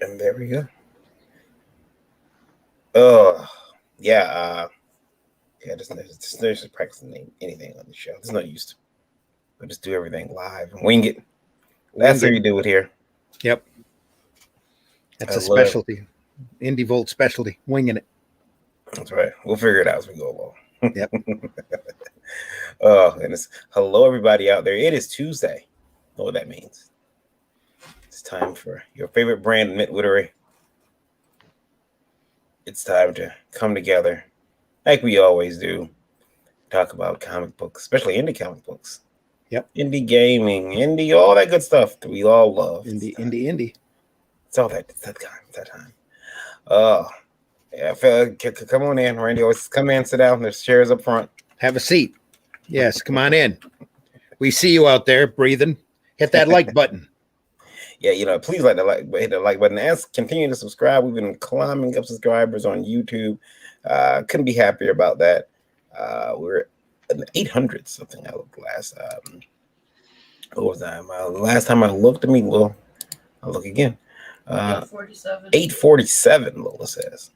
And there we go. Oh, yeah. Just practicing anything on the show. There's no use to. We'll just do everything live and wing it. That's how you do it here. Yep. That's a specialty. Indie Volt specialty. Winging it. That's right. We'll figure it out as we go along. Yep. Oh, goodness. Hello, everybody out there. It is Tuesday. Know what that means. It's time for your favorite brand, Midwittery. It's time to come together, like we always do, talk about comic books, especially indie comic books. Yep. Indie gaming, indie, all that good stuff that we all love. Indie. It's all that time. Oh, yeah. Come on in, Randy. Always come in, sit down. There's chairs up front. Have a seat. Yes, come on in. We see you out there breathing. Hit that like button. Yeah, please hit the like button and continue to subscribe. We've been climbing up subscribers on YouTube. Couldn't be happier about that. We're in the 800 something. I looked last. What was that? Last time I looked at me, well, I'll look again. 847. 847, Lola says.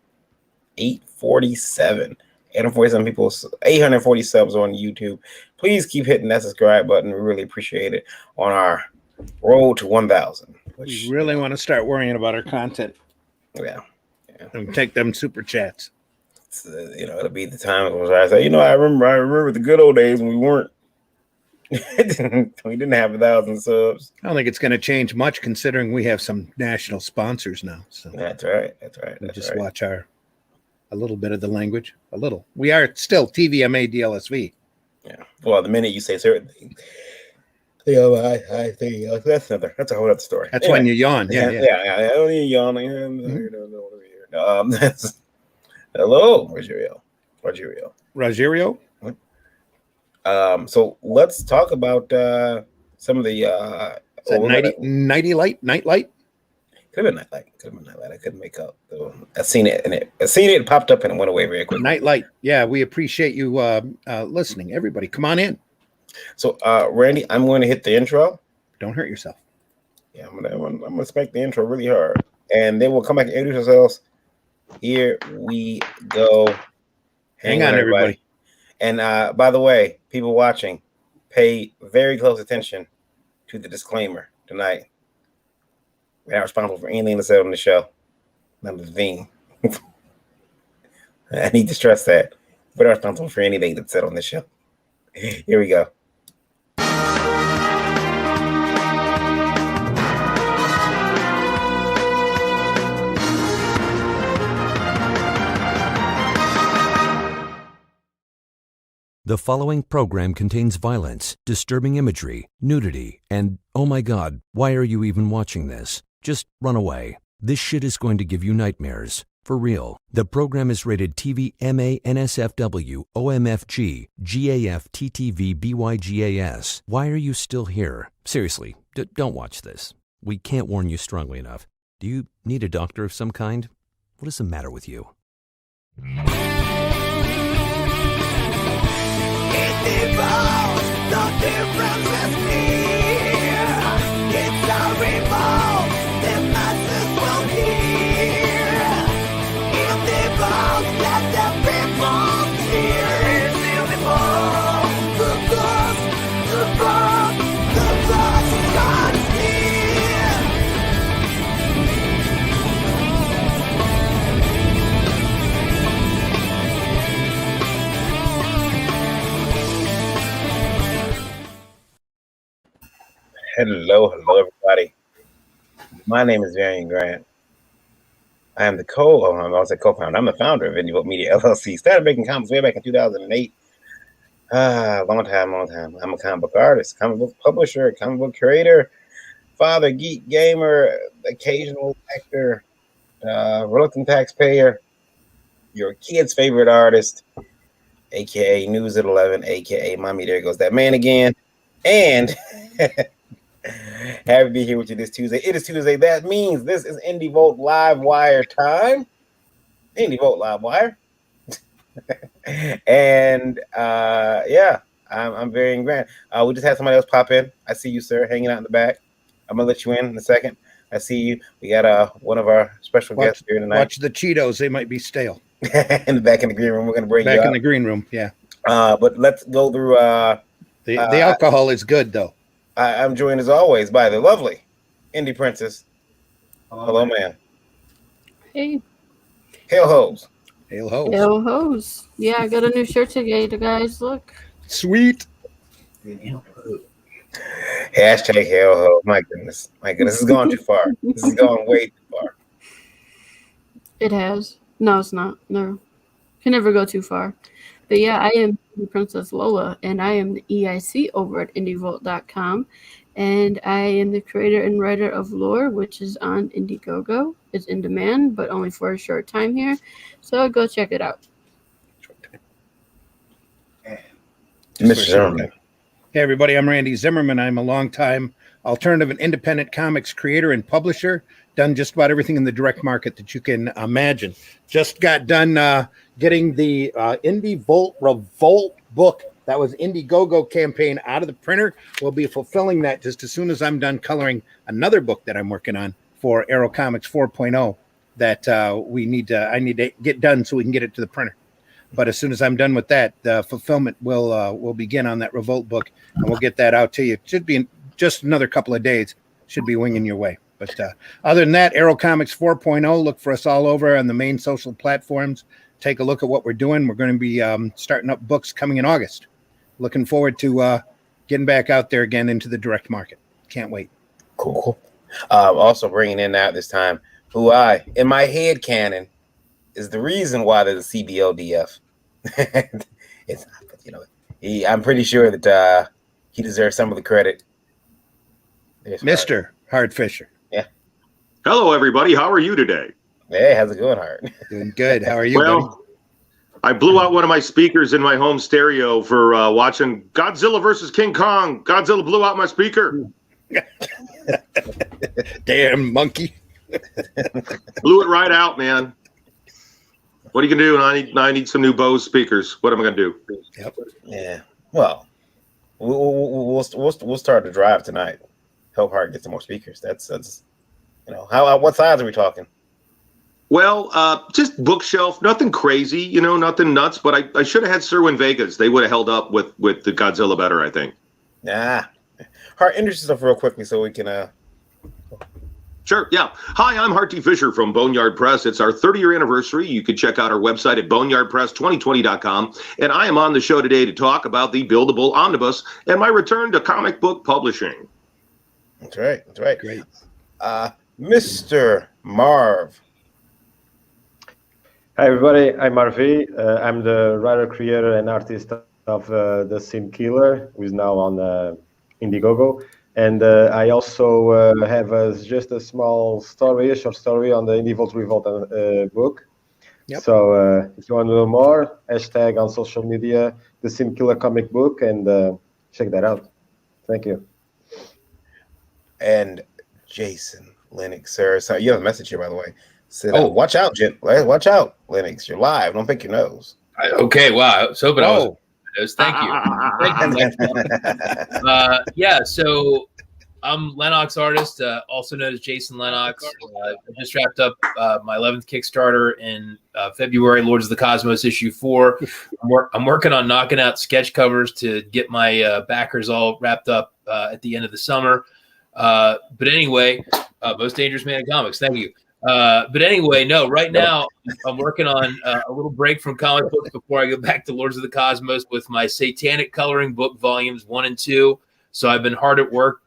847. 847 people, 840 subs on YouTube. Please keep hitting that subscribe button. We really appreciate it on our road to 1,000. We really want to start worrying about our content. Yeah. And take them super chats. It'll be the time where I say, I remember the good old days when we weren't. We didn't have 1,000 subs. I don't think it's going to change much considering we have some national sponsors now. So that's right. We'll just watch a little bit of the language. A little. We are still TVMA DLSV. Yeah. Well, the minute you say certain things, I think that's a whole other story. That's when you yawn. Yeah. I don't need yawning. Hello, Rogerio. So let's talk about some of the Nightlight. Could have been Nightlight. I couldn't make up. I seen it it popped up and it went away very quickly. Nightlight. Yeah, we appreciate you listening. Everybody, come on in. So, Randy, I'm going to hit the intro. Don't hurt yourself. Yeah, I'm gonna spike the intro really hard, and then we'll come back and introduce ourselves. Here we go. Hang on, everybody. And by the way, people watching, pay very close attention to the disclaimer tonight. We're not responsible for anything that's said on the show. None of the thing. I need to stress that. We're not responsible for anything that's said on the show. Here we go. The following program contains violence, disturbing imagery, nudity, and, oh my God, why are you even watching this? Just run away. This shit is going to give you nightmares. For real. The program is rated TV MA NSFW OMFG GAF TTV BYGAS. Why are you still here? Seriously, don't watch this. We can't warn you strongly enough. Do you need a doctor of some kind? What is the matter with you? Hello, everybody. My name is Varian Grant. I am the co-founder. I'm the founder of Indie Volt Media LLC. Started making comics way back in 2008. Long time. I'm a comic book artist, comic book publisher, comic book creator, father, geek, gamer, occasional actor, reluctant taxpayer, your kid's favorite artist, aka News at 11, aka Mommy, there goes that man again, and happy to be here with you this Tuesday. It is Tuesday. That means this is Indie Volt LiveWire time. Indie Volt LiveWire. And I'm Varian Grant. We just had somebody else pop in. I see you, sir, hanging out in the back. I'm gonna let you in a second. I see you. We got one of our special guests here tonight. Watch the Cheetos; they might be stale. In the back in the green room, we're going to bring you back in up. the green room. Yeah. But let's go through. The alcohol is good though. I'm joined as always by the lovely Indie Princess. Hello, man. Hey. Hail hoes. Hail hoes. Hail hoes. Yeah, I got a new shirt today, guys. Look. Sweet. Hashtag hail ho. My goodness. This is going too far. This is going way too far. It has. No, it's not. No. Can never go too far. But yeah, I am Princess Lola, and I am the EIC over at indievolt.com. And I am the creator and writer of Lore, which is on Indiegogo. It's in demand, but only for a short time here. So go check it out. Mr. Zimmerman. Hey, everybody. I'm Randy Zimmerman. I'm a longtime alternative and independent comics creator and publisher. Done just about everything in the direct market that you can imagine. Just got done getting the Indie Volt Revolt book. That was Indiegogo campaign out of the printer. We'll be fulfilling that just as soon as I'm done coloring another book that I'm working on for Aero Comics 4.0 that I need to get done so we can get it to the printer. But as soon as I'm done with that, the fulfillment will begin on that Revolt book, and we'll get that out to you. It should be in just another couple of days. Should be winging your way. But other than that, Aero Comics 4.0, look for us all over on the main social platforms. Take a look at what we're doing. We're going to be starting up books coming in August. Looking forward to getting back out there again into the direct market. Can't wait. Cool. Also bringing in now this time, who in my head canon, is the reason why there's a CBLDF. It's not, but I'm pretty sure that he deserves some of the credit. Mr. Hard Fisher. Yeah. Hello, everybody. How are you today? Hey, how's it going, Hard? Doing good. How are you, buddy? I blew out one of my speakers in my home stereo for watching Godzilla versus King Kong. Godzilla blew out my speaker. Damn monkey. Blew it right out, man. What are you gonna do? I need some new Bose speakers. What am I gonna do? Yep. Yeah. Well, we'll start the drive tonight. Help Hard get some more speakers. That's what size are we talking? Well, just bookshelf, nothing crazy, nothing nuts. But I should have had Sirwin Vegas. They would have held up with the Godzilla better, I think. Nah. Hard, introduce yourself real quickly so we can. Sure, yeah. Hi, I'm Hart T. Fisher from Boneyard Press. It's our 30-year anniversary. You can check out our website at boneyardpress2020.com. And I am on the show today to talk about the Buildable Omnibus and my return to comic book publishing. That's right. Great. Mr. Marv. Hi, everybody. I'm Marvi. I'm the writer, creator, and artist of The Sin Killer, who is now on Indiegogo. And I also have just a small story, a short story on the Indie Volt Revolt book. Yep. So if you want to know more, hashtag on social media, The Sin Killer comic book, and check that out. Thank you. And Jason Lennox, sir. So you have a message here, by the way. Said, watch out, watch out, Lennox. You're live. Don't pick your nose. Okay, wow. I was hoping I was. Thank you. Yeah, so I'm Lennox artist, also known as Jason Lennox. I just wrapped up my 11th Kickstarter in February, Lords of the Cosmos issue 4. I'm working on knocking out sketch covers to get my backers all wrapped up at the end of the summer. But anyway, most dangerous man in comics. Thank you. But anyway, no, right now I'm working on a little break from comic books before I go back to Lords of the Cosmos with my Satanic Coloring Book volumes 1 and 2. So I've been hard at work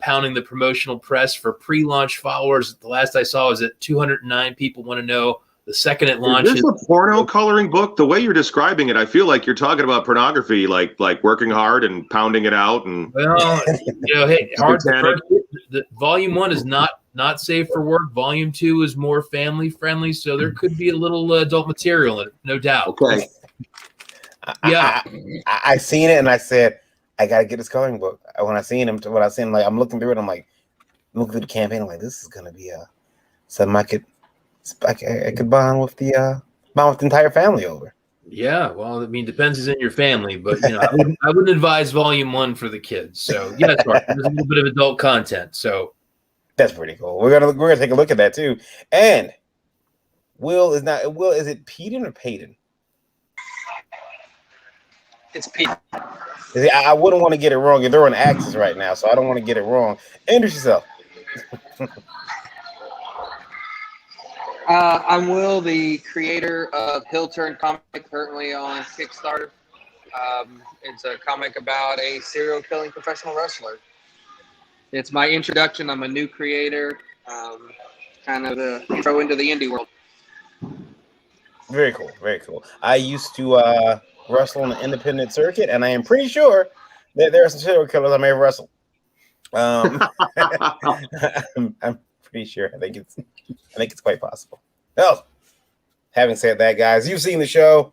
pounding the promotional press for pre-launch followers. The last I saw was that 209 people want to know the second it launches. Is this a porno coloring book? The way you're describing it, I feel like you're talking about pornography, like working hard and pounding it out. And well, hey, hard. The volume 1 is not safe for work. Volume 2 is more family friendly, so there could be a little adult material in it, no doubt. Okay. Yeah, I seen it and I said, I gotta get this coloring book. When I seen him, like I'm looking through it, I'm like, looking through the campaign, I'm like, this is gonna be something I could bond with the entire family over. Yeah, well, I mean, depends who's in your family, but I wouldn't advise volume 1 for the kids. So yeah, there's a little bit of adult content. So That's pretty cool. We're gonna take a look at that too. And Will is it Peden or Payton? It's Pete. I wouldn't want to get it wrong. You're throwing axes right now, so I don't want to get it wrong. Introduce yourself. I'm Will, the creator of Hill Turn comic, currently on Kickstarter. It's a comic about a serial killing professional wrestler. It's my introduction. I'm a new creator, kind of the intro into the indie world. Very cool, very cool. I used to wrestle on the independent circuit, and I am pretty sure that there are some serial killers I may have wrestled. I'm pretty sure. I think it's quite possible. Well, having said that, guys, you've seen the show.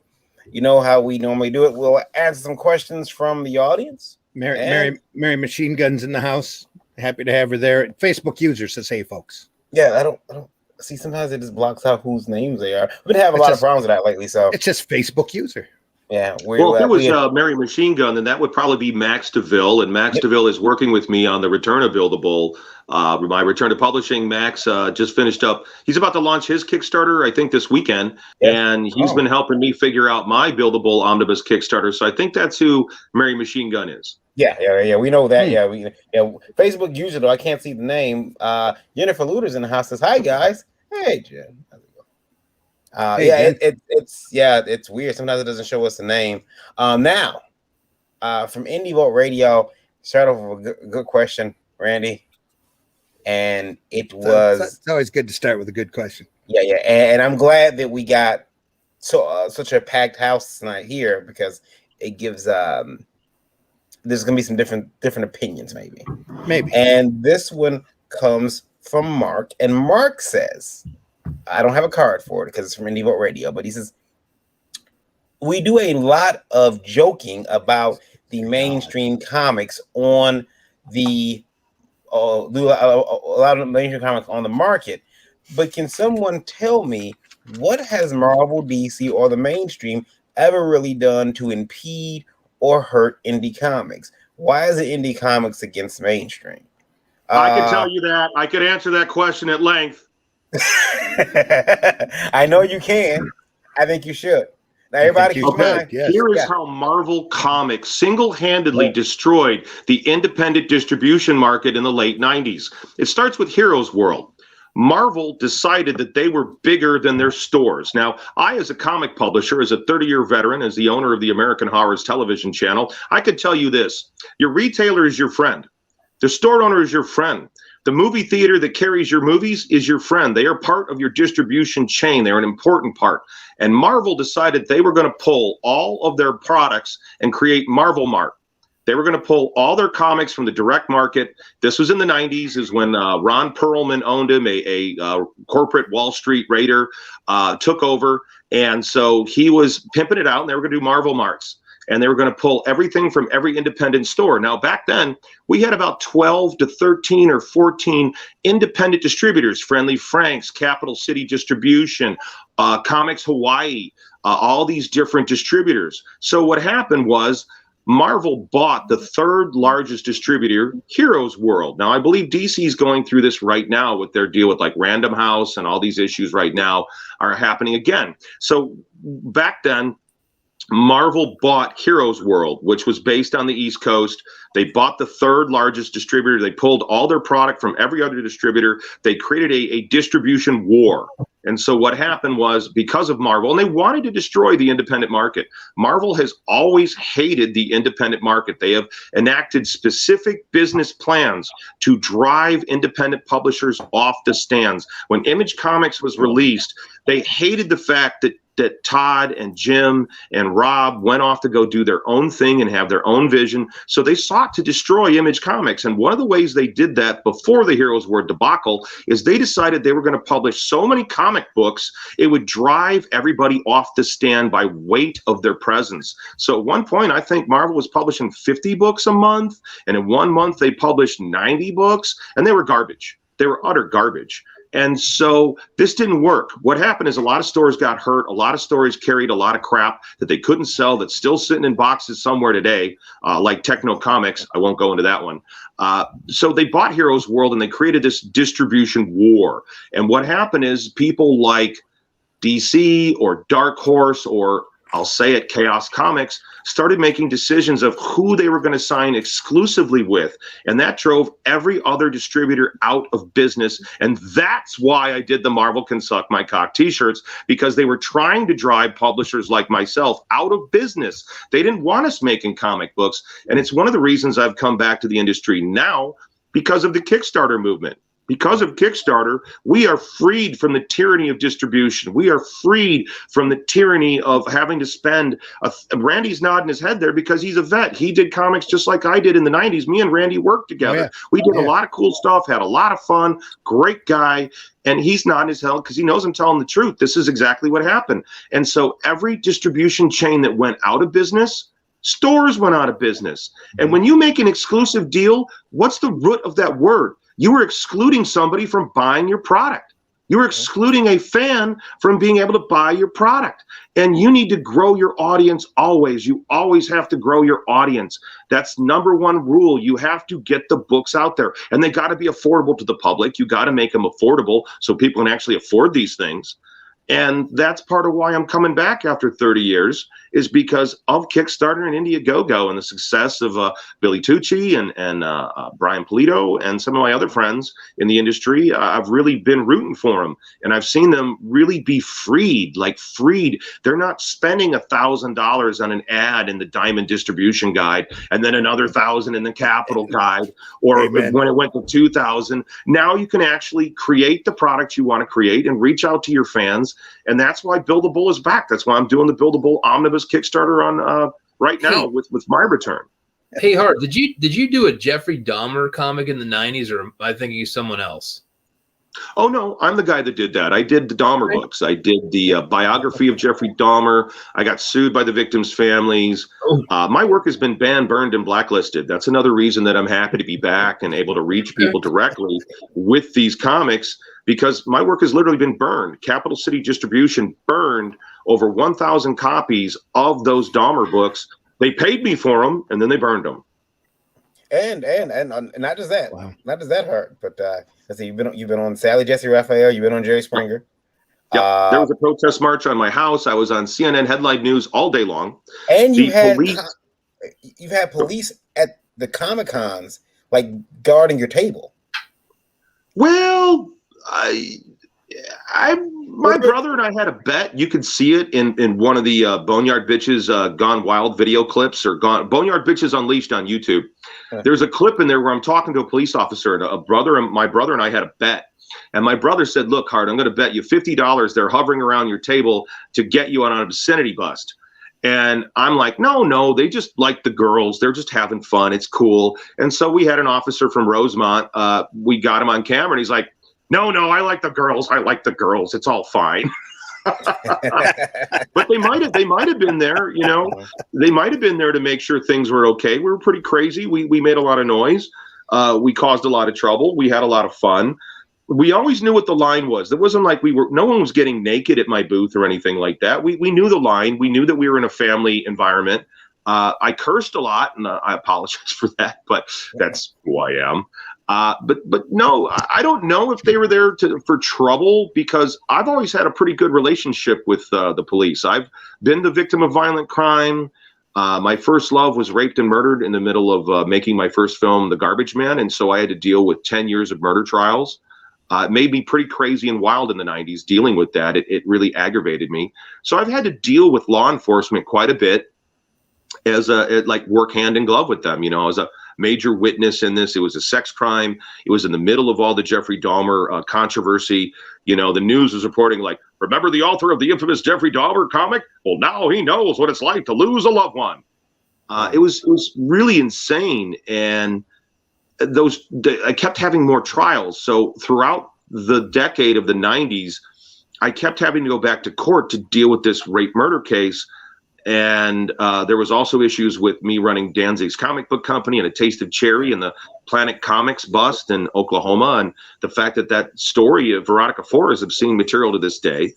You know how we normally do it. We'll answer some questions from the audience. Mary Machine Guns in the house. Happy to have her there. Facebook user says, "Hey, folks." Yeah, I don't see. Sometimes it just blocks out whose names they are. We've been having a lot of problems with that lately. So it's just Facebook user. Yeah. Well, if it was Mary Machine Gun, then that would probably be Max DeVille. And Max DeVille is working with me on the return of Buildable, my return to publishing. Max just finished up. He's about to launch his Kickstarter, I think, this weekend. Yeah. And he's been helping me figure out my Buildable Omnibus Kickstarter. So I think that's who Mary Machine Gun is. Yeah. We know that. Facebook user, though, I can't see the name. Jennifer Luter's in the house. Says, "Hi, guys." Hey, Jen. It's weird. Sometimes it doesn't show us the name. Now, from Indie Vote Radio, start off with a good question, Randy. And it was. It's always good to start with a good question. Yeah. And I'm glad that we got such a packed house tonight here, because it gives there's gonna be some different opinions, maybe. And this one comes from Mark, and Mark says, I don't have a card for it because it's from Indie Vote Radio, but he says, we do a lot of joking about the mainstream comics on the a lot of mainstream comics on the market, but can someone tell me, what has Marvel, DC, or the mainstream ever really done to impede or hurt indie comics? Why is it indie comics against mainstream? I can tell you that. I could answer that question at length. I know you can. I think you should. Now, everybody keep in mind. Yes. Here is how Marvel Comics single-handedly destroyed the independent distribution market in the late 90s. It starts with Heroes World. Marvel decided that they were bigger than their stores. Now, I, as a comic publisher, as a 30-year veteran, as the owner of the American Horrors television channel, I could tell you this. Your retailer is your friend. The store owner is your friend. The movie theater that carries your movies is your friend. They are part of your distribution chain. They're an important part. And Marvel decided they were going to pull all of their products and create Marvel Mart. They were going to pull all their comics from the direct market. This was in the 90s, is when Ron Perlman owned him, a corporate Wall Street raider, took over. And so he was pimping it out, and they were going to do Marvel Marts. And they were going to pull everything from every independent store. Now, back then, we had about 12 to 13 or 14 independent distributors, Friendly Frank's, Capital City Distribution, Comics Hawaii, all these different distributors. So what happened was Marvel bought the third largest distributor, Heroes World. Now, I believe DC is going through this right now with their deal with like Random House, and all these issues right now are happening again. So back then, Marvel bought Heroes World, which was based on the East Coast. They bought the third largest distributor. They pulled all their product from every other distributor. They created a distribution war. And so what happened was, because of Marvel, and they wanted to destroy the independent market. Marvel has always hated the independent market. They have enacted specific business plans to drive independent publishers off the stands. When Image Comics was released, they hated the fact that Todd and Jim and Rob went off to go do their own thing and have their own vision. So they sought to destroy Image Comics. And one of the ways they did that before the Heroes War debacle is they decided they were going to publish so many comic books, it would drive everybody off the stand by weight of their presence. So at one point, I think Marvel was publishing 50 books a month. And in 1 month, they published 90 books, and they were garbage. They were utter garbage. And so this didn't work. What happened is a lot of stores got hurt. A lot of stores carried a lot of crap that they couldn't sell that's still sitting in boxes somewhere today, like Techno Comics. I won't go into that one. So they bought Heroes World and they created this distribution war. And what happened is people like DC or Dark Horse, or I'll say it, Chaos Comics, started making decisions of who they were going to sign exclusively with. And that drove every other distributor out of business. And that's why I did the Marvel Can Suck My Cock t-shirts, because they were trying to drive publishers like myself out of business. They didn't want us making comic books. And it's one of the reasons I've come back to the industry now, because of the Kickstarter movement. Because of Kickstarter, we are freed from the tyranny of distribution. We are freed from the tyranny of having to spend. Randy's nodding his head there because he's a vet. He did comics just like I did in the 90s. Me and Randy worked together. Oh, yeah. We did a lot of cool stuff, had a lot of fun, great guy. And he's nodding his head because he knows I'm telling the truth. This is exactly what happened. And so every distribution chain that went out of business, stores went out of business. And when you make an exclusive deal, what's the root of that word? You were excluding somebody from buying your product. You were excluding a fan from being able to buy your product. And you need to grow your audience always. You always have to grow your audience. That's number one rule. You have to get the books out there. And they got to be affordable to the public. You got to make them affordable so people can actually afford these things. And that's part of why I'm coming back after 30 years, is because of Kickstarter and Indiegogo and the success of Billy Tucci and Brian Polito and some of my other friends in the industry. I've really been rooting for them, and I've seen them really be freed, like freed. They're not spending $1,000 on an ad in the Diamond Distribution Guide and then another $1,000 in the Capital Guide, or Amen. When it went to $2,000. Now you can actually create the product you want to create and reach out to your fans. And that's why Buildable is back. That's why I'm doing the Buildable Omnibus Kickstarter on right now with my return. Hey, Hart, did you do a Jeffrey Dahmer comic in the 90s, or am I thinking of someone else? Oh, no, I'm the guy that did that. I did the Dahmer books. I did the biography of Jeffrey Dahmer. I got sued by the victims' families. My work has been banned, burned, and blacklisted. That's another reason that I'm happy to be back and able to reach people directly with these comics, because my work has literally been burned. Capital City Distribution burned over 1,000 copies of those Dahmer books. They paid me for them, and then they burned them. And not just that, not just that hurt, but let's see, you've been on Sally Jesse Raphael, you've been on Jerry Springer. Yeah, there was a protest march on my house. I was on CNN headline news all day long. And you've had police at the Comic Cons, like guarding your table. Well, my brother and I had a bet. You could see it in one of the Boneyard Bitches Gone Wild video clips, or Boneyard Bitches Unleashed on YouTube. There's a clip in there where I'm talking to a police officer, and my brother and I had a bet. And my brother said, "Look, Hart, I'm going to bet you $50 they're hovering around your table to get you on an obscenity bust." And I'm like, no, they just like the girls. They're just having fun. It's cool. And so we had an officer from Rosemont. We got him on camera, and he's like, No, I like the girls. I like the girls. It's all fine. But they might have been there, you know. They might have been there to make sure things were okay. We were pretty crazy. We made a lot of noise. We caused a lot of trouble. We had a lot of fun. We always knew what the line was. It wasn't like no one was getting naked at my booth or anything like that. We knew the line. We knew that we were in a family environment. I cursed a lot, and I apologize for that, but that's who I am. But no, I don't know if they were there for trouble, because I've always had a pretty good relationship with the police. I've been the victim of violent crime. My first love was raped and murdered in the middle of making my first film, The Garbage Man, and so I had to deal with 10 years of murder trials. It made me pretty crazy and wild in the 90s dealing with that. It really aggravated me. So I've had to deal with law enforcement quite a bit as work hand in glove with them. You know, as a major witness in this. It was a sex crime. It was in the middle of all the Jeffrey Dahmer controversy. You know, the news was reporting like, remember the author of the infamous Jeffrey Dahmer comic? Well, now he knows what it's like to lose a loved one. It was really insane. And I kept having more trials. So throughout the decade of the 90s, I kept having to go back to court to deal with this rape murder case. And there was also issues with me running Danzig's comic book company and A Taste of Cherry and the Planet Comics bust in Oklahoma, and the fact that that story of Veronica 4 is obscene material to this day.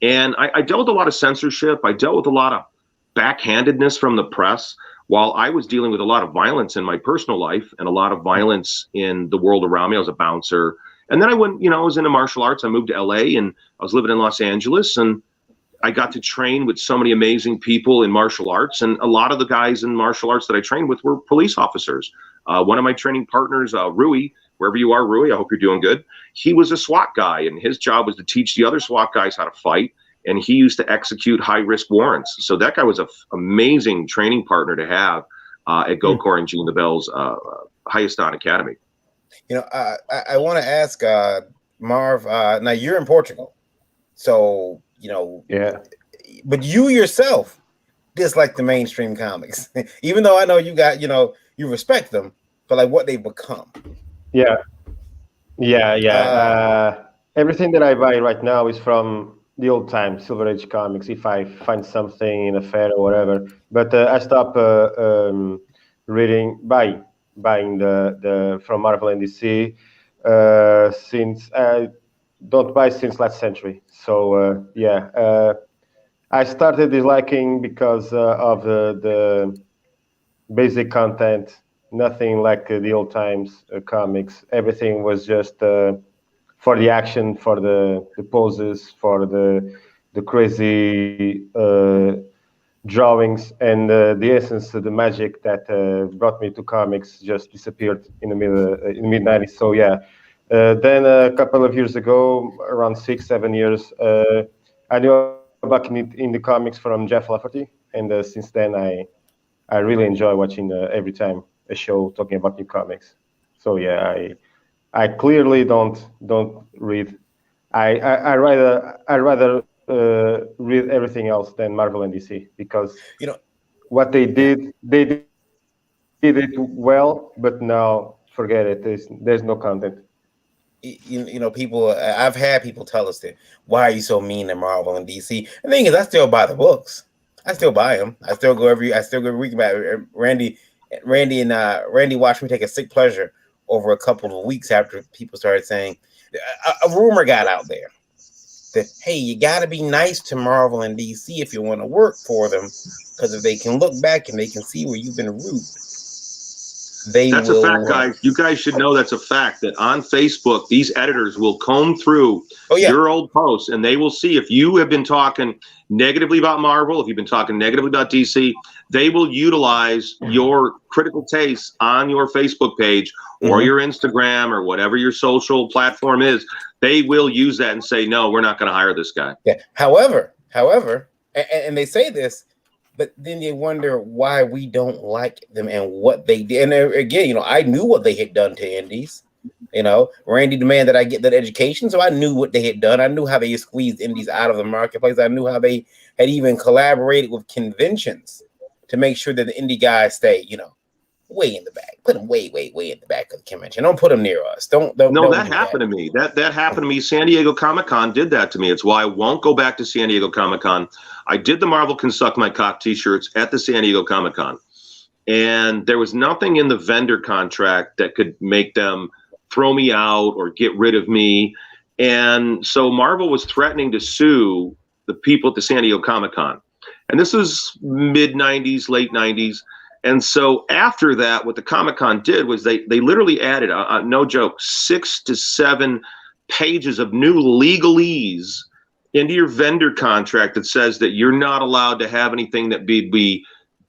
And I dealt with a lot of censorship. I dealt with a lot of backhandedness from the press, while I was dealing with a lot of violence in my personal life and a lot of violence in the world around me. I was a bouncer. And then I went, I was into martial arts. I moved to LA and I was living in Los Angeles, and I got to train with so many amazing people in martial arts. And a lot of the guys in martial arts that I trained with were police officers. One of my training partners, Rui, wherever you are, Rui, I hope you're doing good. He was a SWAT guy, and his job was to teach the other SWAT guys how to fight. And he used to execute high-risk warrants. So that guy was an amazing training partner to have at GoCore and Gene LaBelle's Hayastan Academy. I want to ask Marv. Now you're in Portugal, so Yeah. But you yourself dislike the mainstream comics, even though I know you got you respect them for like what they've become. Yeah. Everything that I buy right now is from the old time Silver Age comics, if I find something in a fair or whatever. But I stopped buying the from Marvel and DC since I don't buy since last century. So I started disliking because of the basic content. Nothing like the old times comics. Everything was just for the action, for the poses, for the crazy drawings, and the essence of the magic that brought me to comics just disappeared in the mid 90s. So then a couple of years ago, around 6-7 years, I knew about in the comics from Jeff Lafferty, and since then I really enjoy watching every time a show talking about new comics. So I clearly don't read. I rather read everything else than Marvel and DC, because what they did it well, but now forget it. There's no content. People. I've had people tell us that, why are you so mean to Marvel and DC? The thing is, I still buy the books. I still buy them. I still go every week. Randy watched me take a sick pleasure over a couple of weeks after people started saying, a rumor got out there that, hey, you got to be nice to Marvel and DC if you want to work for them, because if they can look back and they can see where you've been rude, that's a fact, guys. You guys should know that's a fact, that on Facebook, these editors will comb through your old posts, and they will see if you have been talking negatively about Marvel, if you've been talking negatively about DC, they will utilize your critical tastes on your Facebook page or your Instagram or whatever your social platform is. They will use that and say, no, we're not going to hire this guy. Yeah. However, and they say this, but then you wonder why we don't like them and what they did. And again, I knew what they had done to indies. Randy demanded that I get that education, so I knew what they had done. I knew how they squeezed indies out of the marketplace. I knew how they had even collaborated with conventions to make sure that the indie guys stay, way in the back. Put them way in the back of the convention. Don't put them near us. Don't that happened to me. That happened to me. San Diego Comic-Con did that to me. It's why I won't go back to San Diego Comic-Con. I did the Marvel Can Suck My Cock t-shirts at the San Diego Comic-Con, and there was nothing in the vendor contract that could make them throw me out or get rid of me. And so Marvel was threatening to sue the people at the San Diego Comic-Con. And this was mid-90s, late 90s. And so after that, what the Comic-Con did was they literally added, no joke, 6 to 7 pages of new legalese into your vendor contract that says that you're not allowed to have anything that be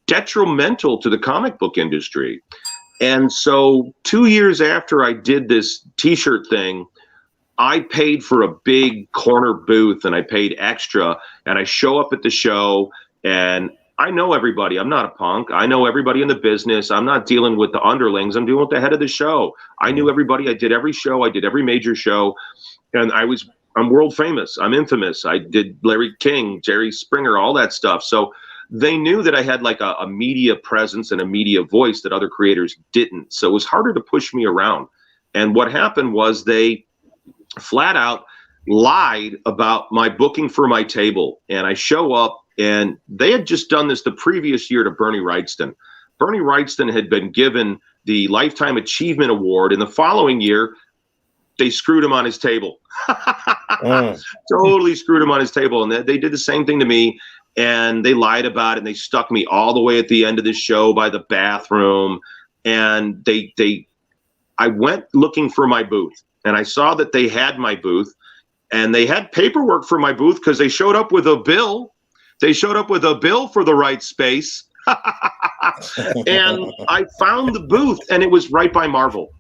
detrimental to the comic book industry. And so 2 years after I did this t-shirt thing, I paid for a big corner booth, and I paid extra, and I show up at the show, and I know everybody. I'm not a punk. I know everybody in the business. I'm not dealing with the underlings. I'm dealing with the head of the show. I knew everybody. I did every show. I did every major show, and I'm world famous. I'm infamous. I did Larry King, Jerry Springer, all that stuff. So they knew that I had like a media presence and a media voice that other creators didn't. So it was harder to push me around. And what happened was they flat out lied about my booking for my table. And I show up And they had just done this the previous year to Bernie Wrightston. Bernie Wrightston had been given the Lifetime Achievement Award. In the following year, they screwed him on his table. Totally screwed him on his table. And they did the same thing to me. And they lied about it. And they stuck me all the way at the end of the show by the bathroom. And I went looking for my booth. And I saw that they had my booth. And they had paperwork for my booth because they showed up with a bill. They showed up with a bill for the right space. And I found the booth, and it was right by Marvel.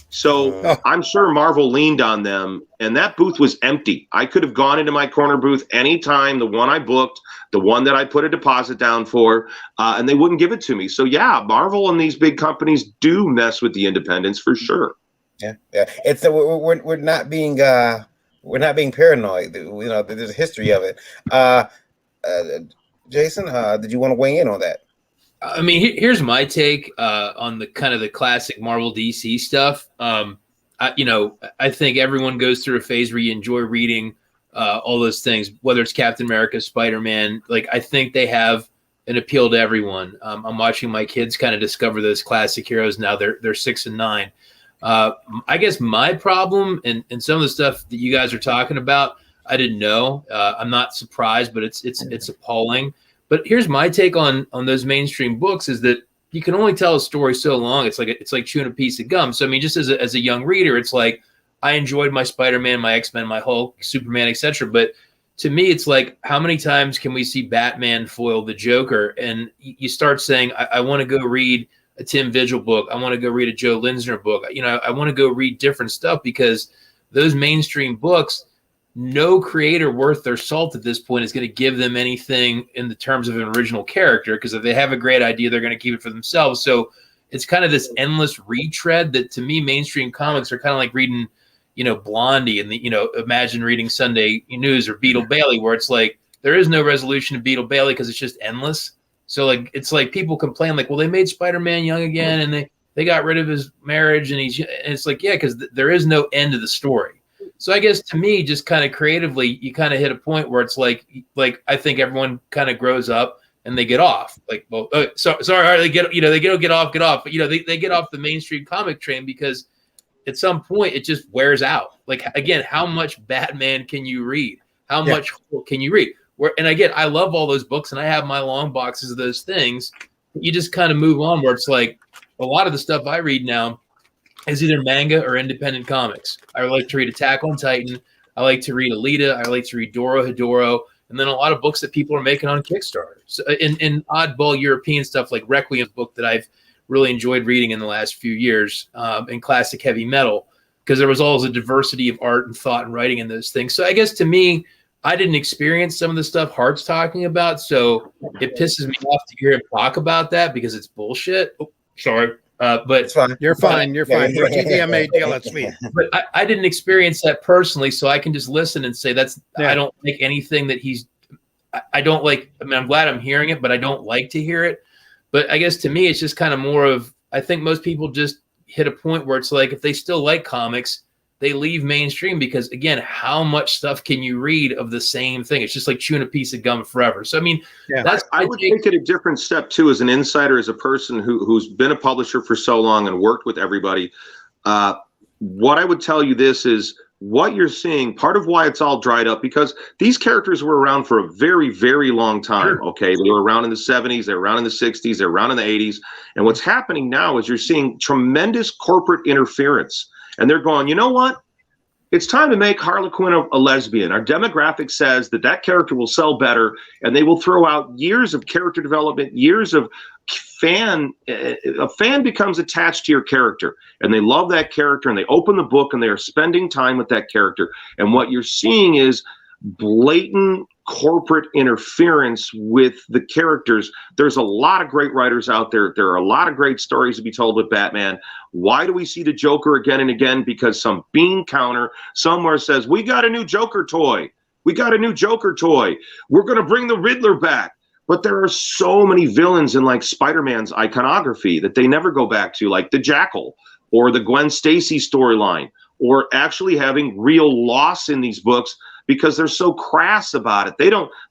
So I'm sure Marvel leaned on them, and that booth was empty. I could have gone into my corner booth anytime, the one I booked, the one that I put a deposit down for, and they wouldn't give it to me. So yeah, Marvel and these big companies do mess with the independents for sure. Yeah. It's we're not being paranoid. You know, there's a history of it. Jason, did you want to weigh in on that? I mean, here's my take on the kind of the classic Marvel DC stuff. I think everyone goes through a phase where you enjoy reading all those things, whether it's Captain America, Spider-Man. Like, I think they have an appeal to everyone. I'm watching my kids kind of discover those classic heroes now. They're 6 and 9. I guess my problem and some of the stuff that you guys are talking about, I didn't know. I'm not surprised, but it's appalling. But here's my take on those mainstream books is that you can only tell a story so long. It's like chewing a piece of gum. So I mean, just as a young reader, it's like I enjoyed my Spider-Man, my X-Men, my Hulk, Superman, etc. But to me, it's like, how many times can we see Batman foil the Joker? And you start saying, I want to go read a Tim Vigil book. I want to go read a Joe Linsner book. I want to go read different stuff because those mainstream books, no creator worth their salt at this point is going to give them anything in the terms of an original character, because if they have a great idea, they're going to keep it for themselves. So it's kind of this endless retread that, to me, mainstream comics are kind of like reading, Blondie and imagine reading Sunday News or Beetle Bailey, where it's like there is no resolution to Beetle Bailey because it's just endless. So like it's like people complain like, well, they made Spider-Man young again and they got rid of his marriage and it's like, yeah, because there is no end to the story. So I guess to me, just kind of creatively, you kind of hit a point where it's like I think everyone kind of grows up and they get off. Like, well, sorry, they get off, but they get off the mainstream comic train because at some point it just wears out. Like, again, how much Batman can you read? How much can you read? And again, I love all those books and I have my long boxes of those things. You just kind of move on where it's like a lot of the stuff I read now is either manga or independent comics. I like to read Attack on Titan. I like to read Alita. I like to read Dorohedoro. And then a lot of books that people are making on Kickstarter. So in oddball European stuff like Requiem's book that I've really enjoyed reading in the last few years, and classic heavy metal, because there was always a diversity of art and thought and writing in those things. So I guess to me, I didn't experience some of the stuff Hart's talking about. So it pisses me off to hear him talk about that because it's bullshit. Oh, sorry. But it's fine. You're fine. You're fine. You're TVMA deal. That's me. But I didn't experience that personally, so I can just listen and say I don't like anything that I don't like. I mean, I'm glad I'm hearing it, but I don't like to hear it. But I guess to me, it's just kind of more of, I think most people just hit a point where it's like, if they still like comics, they leave mainstream because, again, how much stuff can you read of the same thing? It's just like chewing a piece of gum forever. So, I mean, I would take it a different step, too, as an insider, as a person who's been a publisher for so long and worked with everybody. What I would tell you this is what you're seeing, part of why it's all dried up, because these characters were around for a very, very long time. Sure. Okay. They were around in the 70s, they were around in the 60s, they were around in the 80s. And what's happening now is you're seeing tremendous corporate interference. And they're going, you know what? It's time to make Harlequin a lesbian. Our demographic says that character will sell better, and they will throw out years of character development, years of a fan becomes attached to your character, and they love that character, and they open the book, and they are spending time with that character. And what you're seeing is blatant corporate interference with the characters. There's a lot of great writers out there. There are a lot of great stories to be told with Batman. Why do we see the Joker again and again? Because some bean counter somewhere says, we got a new Joker toy. We got a new Joker toy. We're going to bring the Riddler back. But there are so many villains in like Spider-Man's iconography that they never go back to, like the Jackal or the Gwen Stacy storyline, or actually having real loss in these books because they're so crass about it.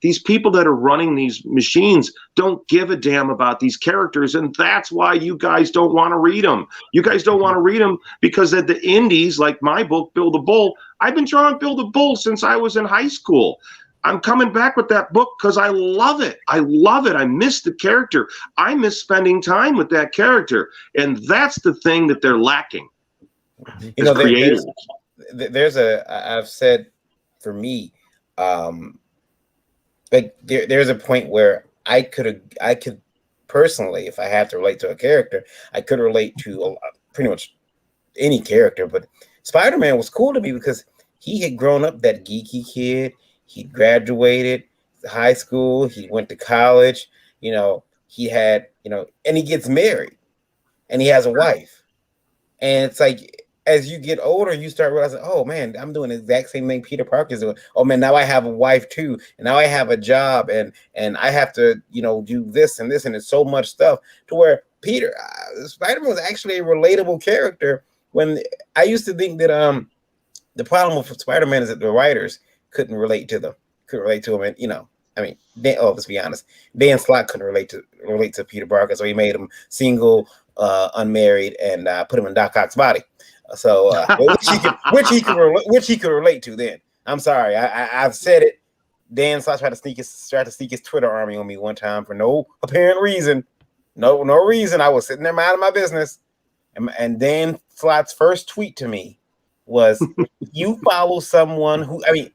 These people that are running these machines don't give a damn about these characters, and that's why you guys don't want to read them. You guys don't want to read them because at the indies, like my book, Bill the Bull, I've been drawing Bill the Bull since I was in high school. I'm coming back with that book because I love it. I love it. I miss the character. I miss spending time with that character. And that's the thing that they're lacking. You know, I've said for me, like there's a point where I could personally, if I have to relate to a character, I could relate to pretty much any character. But Spider-Man was cool to me because he had grown up that geeky kid. He graduated high school. He went to college. You know, he had, you know, and he gets married and he has a wife. And it's like, as you get older, you start realizing, oh man, I'm doing the exact same thing Peter Parker's doing. Oh man, now I have a wife too. And now I have a job and I have to, you know, do this and this. And it's so much stuff to where Spider-Man was actually a relatable character. When I used to think that the problem with Spider-Man is that the writers couldn't relate to him. And, you know, I mean, let's be honest. Dan Slott couldn't relate to Peter Parker, so he made him single, unmarried, and put him in Doc Ock's body. So, which he could relate to. Then I'm sorry, I've said it. Dan Slott tried to sneak his Twitter army on me one time for no apparent reason. No reason. I was sitting there minding my business, and Dan Slott's first tweet to me was, "You follow someone who," I mean,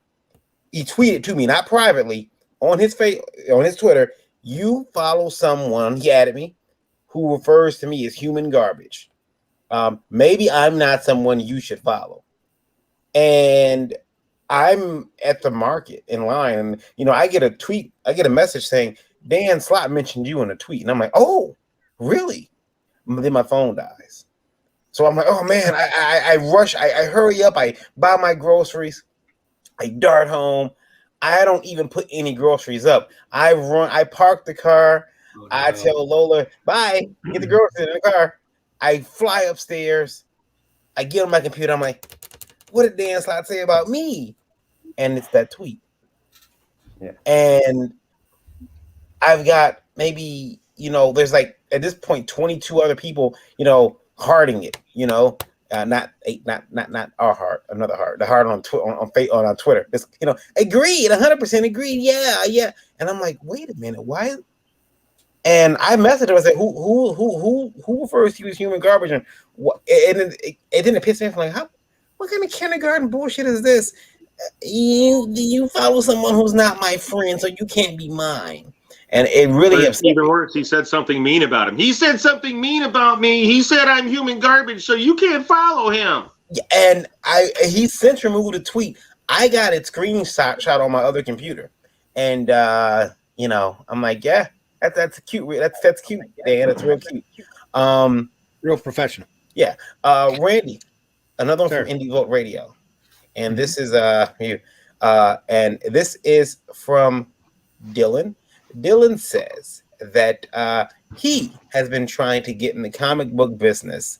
he tweeted to me, not privately, on his Twitter. "You follow someone," he added me, "who refers to me as human garbage. Maybe I'm not someone you should follow." And I'm at the market in line, and you know, I get a message saying Dan Slott mentioned you in a tweet, and I'm like, "Oh, really?" And then my phone dies. So I'm like, "Oh man!" I rush, I hurry up, I buy my groceries, I dart home. I don't even put any groceries up. I park the car. Oh, no. I tell Lola, "Bye, get the groceries in the car." I fly upstairs. I get on my computer. I'm like, "What did Dan Slott say about me?" And it's that tweet. Yeah. And I've got maybe, you know, there's like at this point 22 other people, you know, hearting it, you know. Not our heart, another heart. The heart on Twitter. It's, you know, agreed, 100% agreed. Yeah. And I'm like, wait a minute, why? And I messaged him. I said, who refers to you as human garbage? And what? And it didn't piss me off. Like, what kind of kindergarten bullshit is this? You follow someone who's not my friend, so you can't be mine. And it really upset even worse, he said something mean about him. He said something mean about me. He said I'm human garbage, so you can't follow him. And he since removed a tweet. I got it screenshot on my other computer. And you know, I'm like, yeah, that's cute. That's cute, Dan. It's real cute. Real professional. Yeah. Randy, another one from Indie Vote Radio. And this is and this is from Dylan. Dylan says that he has been trying to get in the comic book business.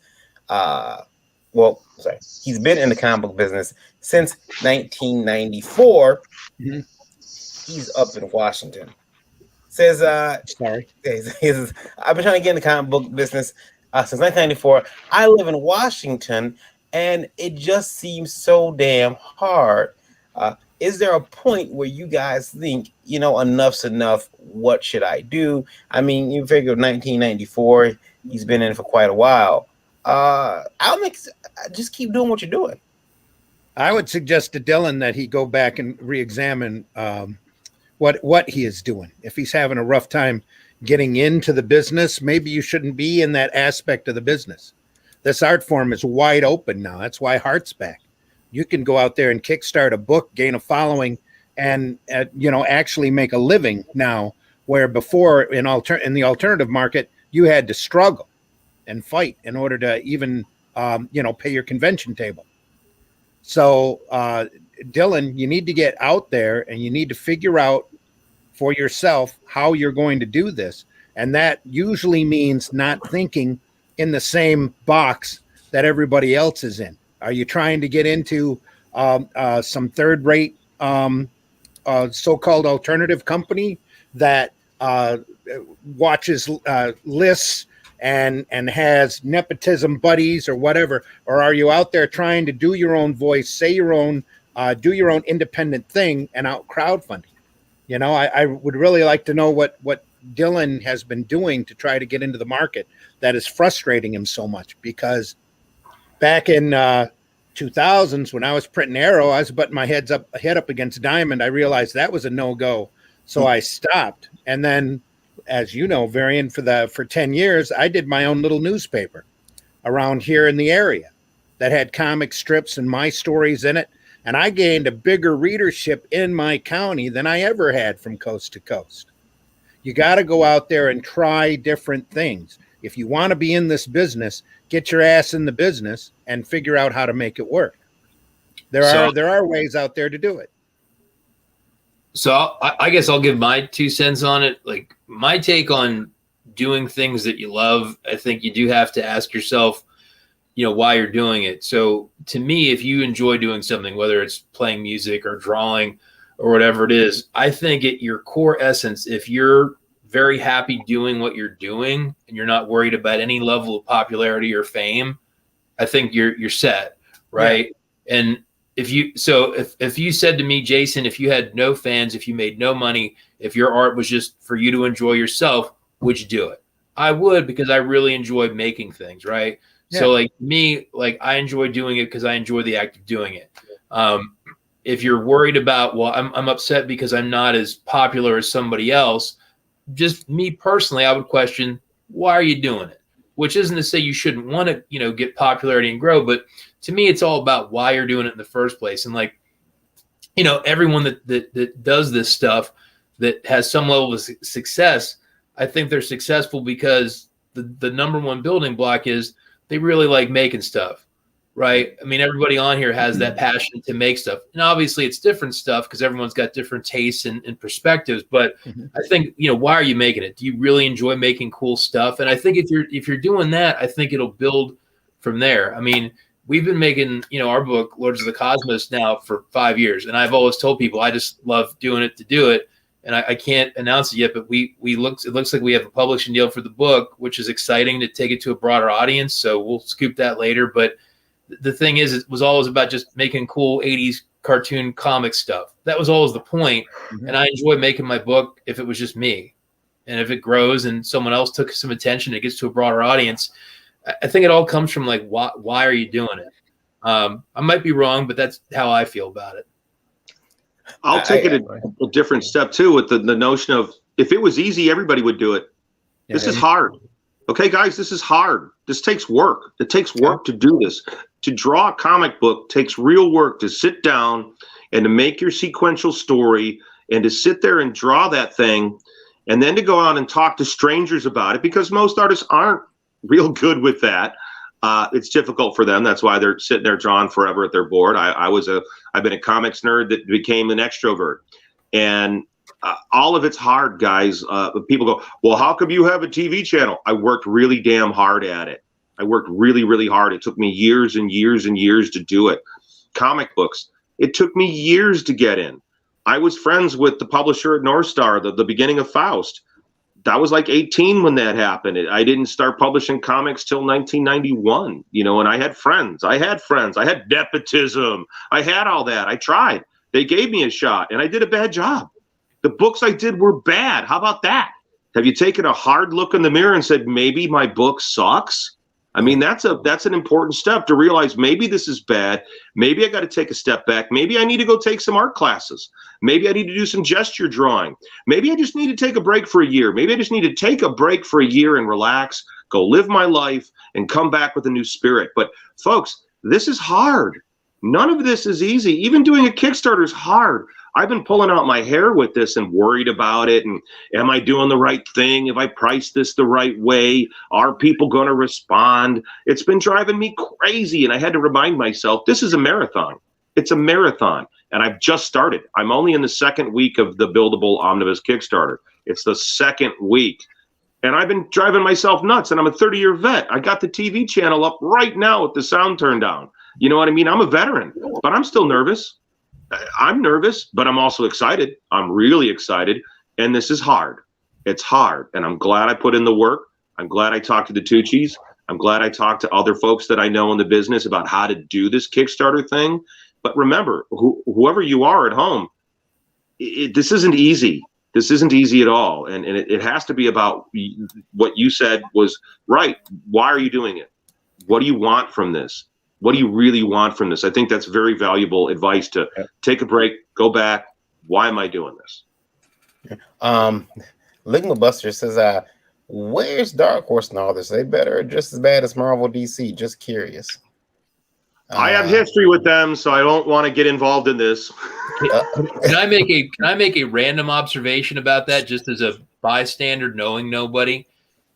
He's been in the comic book business since 1994. Mm-hmm. He's up in Washington. Says, I've been trying to get in the comic book business since 1994. I live in Washington, and it just seems so damn hard. Is there a point where you guys think, you know, enough's enough? What should I do? I mean, you figure 1994, he's been in it for quite a while. Just keep doing what you're doing. I would suggest to Dylan that he go back and re-examine what he is doing. If he's having a rough time getting into the business, maybe you shouldn't be in that aspect of the business. This art form is wide open now. That's why Heart's back. You can go out there and kickstart a book, gain a following, and actually make a living now, where before in the alternative market you had to struggle and fight in order to even pay your convention table. So Dylan, you need to get out there and you need to figure out for yourself how you're going to do this, and that usually means not thinking in the same box that everybody else is in. Are you trying to get into some third-rate so-called alternative company that watches lists and has nepotism buddies or whatever? Or are you out there trying to do your own voice, say your own, do your own independent thing and out crowdfunding? You know, I would really like to know what Dylan has been doing to try to get into the market that is frustrating him so much, because back in 2000s when I was printing Arrow, I was butting my head up against Diamond. I realized that was a no-go, so I stopped. And then, as you know, Varian, for 10 years, I did my own little newspaper around here in the area that had comic strips and my stories in it. And I gained a bigger readership in my county than I ever had from coast to coast. You got to go out there and try different things. If you want to be in this business, get your ass in the business and figure out how to make it work. There are ways out there to do it. So I guess I'll give my 2 cents on it. Like, my take on doing things that you love, I think you do have to ask yourself, you know, why you're doing it. So to me, if you enjoy doing something, whether it's playing music or drawing or whatever it is, I think at your core essence, if you're very happy doing what you're doing and you're not worried about any level of popularity or fame, I think you're set, right? Yeah. And if you said to me, Jason, if you had no fans, if you made no money, if your art was just for you to enjoy yourself, would you do it? I would, because I really enjoy making things, right? Yeah. So like me, like I enjoy doing it because I enjoy the act of doing it. If you're worried about, well, I'm upset because I'm not as popular as somebody else, just me personally, I would question, why are you doing it? Which isn't to say you shouldn't want to, you know, get popularity and grow, but to me, it's all about why you're doing it in the first place. And like, you know, everyone that does this stuff that has some level of success, I think they're successful because the number one building block is they really like making stuff, right? I mean, everybody on here has that passion to make stuff. And obviously it's different stuff because everyone's got different tastes and perspectives. But I think, you know, why are you making it? Do you really enjoy making cool stuff? And I think if you're doing that, I think it'll build from there. I mean, we've been making, you know, our book, Lords of the Cosmos, now for 5 years. And I've always told people I just love doing it to do it. And I can't announce it yet, but it looks like we have a publishing deal for the book, which is exciting to take it to a broader audience. So we'll scoop that later. But the thing is, it was always about just making cool 80s cartoon comic stuff. That was always the point. And I enjoy making my book if it was just me. And if it grows and someone else took some attention, it gets to a broader audience. I think it all comes from like, why are you doing it? I might be wrong, but that's how I feel about it. I'll take it a different step too, with the notion of, if it was easy, everybody would do it. Yeah, this is hard. Okay, guys, this is hard. This takes work. It takes work to do this. To draw a comic book takes real work, to sit down and to make your sequential story and to sit there and draw that thing, and then to go out and talk to strangers about it, because most artists aren't real good with that. It's difficult for them. That's why they're sitting there drawing forever at their board. I've been a comics nerd that became an extrovert, and all of it's hard, guys. People go, well, how come you have a TV channel? I worked really damn hard at it. I worked really, really hard. It took me years and years and years to do it. Comic books, it took me years to get in. I was friends with the publisher at North Star, the beginning of Faust. I was like 18 when that happened. I didn't start publishing comics till 1991, you know, and I had friends. I had nepotism. I had all that. I tried. They gave me a shot, and I did a bad job. The books I did were bad. How about that? Have you taken a hard look in the mirror and said, maybe my book sucks? I mean, that's an important step, to realize maybe this is bad. Maybe I got to take a step back. Maybe I need to go take some art classes. Maybe I need to do some gesture drawing. Maybe I just need to take a break for a year. Maybe I just need to take a break for a year and relax, go live my life, and come back with a new spirit. But folks, this is hard. None of this is easy. Even doing a Kickstarter is hard. I've been pulling out my hair with this and worried about it. And am I doing the right thing? Have I priced this the right way? Are people going to respond? It's been driving me crazy. And I had to remind myself, this is a marathon. It's a marathon. And I've just started. I'm only in the second week of the Buildable Omnibus Kickstarter. It's the second week. And I've been driving myself nuts. And I'm a 30-year vet. I got the TV channel up right now with the sound turned down. You know what I mean? I'm a veteran, but I'm still nervous. I'm nervous, but I'm also excited. I'm really excited. And this is hard. It's hard. And I'm glad I put in the work. I'm glad I talked to the Tucci's. I'm glad I talked to other folks that I know in the business about how to do this Kickstarter thing. But remember, whoever you are at home, this isn't easy. This isn't easy at all. And it has to be about what you said was right. Why are you doing it? What do you want from this? What do you really want from this? I think that's very valuable advice to take a break, go back. Why am I doing this? Ligma Buster says, where's Dark Horse and all this? They better or just as bad as Marvel DC? Just curious. I have history with them, so I don't want to get involved in this. Can I make a random observation about that, just as a bystander, knowing nobody?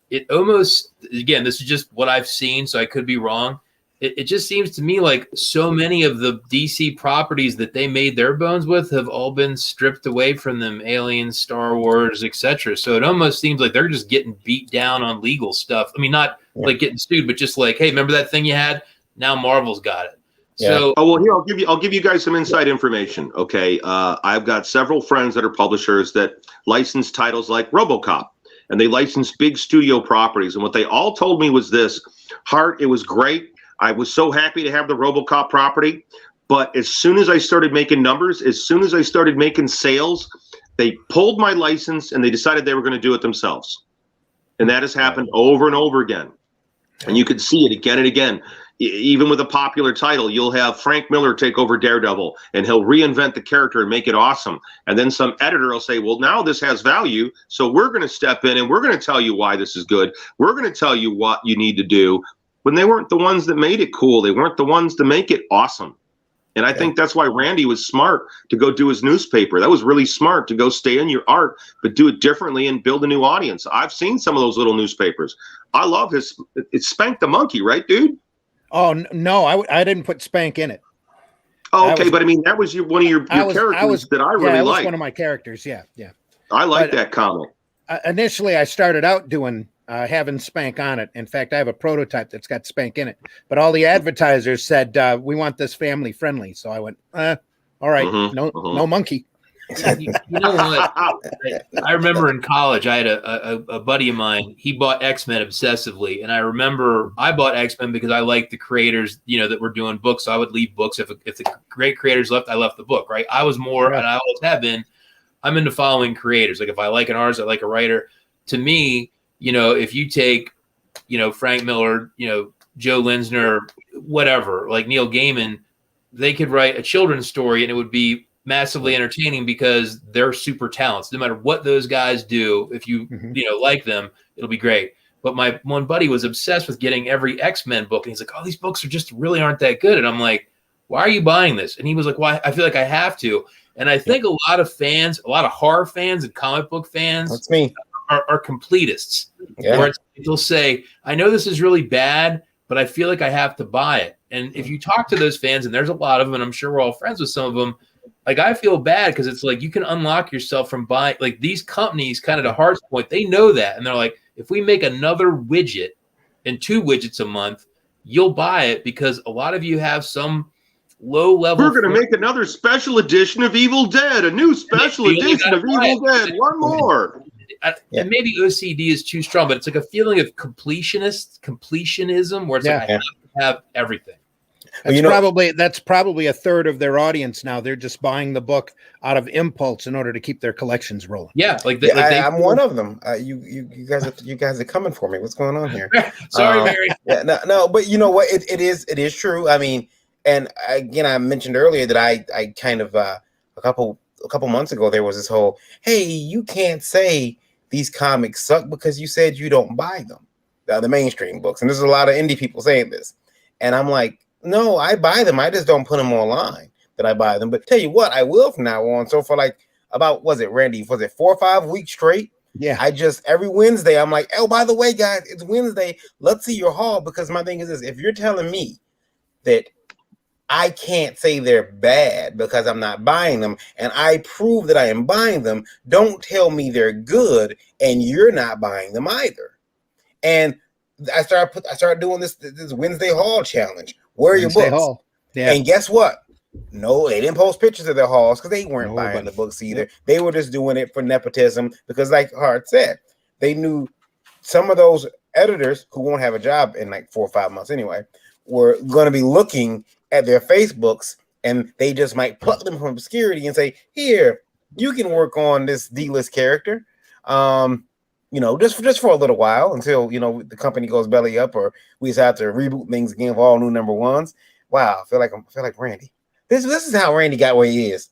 It almost, again, this is just what I've seen, so I could be wrong. It just seems to me like so many of the DC properties that they made their bones with have all been stripped away from them, Aliens, Star Wars, etc. So it almost seems like they're just getting beat down on legal stuff. I mean, not like getting sued, but just like, hey, remember that thing you had? Now Marvel's got it. Yeah. So, here, I'll give you guys some inside information. Okay, I've got several friends that are publishers that license titles like RoboCop, and they license big studio properties. And what they all told me was this: Hart, it was great. I was so happy to have the RoboCop property, but as soon as I started making numbers, as soon as I started making sales, they pulled my license and they decided they were going to do it themselves. And that has happened over and over again. And you can see it again and again. Even with a popular title, you'll have Frank Miller take over Daredevil, and he'll reinvent the character and make it awesome. And then some editor will say, well, now this has value, so we're going to step in and we're going to tell you why this is good. We're going to tell you what you need to do. When they weren't the ones that made it cool. They weren't the ones to make it awesome. And I think that's why Randy was smart to go do his newspaper. That was really smart to go stay in your art, but do it differently and build a new audience. I've seen some of those little newspapers. I love it's Spank the Monkey, right, dude? Oh, no, I didn't put Spank in it. Oh, okay, but I mean, that was one of your characters that I really liked. One of my characters, yeah. I like that comic. Initially, I started out doing having Spank on it. In fact, I have a prototype that's got Spank in it. But all the advertisers said, we want this family friendly. So I went, all right, no monkey. You know what? I remember in college, I had a buddy of mine. He bought X-Men obsessively, and I remember I bought X-Men because I liked the creators, that were doing books. So I would leave books if the great creators left. I left the book. Right? I was more, and I always have been. I'm into following creators. Like if I like an artist, I like a writer. To me, if you take, Frank Miller, Joe Linsner, whatever, like Neil Gaiman, they could write a children's story and it would be massively entertaining because they're super talented. No matter what those guys do, if you like them, it'll be great. But my one buddy was obsessed with getting every X-Men book, and he's like, "Oh, these books are just really aren't that good." And I'm like, "Why are you buying this?" And he was like, "Why? I feel like I have to." And I think a lot of fans, a lot of horror fans and comic book fans, that's me, are completists. Yeah. Where they'll say, "I know this is really bad, but I feel like I have to buy it." And if you talk to those fans, and there's a lot of them, and I'm sure we're all friends with some of them, like I feel bad because it's like you can unlock yourself from buying. Like these companies, kind of to Hart's point, they know that, and they're like, if we make another widget and 2 widgets a month, you'll buy it because a lot of you have some low level. We're going to make another special edition of Evil Dead, a new special edition of Evil Dead, one more. And maybe OCD is too strong, but it's like a feeling of completionism where it's like I have to have everything. That's probably a third of their audience now. They're just buying the book out of impulse in order to keep their collections rolling. Yeah, I'm one of them. You guys are coming for me. What's going on here? Sorry, Mary. No, but you know what? It is true. I mean, and again, I mentioned earlier that I kind of a couple months ago there was this whole, hey, you can't say these comics suck because you said you don't buy them, the mainstream books, and there's a lot of indie people saying this, and I'm like, no, I buy them. I just don't put them online that I buy them. But tell you what, I will from now on. So for like about, Randy? Was it 4 or 5 weeks straight? Yeah. I just, every Wednesday, I'm like, oh, by the way, guys, it's Wednesday. Let's see your haul. Because my thing is this, if you're telling me that I can't say they're bad because I'm not buying them, and I prove that I am buying them, don't tell me they're good and you're not buying them either. And I started doing this Wednesday haul challenge. Where are your books? Yeah. And guess what? No, they didn't post pictures of their hauls because they weren't buying Nobody. the books either. Yep. They were just doing it for nepotism because, like Hart said, they knew some of those editors who won't have a job in like 4 or 5 months anyway were going to be looking at their Facebooks, and they just might pluck them from obscurity and say, "Here, you can work on this D-list character." Just for a little while until the company goes belly up or we just have to reboot things again with all new number ones. Wow, I feel like Randy. This is how Randy got where he is.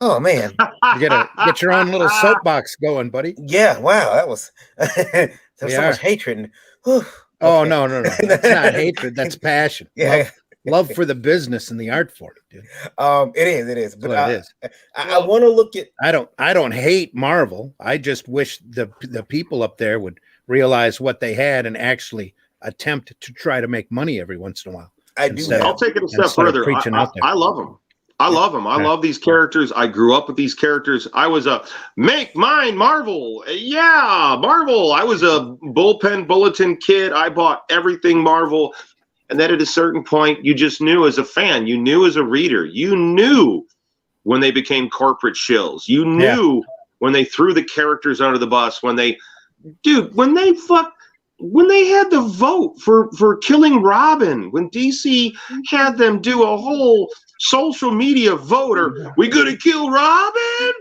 Oh man, you get your own little soapbox going, buddy. Yeah, wow, that was there's so much hatred. Oh no, that's not hatred. That's passion. Yeah, love for the business and the art form, dude. It is. But it is. I want to look at. I don't hate Marvel. I just wish the people up there would realize what they had and actually attempt to try to make money every once in a while. I'll take it a step further. I love them. I love them. I love these characters. I grew up with these characters. I was a make mine Marvel. Yeah, Marvel. I was a bullpen bulletin kid. I bought everything Marvel. And then at a certain point, you just knew as a fan, you knew as a reader, you knew when they became corporate shills. You knew when they threw the characters under the bus, when they had the vote for killing Robin, when DC had them do a whole social media vote, are we gonna kill Robin?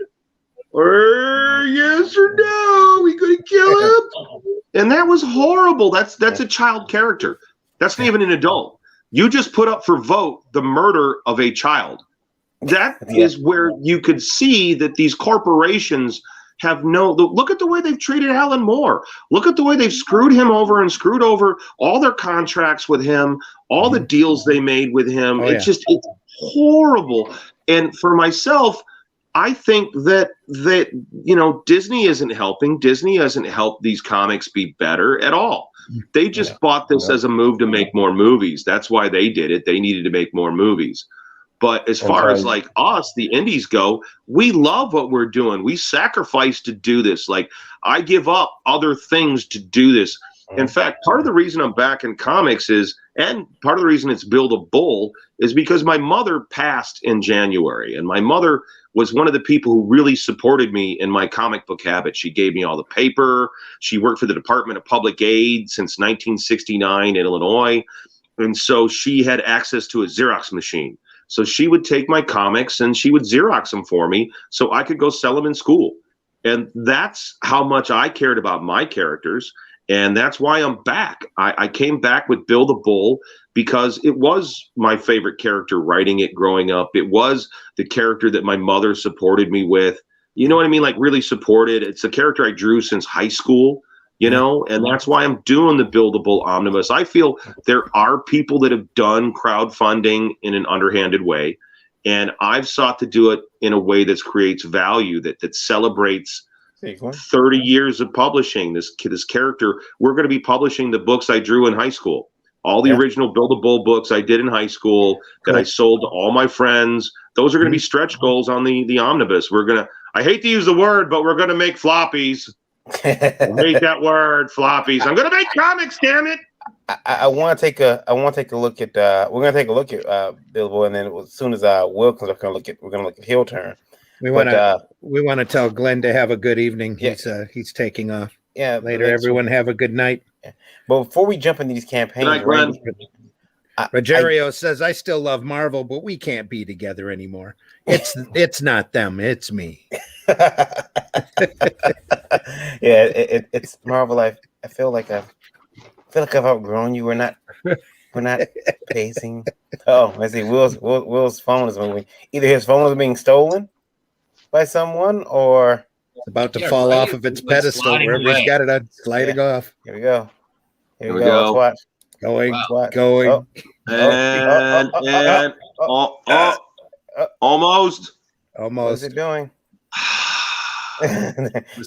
Or yes or no, we gonna kill him? And that was horrible. That's a child character. That's not even an adult. You just put up for vote the murder of a child. That is where you could see that these corporations have look at the way they've treated Alan Moore. Look at the way they've screwed him over and screwed over all their contracts with him, all the deals they made with him. It's horrible. And for myself, I think that Disney isn't helping. Disney hasn't helped these comics be better at all. They just bought this as a move to make more movies. That's why they did it. They needed to make more movies. But as far as like us, the indies go, we love what we're doing. We sacrifice to do this. Like I give up other things to do this. In fact, part of the reason I'm back in comics and part of the reason it's Build a Bull is because my mother passed in January. And my mother was one of the people who really supported me in my comic book habit. She gave me all the paper. She worked for the Department of Public Aid since 1969 in Illinois. And so she had access to a Xerox machine. So she would take my comics and she would Xerox them for me so I could go sell them in school. And that's how much I cared about my characters. And that's why I'm back. I came back with Bill the Bull because it was my favorite character writing it growing up. It was the character that my mother supported me with. You know what I mean? Like really supported. It's a character I drew since high school, and that's why I'm doing the Build a Bull omnibus. I feel there are people that have done crowdfunding in an underhanded way. And I've sought to do it in a way that creates value, that celebrates 30 years of publishing this character. We're going to be publishing the books I drew in high school. All the original Build a Bull books I did in high schoal that I sold to all my friends. Those are going to be stretch goals on the omnibus. I hate to use the word, but we're going to make floppies. I hate that word, floppies. I'm going to make comics, damn it. I want to take a look at we're going to take a look at Build a Bull, and then as soon as Will comes up, we're going to look at Heel Turn. We want to tell Glenn to have a good evening. He's taking off. Yeah. Later, everyone have a good night. Yeah. But before we jump into these campaigns, Rogerio says, "I still love Marvel, but we can't be together anymore. It's not them, it's me." It's Marvel. I feel like I've outgrown you. We're not pacing. Oh, let's see. Will's phone is moving. Either his phone is being stolen by someone, or it's about to fall off of its pedestal wherever he's got it on, sliding off. Here we go. Let's watch. Going. Almost. What's it doing?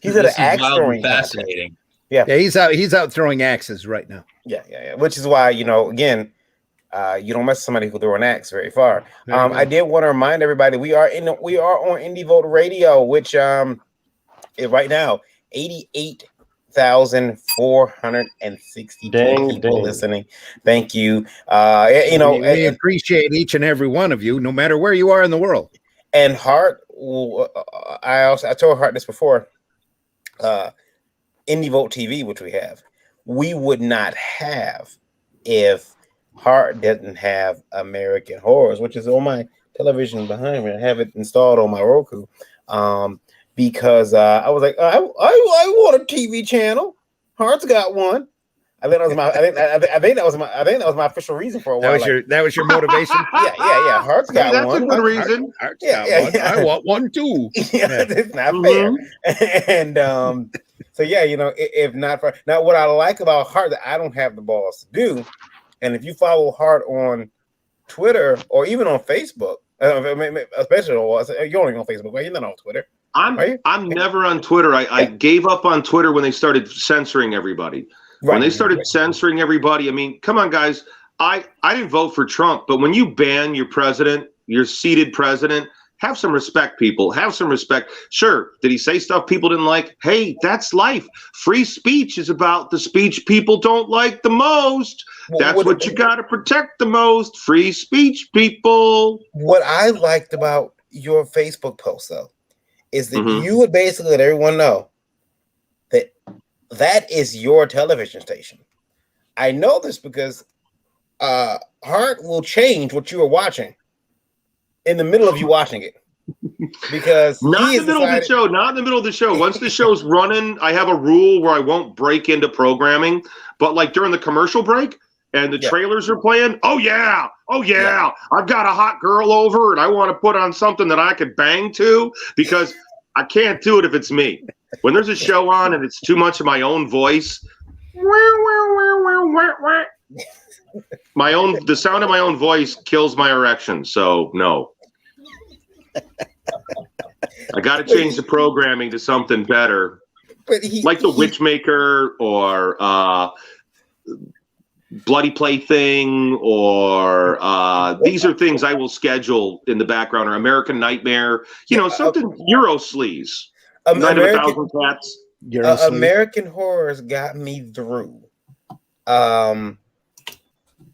He's at an axe throwing. Fascinating. Yeah, he's out throwing axes right now. Yeah. Which is why, again, you don't mess with somebody who throw an axe very far. I did want to remind everybody we are on Indie Vote Radio, which is right now 88 8,462 people listening. Thank you. We appreciate each and every one of you, no matter where you are in the world. And Hart, I told Hart this before. Indie Vote TV, which we would not have if Hart didn't have American Horrors, which is on my television behind me. I have it installed on my Roku. Because I was like, I want a TV channel. Hart's got one. I think that was my official reason for a while. That was your motivation. Yeah. Hart's got that's one. That's a good reason. Hart's got one. I want one too. It's not fair. And so if not for now, what I like about Hart that I don't have the balls to do, and if you follow Hart on Twitter or even on Facebook, especially you're only on Facebook, right? You're not on Twitter. I'm never on Twitter. I gave up on Twitter when they started censoring everybody. Right. When they started censoring everybody, I mean, come on, guys. I didn't vote for Trump, but when you ban your president, your seated president, have some respect, people. Have some respect. Sure, did he say stuff people didn't like? Hey, that's life. Free speech is about the speech people don't like the most. That's what you got to protect the most. Free speech, people. What I liked about your Facebook post, though, is that you would basically let everyone know that is your television station. I know this because Hart will change what you are watching in the middle of you watching it. Because not in the middle of the show. Not in the middle of the show. Once the show's running, I have a rule where I won't break into programming. But like during the commercial break and the trailers are playing, oh yeah, I've got a hot girl over and I want to put on something that I could bang to because I can't do it if it's me. When there's a show on and it's too much of my own voice, the sound of my own voice kills my erection. So no. I got to change the programming to something better, like the Witchmaker or Bloody Plaything, or these are things I will schedule in the background, or American Nightmare, something Euro sleaze. Night of a Thousand Cats. American Horrors got me through. When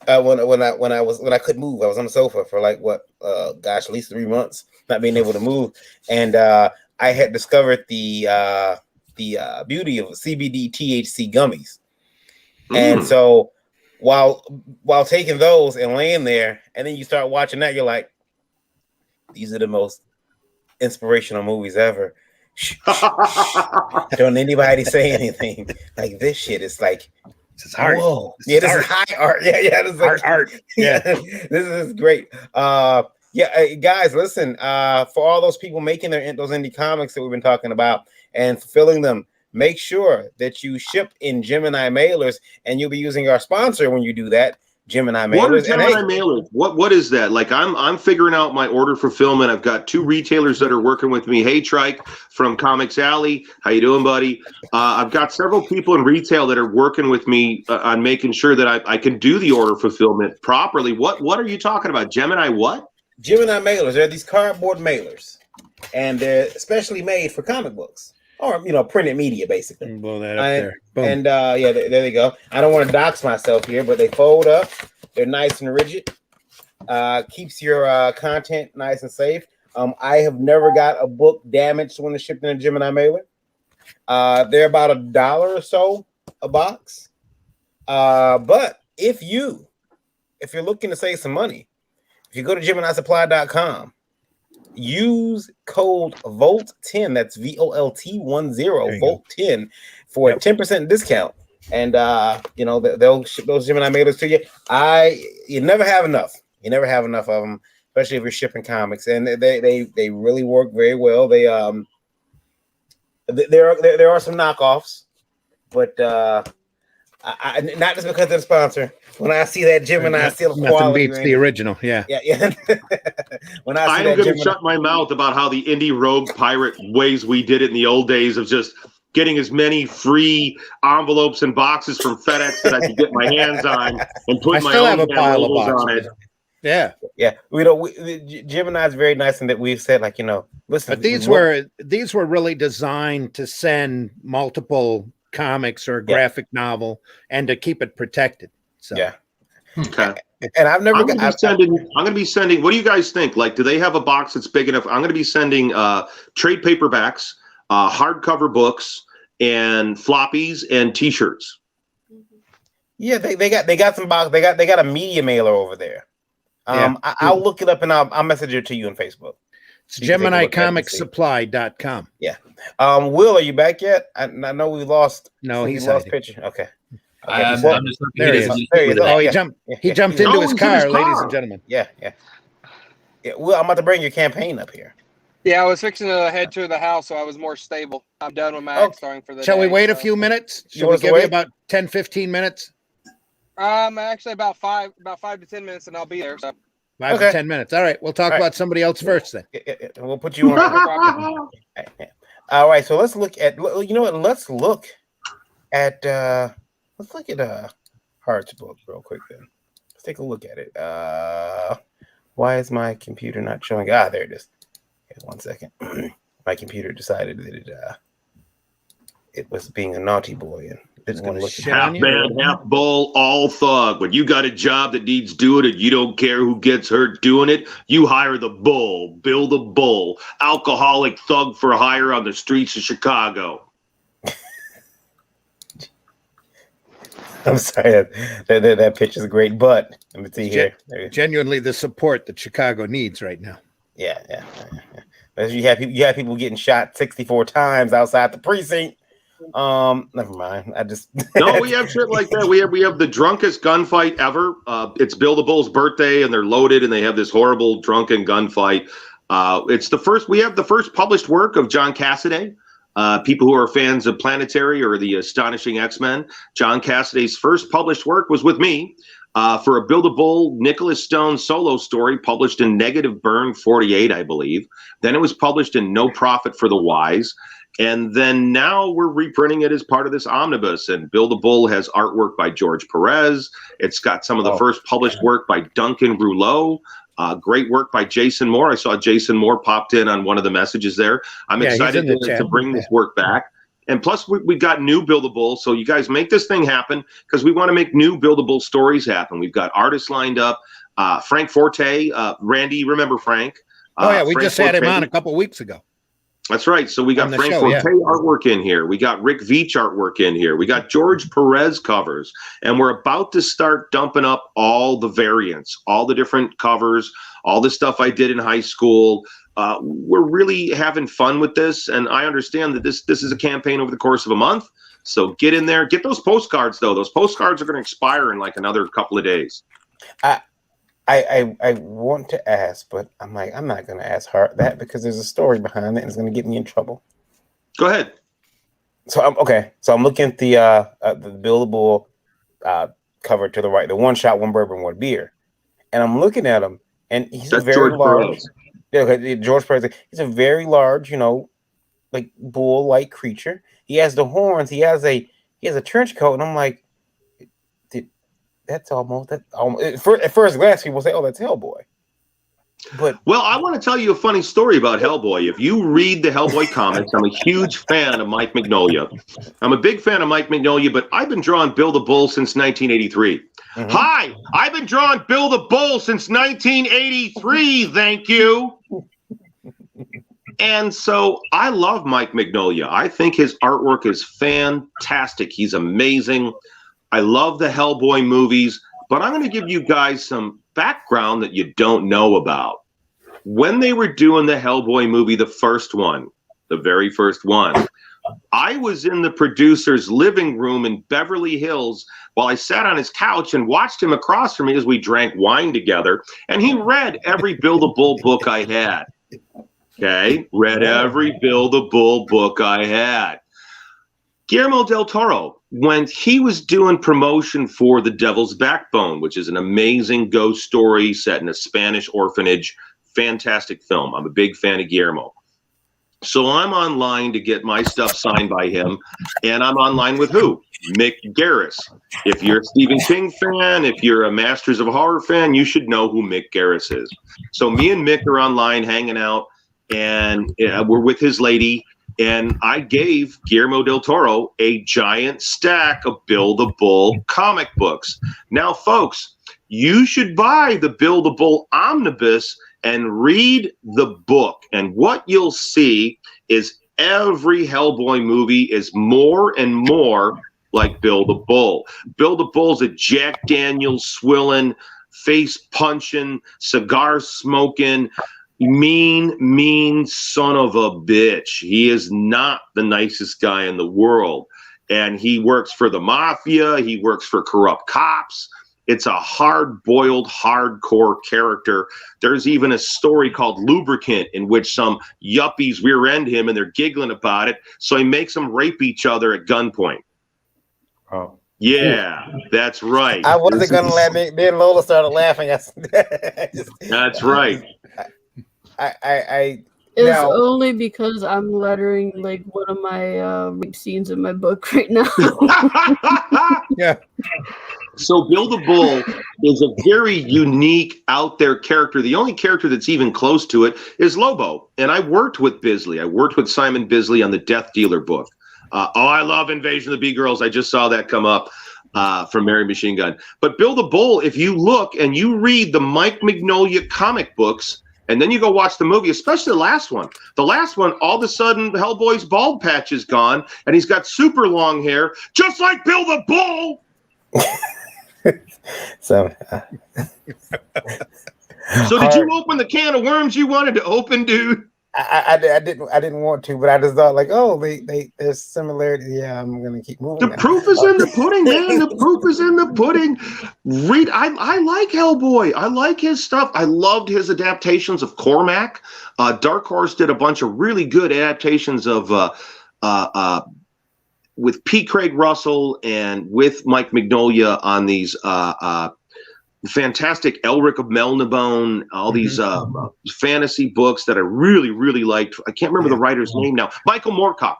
I couldn't move, I was on the sofa for at least 3 months, not being able to move, and I had discovered the beauty of CBD THC gummies, and so while taking those and laying there, and then you start watching that, you're like, these are the most inspirational movies ever. Don't anybody say anything. Like, this shit is like, this is art. Whoa. This is high art. Yeah, this is art. Yeah. This is great. Guys, listen, for all those people making those indie comics that we've been talking about and fulfilling them, make sure that you ship in Gemini mailers, and you'll be using our sponsor when you do that. Gemini mailers. What are Gemini mailers? What is that? Like, I'm figuring out my order fulfillment. I've got 2 retailers that are working with me. Hey, Trike from Comics Alley, how you doing, buddy? I've got several people in retail that are working with me on making sure that I can do the order fulfillment properly. What are you talking about? Gemini what? Gemini mailers. They're these cardboard mailers, and they're specially made for comic books. Or printed media, basically. Blow that up there. Boom. And there they go. I don't want to dox myself here, but they fold up. They're nice and rigid. Keeps your content nice and safe. I have never got a book damaged when it's shipped in a Gemini mailer. They're about $1 or so a box. But if you're looking to save some money, if you go to GeminiSupply.com, use code VOLT10, that's VOLT10, VOLT10, for a 10% discount. And they'll ship those Gemini mailers to you. You never have enough. You never have enough of them, especially if you're shipping comics. And they really work very well. There are some knockoffs, but I not just because they're the sponsor. When I see that Gemini, I see the quality. Nothing beats the original. Yeah. When I am going to shut my mouth about how the indie rogue pirate ways we did it in the old days of just getting as many free envelopes and boxes from FedEx that I could get my hands on and put my own pile of boxes on it. Yeah. Gemini is very nice in that we've said, listen. But these were really designed to send multiple comics or a graphic novel, and to keep it protected. So Yeah. Okay. And I've never. I'm going to be sending. What do you guys think? Like, do they have a box that's big enough? I'm going to be sending trade paperbacks, hardcover books, and floppies and T-shirts. Yeah, they got some box. They got a media mailer over there. I'll look it up and I'll message it to you on Facebook. It's GeminiComicsSupply.com. Yeah. Will, are you back yet? I know we lost. No, he's lost hiding. picture. Okay. I'm just there he is. Oh, he jumped into his car, ladies and gentlemen. Yeah. Will, I'm about to bring your campaign up here. Yeah, I was fixing to head to the house, so I was more stable. I'm done with my axe throwing for the day. Shall we wait a few minutes? Shall we give you about 10, 15 minutes? Actually about 5 to 10 minutes, and I'll be there. So. 5 to 10 minutes. All right, we'll talk about somebody else first then. We'll put you on. All right, so let's look at. You know what? Let's look at Hart's book real quick then. Let's take a look at it. Why is my computer not showing? There it is. Okay, 1 second. My computer decided that it was being a naughty boy and didn't want to look at half man, half bull, all thug. When you got a job that needs doing and you don't care who gets hurt doing it, you hire the bull, Bill the Bull, alcoholic thug for hire on the streets of Chicago. I'm sorry, that picture's great, but let me see here. Genuinely the support that Chicago needs right now. Yeah. You have people getting shot 64 times outside the precinct. Never mind. No, we have shit like that. We have the drunkest gunfight ever. It's Bill the Bull's birthday, and they're loaded, and they have this horrible drunken gunfight. It's the first. We have the first published work of John Cassaday. People who are fans of Planetary or the Astonishing X-Men, John Cassaday's first published work was with me for a Bill the Bull Nicholas Stone solo story published in Negative Burn 48, I believe. Then it was published in No Profit for the Wise. And then now we're reprinting it as part of this omnibus. And Bill the Bull has artwork by George Perez. It's got some of the first published work by Duncan Rouleau. Great work by Jason Moore. I saw Jason Moore popped in on one of the messages there. I'm excited to bring this work back. And plus, we got new Bill the Bull. So you guys make this thing happen because we want to make new Bill the Bull stories happen. We've got artists lined up. Frank Forte, Randy, remember Frank? We just had him on a couple of weeks ago. That's right. So we got Frank Forte artwork in here. We got Rick Veitch artwork in here. We got George Perez covers. And we're about to start dumping up all the variants, all the different covers, all the stuff I did in high school. We're really having fun with this. And I understand that this is a campaign over the course of a month. So get in there. Get those postcards, though. Those postcards are going to expire in like another couple of days. I want to ask, but I'm not going to ask Hart that because there's a story behind it and it's going to get me in trouble. Go ahead. So I'm looking at the Bill the Bull cover to the right, the one shot, one bourbon, one beer, and I'm looking at him, and he's a very large. George Perez. He's a very large, like bull-like creature. He has the horns. He has a trench coat, and I'm like, That's almost at first glance, people say, "Oh, that's Hellboy." But I want to tell you a funny story about Hellboy. If you read the Hellboy comics, I'm a huge fan of Mike Mignola. I'm a big fan of Mike Mignola, but I've been drawing Bill the Bull since 1983. Mm-hmm. Hi, I've been drawing Bill the Bull since 1983. Thank you. And so I love Mike Mignola. I think his artwork is fantastic. He's amazing. I love the Hellboy movies, but I'm going to give you guys some background that you don't know about. When they were doing the Hellboy movie, the first one, the very first one, I was in the producer's living room in Beverly Hills while I sat on his couch and watched him across from me as we drank wine together, and he read every Bill the Bull book I had. Okay? Read every Bill the Bull book I had. Guillermo del Toro, when he was doing promotion for The Devil's Backbone, which is an amazing ghost story set in a Spanish orphanage, fantastic film. I'm a big fan of Guillermo. So I'm online to get my stuff signed by him, and I'm online with who? Mick Garris. If you're a Stephen King fan, if you're a Masters of Horror fan, you should know who Mick Garris is. So me and Mick are online hanging out, and we're with his lady, and I gave Guillermo del Toro a giant stack of Bill the Bull comic books. Now, folks, you should buy the Bill the Bull Omnibus and read the book. And what you'll see is every Hellboy movie is more and more like Bill the Bull. Bill the Bull's a Jack Daniels swilling, face punching, cigar smoking, mean son of a bitch. He is not the nicest guy in the world. And he works for the mafia. He works for corrupt cops. It's a hard-boiled, hardcore character. There's even a story called Lubricant in which some yuppies rear-end him and they're giggling about it. So he makes them rape each other at gunpoint. Oh. Yeah, that's right. I wasn't going to laugh. Then Lola started laughing. That's right. It's now, only because I'm lettering like one of my rape scenes in my book right now. Yeah. So Bill the Bull is a very unique, out there character. The only character that's even close to it is Lobo. And I worked with Bisley. I worked with Simon Bisley on the Death Dealer book. I love Invasion of the B-Girls. I just saw that come up from Mary Machine Gun. But Bill the Bull, if you look and you read the Mike Mignola comic books, and then you go watch the movie, especially the last one. The last one, all of a sudden, Hellboy's bald patch is gone, and he's got super long hair, just like Bill the Bull. So did you open the can of worms you wanted to open, dude? I didn't want to, but I just thought like, oh, there's similarity. Yeah, I'm gonna keep moving. The proof is in the pudding, man. The proof is in the pudding. Read. I like Hellboy. I like his stuff. I loved his adaptations of Cormac. Dark Horse did a bunch of really good adaptations of with P. Craig Russell and with Mike Mignola on these fantastic Elric of Melnibone, all these fantasy books that I really, really liked. I can't remember the writer's name now. Michael Moorcock.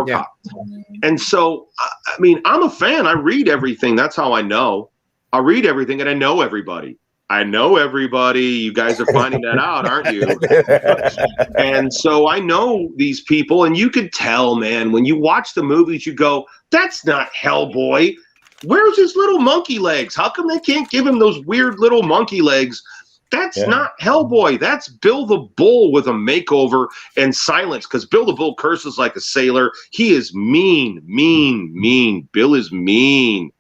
Yeah. And so, I mean, I'm a fan. I read everything. That's how I know. I read everything and I know everybody. You guys are finding that out, aren't you? And so I know these people, and you could tell, man, when you watch the movies, you go, that's not Hellboy. Where's his little monkey legs? How come they can't give him those weird little monkey legs? That's not Hellboy. That's Bill the Bull with a makeover and silence, because Bill the Bull curses like a sailor. He is mean. Bill is mean.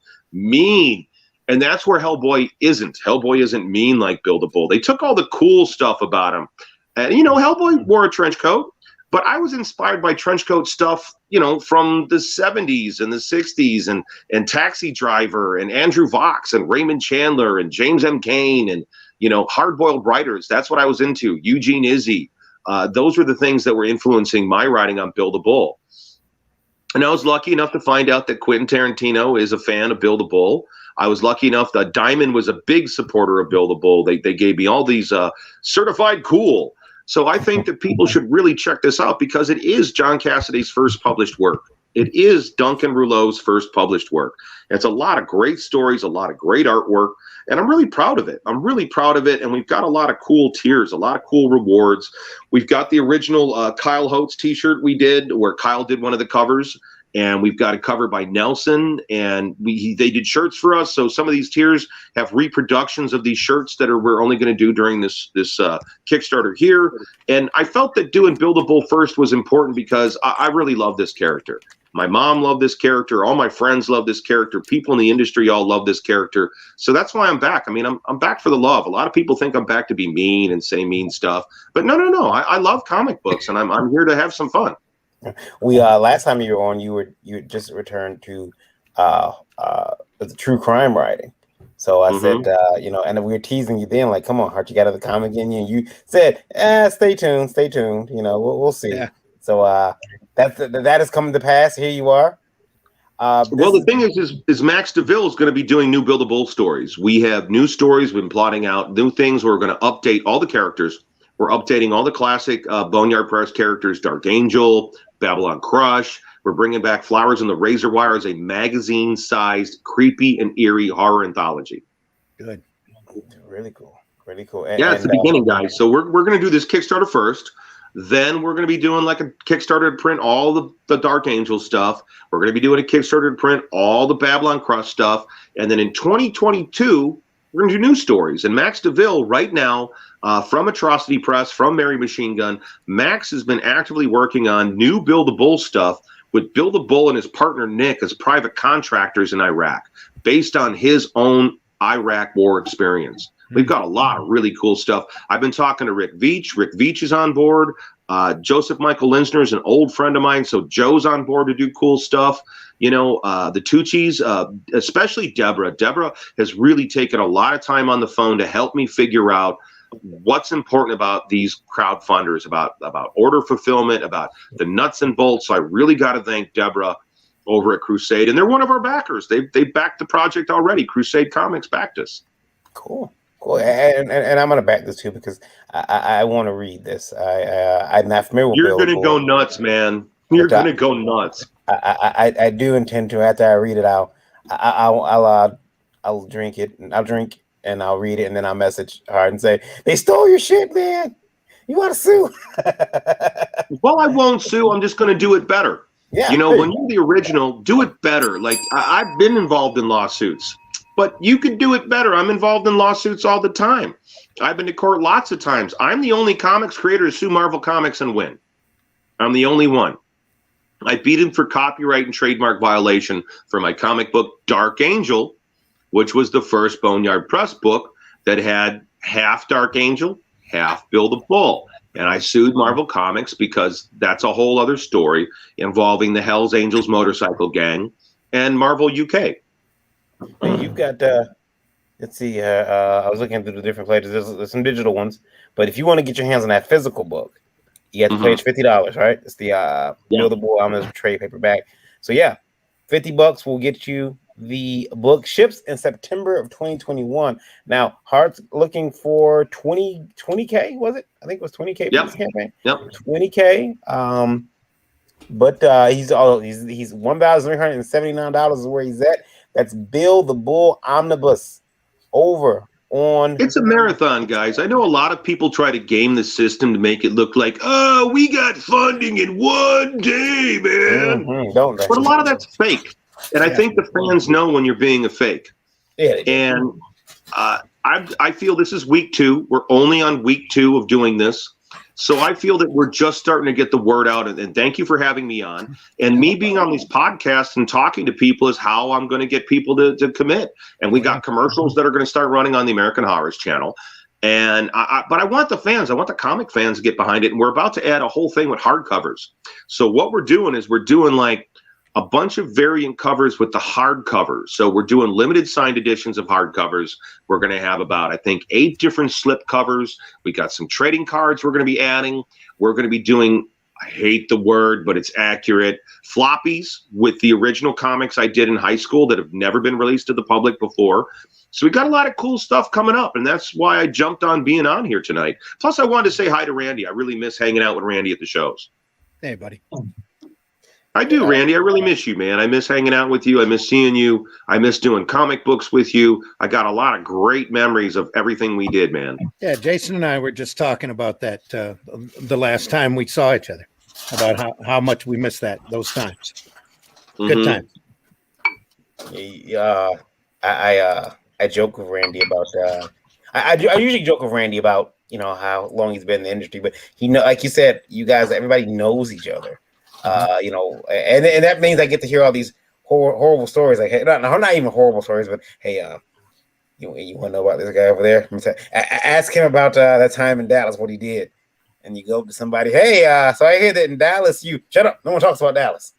And that's where Hellboy isn't. Hellboy isn't mean like Bill the Bull. They took all the cool stuff about him. And, Hellboy wore a trench coat, but I was inspired by trench coat stuff, from the 70s and the 60s and Taxi Driver and Andrew Vox and Raymond Chandler and James M. Cain and, hard-boiled writers. That's what I was into. Eugene Izzy. Those were the things that were influencing my writing on Bill the Bull. And I was lucky enough to find out that Quentin Tarantino is a fan of Bill the Bull. I was lucky enough that Diamond was a big supporter of Bill the Bull. They gave me all these certified cool. So I think that people should really check this out because it is John Cassidy's first published work. It is Duncan Rouleau's first published work. It's a lot of great stories, a lot of great artwork, and I'm really proud of it. And we've got a lot of cool tiers, a lot of cool rewards. We've got the original Kyle Holtz t-shirt we did where Kyle did one of the covers. And we've got a cover by Nelson, and they did shirts for us. So some of these tiers have reproductions of these shirts that we're only going to do during this Kickstarter here. And I felt that doing Bill the Bull first was important because I really love this character. My mom loved this character. All my friends love this character. People in the industry all love this character. So that's why I'm back. I mean, I'm back for the love. A lot of people think I'm back to be mean and say mean stuff, but no. I love comic books, and I'm here to have some fun. We last time you were on, you just returned to the true crime writing. So I said, and we were teasing you then, like, come on, Hart, you got to the comic again. And you said, stay tuned. We'll see. Yeah. So that is coming to pass. Here you are. Well, the thing is Max DeVille is going to be doing new Bill the Bull stories. We have new stories. We've been plotting out new things. We're going to update all the characters. We're updating all the classic Boneyard Press characters, Dark Angel, Babylon Crush. We're bringing back Flowers in the Razor Wire as a magazine-sized, creepy and eerie horror anthology. Good. Really cool. It's the beginning, guys. So we're going to do this Kickstarter first. Then we're going to be doing like a Kickstarter to print all the Dark Angel stuff. We're going to be doing a Kickstarter to print all the Babylon Crush stuff. And then in 2022, we're going to do new stories. And Max DeVille right now, from Atrocity Press, from Mary Machine Gun, Max has been actively working on new Bill the Bull stuff with Bill the Bull and his partner Nick as private contractors in Iraq, based on his own Iraq war experience. We've got a lot of really cool stuff. I've been talking to Rick Veach. Rick Veach is on board. Joseph Michael Linsner is an old friend of mine, so Joe's on board to do cool stuff. You know, the Tucci's, especially Deborah. Deborah has really taken a lot of time on the phone to help me figure out what's important about these crowdfunders, about order fulfillment, about the nuts and bolts. So I really got to thank Deborah over at Crusade, and they're one of our backers. They backed the project already. Crusade Comics backed us. Cool. And I'm gonna back this too because I want to read this. I'm not familiar with. You're gonna go nuts, man. You're gonna go nuts. I do intend to. After I read it, I'll drink it. And I'll drink and I'll read it, and then I'll message her and say they stole your shit, man. You want to sue? Well, I won't sue. I'm just gonna do it better. Yeah. You know, when you're the original, do it better. Like I've been involved in lawsuits. But you could do it better. I'm involved in lawsuits all the time. I've been to court lots of times. I'm the only comics creator to sue Marvel Comics and win. I'm the only one. I beat him for copyright and trademark violation for my comic book Dark Angel, which was the first Boneyard Press book that had half Dark Angel, half Bill the Bull. And I sued Marvel Comics because that's a whole other story involving the Hells Angels motorcycle gang and Marvel UK. And you've got let's see, I was looking through the different places. There's some digital ones, but if you want to get your hands on that physical book, you have to pay $50, right? It's the Bill the Bull Omnibus trade paperback. So yeah, $50 will get you the book. Ships in September of 2021. Now Hart's looking for 20K, was it? I think it was 20K for this campaign. Yep. 20K. But he's $1,379 is where he's at. That's Bill the Bull Omnibus over on. It's a marathon, guys. I know a lot of people try to game the system to make it look like, oh, we got funding in one day, man. Don't. But a lot of that's fake. And I think the fans know when you're being a fake. Yeah. And I feel this is week 2. We're only on week 2 of doing this. So I feel that we're just starting to get the word out, and thank you for having me on. And me being on these podcasts and talking to people is how I'm going to get people to commit. And we got commercials that are going to start running on the American Horrors channel. And but I want the fans, I want the comic fans to get behind it. And we're about to add a whole thing with hardcovers. So what we're doing is we're doing like a bunch of variant covers with the hardcovers. So we're doing limited signed editions of hardcovers. We're going to have about, I think, 8 different slip covers. We got some trading cards we're going to be adding. We're going to be doing, I hate the word, but it's accurate, floppies with the original comics I did in high school that have never been released to the public before. So we got a lot of cool stuff coming up, and that's why I jumped on being on here tonight. Plus, I wanted to say hi to Randy. I really miss hanging out with Randy at the shows. Hey, buddy. I do, Randy. I really miss you, man. I miss hanging out with you. I miss seeing you. I miss doing comic books with you. I got a lot of great memories of everything we did, man. Yeah, Jason and I were just talking about that the last time we saw each other, about how much we miss those times. Good times. I joke with Randy about I usually joke with Randy about how long he's been in the industry, but like you said, you guys, everybody knows each other. And that means I get to hear all these horrible stories. Like, hey, not even horrible stories, but hey, you want to know about this guy over there? Ask him about that time in Dallas, what he did, and you go up to somebody, hey, so I hear that in Dallas, shut up, no one talks about Dallas.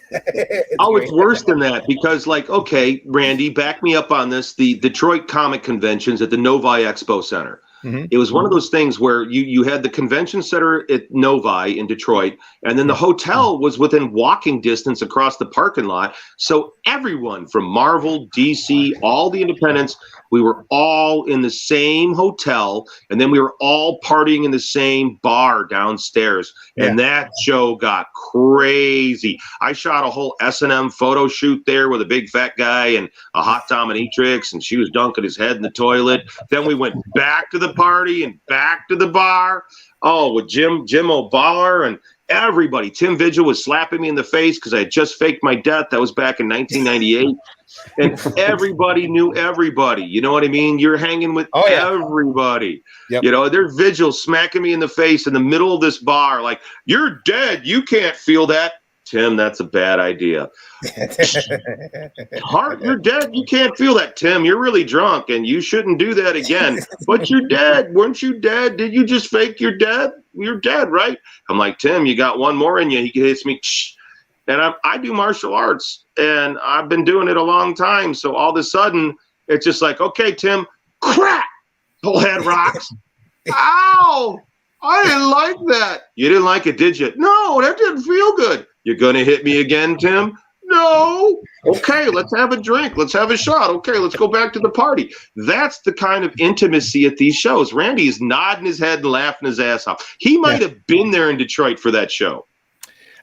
It's worse than that because, like, okay, Randy, back me up on this. The Detroit Comic Conventions at the Novi Expo Center. It was one of those things where you had the convention center at Novi in Detroit, and then the hotel was within walking distance across the parking lot. So everyone from Marvel, DC, all the independents, we were all in the same hotel, and then we were all partying in the same bar downstairs. And that show got crazy. I shot a whole S&M photo shoot there with a big fat guy and a hot dominatrix, and she was dunking his head in the toilet. Then we went back to the the party and back to the bar. Oh, with Jim O'Baller and everybody. Tim Vigil was slapping me in the face because I had just faked my death. That was back in 1998. And everybody knew everybody. You know what I mean? You're hanging with everybody. Yep. You know, there's Vigil smacking me in the face in the middle of this bar. Like, you're dead. You can't feel that. Tim, that's a bad idea. Hart, you're dead. You can't feel that. Tim, you're really drunk and you shouldn't do that again. But you're dead. Weren't you dead? Did you just fake you're dead? You're dead, right? I'm like, Tim, you got one more in you. He hits me. Shh. And I do martial arts and I've been doing it a long time. So all of a sudden it's just like, okay, Tim, crack, whole head rocks. Ow, I didn't like that. You didn't like it, did you? No, that didn't feel good. You're going to hit me again, Tim? No. Okay, let's have a drink. Let's have a shot. Okay, let's go back to the party. That's the kind of intimacy at these shows. Randy is nodding his head and laughing his ass off. He might have been there in Detroit for that show.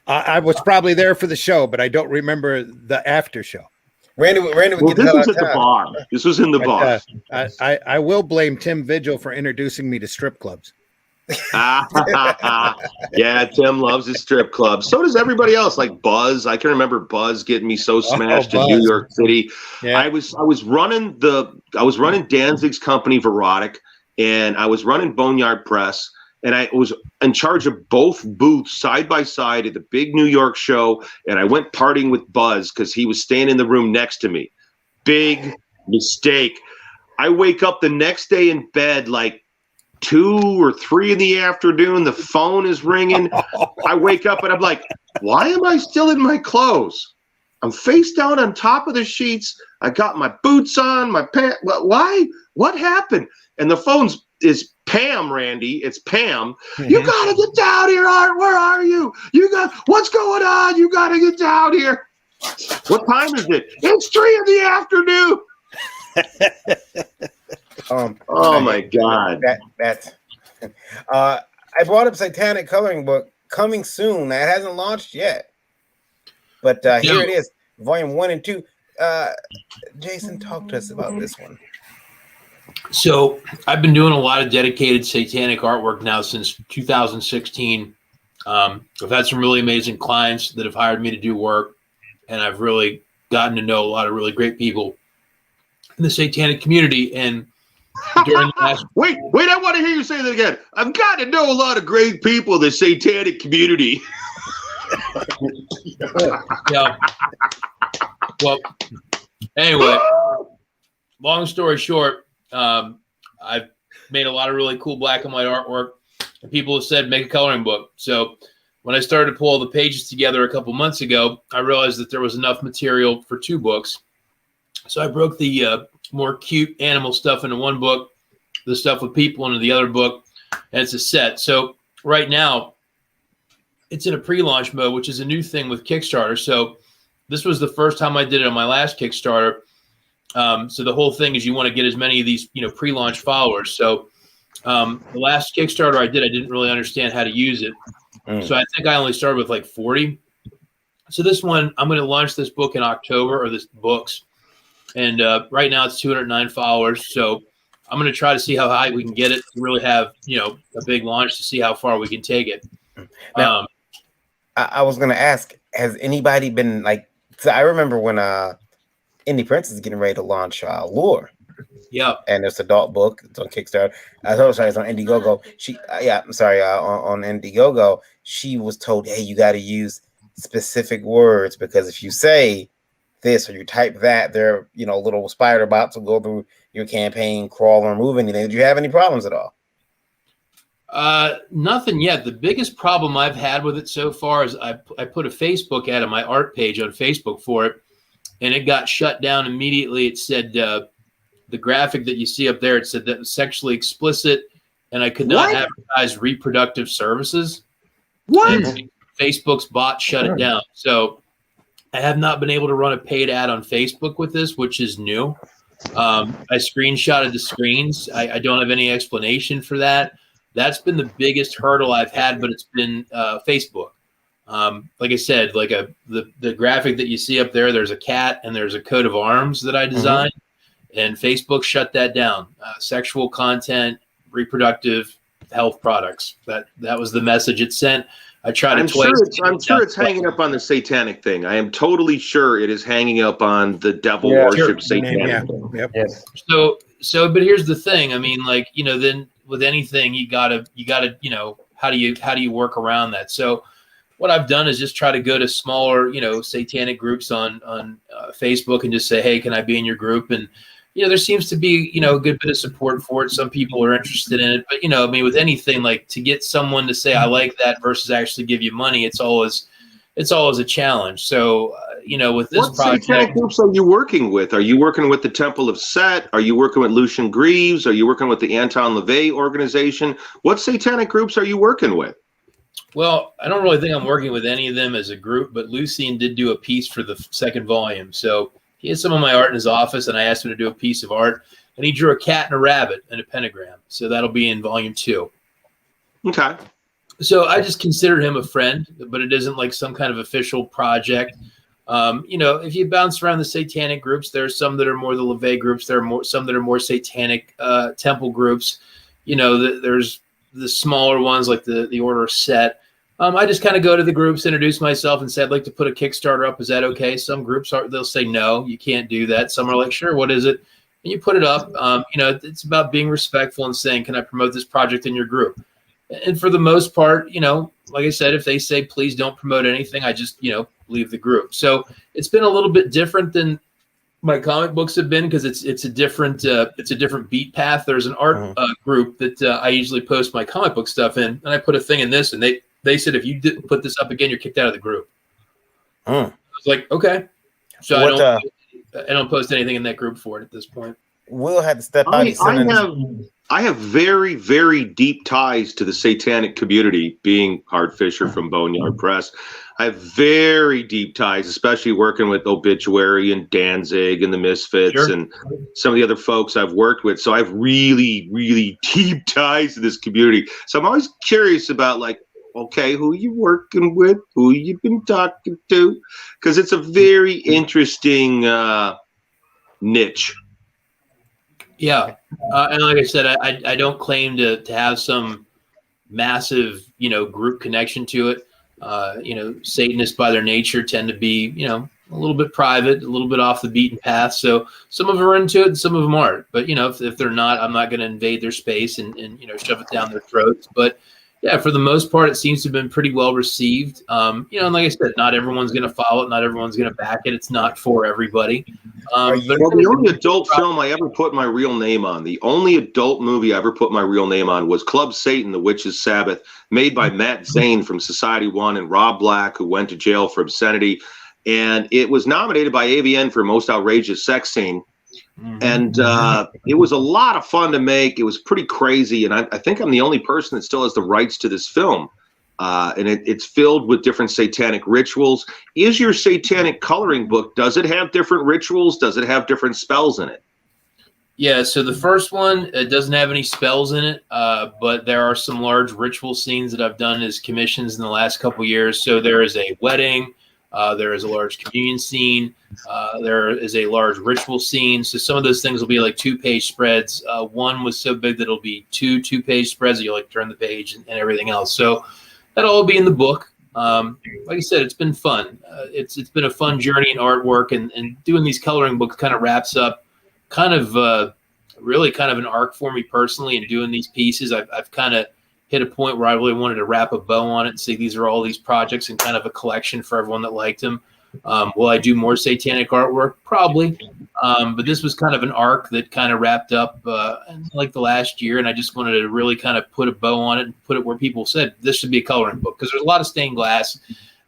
I was probably there for the show, but I don't remember the after show. Randy would Well, get this the hell was out at of the town. bar. This was in the bar. I will blame Tim Vigil for introducing me to strip clubs. Yeah, Tim loves his strip club. So does everybody else. Like Buzz, I can remember Buzz getting me so smashed in New York City. Yeah. I was running Danzig's company, Verotic, and I was running Boneyard Press, and I was in charge of both booths side by side at the big New York show. And I went partying with Buzz because he was staying in the room next to me. Big mistake. I wake up the next day in bed like 2 or 3 in the afternoon. The phone is ringing. I wake up and I'm like, why am I still in my clothes? I'm face down on top of the sheets. I got my boots on, my pants. Why? What happened? And the phone is Pam, Randy. It's Pam. Mm-hmm. You got to get down here, Art. Where are you? What's going on? You got to get down here. What time is it? It's 3 in the afternoon. Oh my God! That's. I brought up Satanic Coloring Book coming soon. That hasn't launched yet, but here it is, Volume 1 and 2. Jason, talk to us about this one. So I've been doing a lot of dedicated satanic artwork now since 2016. I've had some really amazing clients that have hired me to do work, and I've really gotten to know a lot of really great people in the satanic community. And during the last wait, I want to hear you say that again. I've got to know a lot of great people in the satanic community. Yeah. Well, anyway, long story short, I've made a lot of really cool black and white artwork, and people have said make a coloring book. So when I started to pull all the pages together a couple months ago, I realized that there was enough material for 2 books. So I broke the more cute animal stuff into one book, the stuff with people into the other book, and it's a set. So right now, it's in a pre-launch mode, which is a new thing with Kickstarter. So this was the first time I did it on my last Kickstarter. So the whole thing is you want to get as many of these, pre-launch followers. So the last Kickstarter I didn't really understand how to use it. So I think I only started with like 40. So this one, I'm going to launch this book in October, or this books. And right now it's 209 followers. So I'm going to try to see how high we can get it to really have, a big launch to see how far we can take it. Now, I was going to ask, has anybody been like, so I remember when Indie Prince is getting ready to launch Lure. Yeah. And it's an adult book. It's on Kickstarter. It's on Indiegogo. On Indiegogo, she was told, hey, you got to use specific words, because if you say this or you type that, there are, little spider bots will go through your campaign, crawl or remove anything. Did you have any problems at all? Nothing yet. The biggest problem I've had with it so far is I put a Facebook ad on my art page on Facebook for it, and it got shut down immediately. It said the graphic that you see up there, it said that it was sexually explicit, and I could not advertise reproductive services. What? And Facebook's bot shut it down. So I have not been able to run a paid ad on Facebook with this, which is new. I screenshotted the screens. I don't have any explanation for that. That's been the biggest hurdle I've had, but it's been Facebook. Like I said, like the graphic that you see up there, there's a cat and there's a coat of arms that I designed, and Facebook shut that down. Sexual content, reproductive health products. That was the message it sent. I tried it twice. I'm sure it's hanging up on the satanic thing. I am totally sure it is hanging up on the devil worship satanic thing. Yep. Yes. So, but here's the thing. I mean, like, then with anything, you gotta, how do you work around that? So what I've done is just try to go to smaller, satanic groups on Facebook and just say, hey, can I be in your group? And, there seems to be, a good bit of support for it. Some people are interested in it, but, I mean, with anything, like, to get someone to say, I like that versus actually give you money, it's always a challenge. So, with this project, satanic groups are you working with? Are you working with the Temple of Set? Are you working with Lucian Greaves? Are you working with the Anton LaVey organization? What satanic groups are you working with? Well, I don't really think I'm working with any of them as a group, but Lucian did do a piece for the second volume. So he had some of my art in his office, and I asked him to do a piece of art, and he drew a cat and a rabbit and a pentagram. So that'll be in volume 2. Okay. So I just consider him a friend, but it isn't like some kind of official project. If you bounce around the satanic groups, there are some that are more the LaVey groups. There are some that are more satanic temple groups. There's the smaller ones like the Order of Set. I just kind of go to the groups, introduce myself, and say, I'd like to put a Kickstarter up. Is that okay? Some groups they'll say, no, you can't do that. Some are like, sure, what is it? And you put it up. It's about being respectful and saying, can I promote this project in your group? And for the most part, like I said, if they say, please don't promote anything, I just, leave the group. So it's been a little bit different than my comic books have been, because it's a different beat path. There's an art group that I usually post my comic book stuff in, and I put a thing in this, and they said, if you didn't put this up again, you're kicked out of the group. I was like, okay. So I don't post anything in that group for it at this point. We'll have to step out. I have very, very deep ties to the satanic community, being Art Fisher from Boneyard Press. I have very deep ties, especially working with Obituary and Danzig and the Misfits and some of the other folks I've worked with. So I have really, really deep ties to this community. So I'm always curious about, like, okay, who are you working with? Who you been talking to? Because it's a very interesting niche. Yeah. And like I said, I don't claim to have some massive, group connection to it. Satanists by their nature tend to be, a little bit private, a little bit off the beaten path. So some of them are into it and some of them aren't. But, if they're not, I'm not going to invade their space and shove it down their throats. But yeah, for the most part, it seems to have been pretty well received. And like I said, not everyone's going to follow it. Not everyone's going to back it. It's not for everybody. But the only adult film I ever put my real name on, the only adult movie I ever put my real name on, was Club Satan, The Witch's Sabbath, made by Matt Zane from Society One and Rob Black, who went to jail for obscenity. And it was nominated by AVN for Most Outrageous Sex Scene. And it was a lot of fun to make. It was pretty crazy. And I think I'm the only person that still has the rights to this film. And it's filled with different satanic rituals. Is your satanic coloring book, does it have different rituals? Does it have different spells in it? Yeah, so the first one, it doesn't have any spells in it, but there are some large ritual scenes that I've done as commissions in the last couple years. So there is a wedding. There is a large communion scene. There is a large ritual scene. So some of those things will be like 2-page spreads. One was so big that it'll be two-page spreads that you like turn the page and everything else. So that'll all be in the book. Like I said, it's been fun. It's been a fun journey in artwork, and doing these coloring books kind of wraps up really kind of an arc for me personally. And doing these pieces, I've kind of hit a point where I really wanted to wrap a bow on it and say these are all these projects and kind of a collection for everyone that liked them. Will I do more satanic artwork? Probably. But this was kind of an arc that kind of wrapped up in like the last year, and I just wanted to really kind of put a bow on it and put it where people said this should be a coloring book, because there's a lot of stained glass.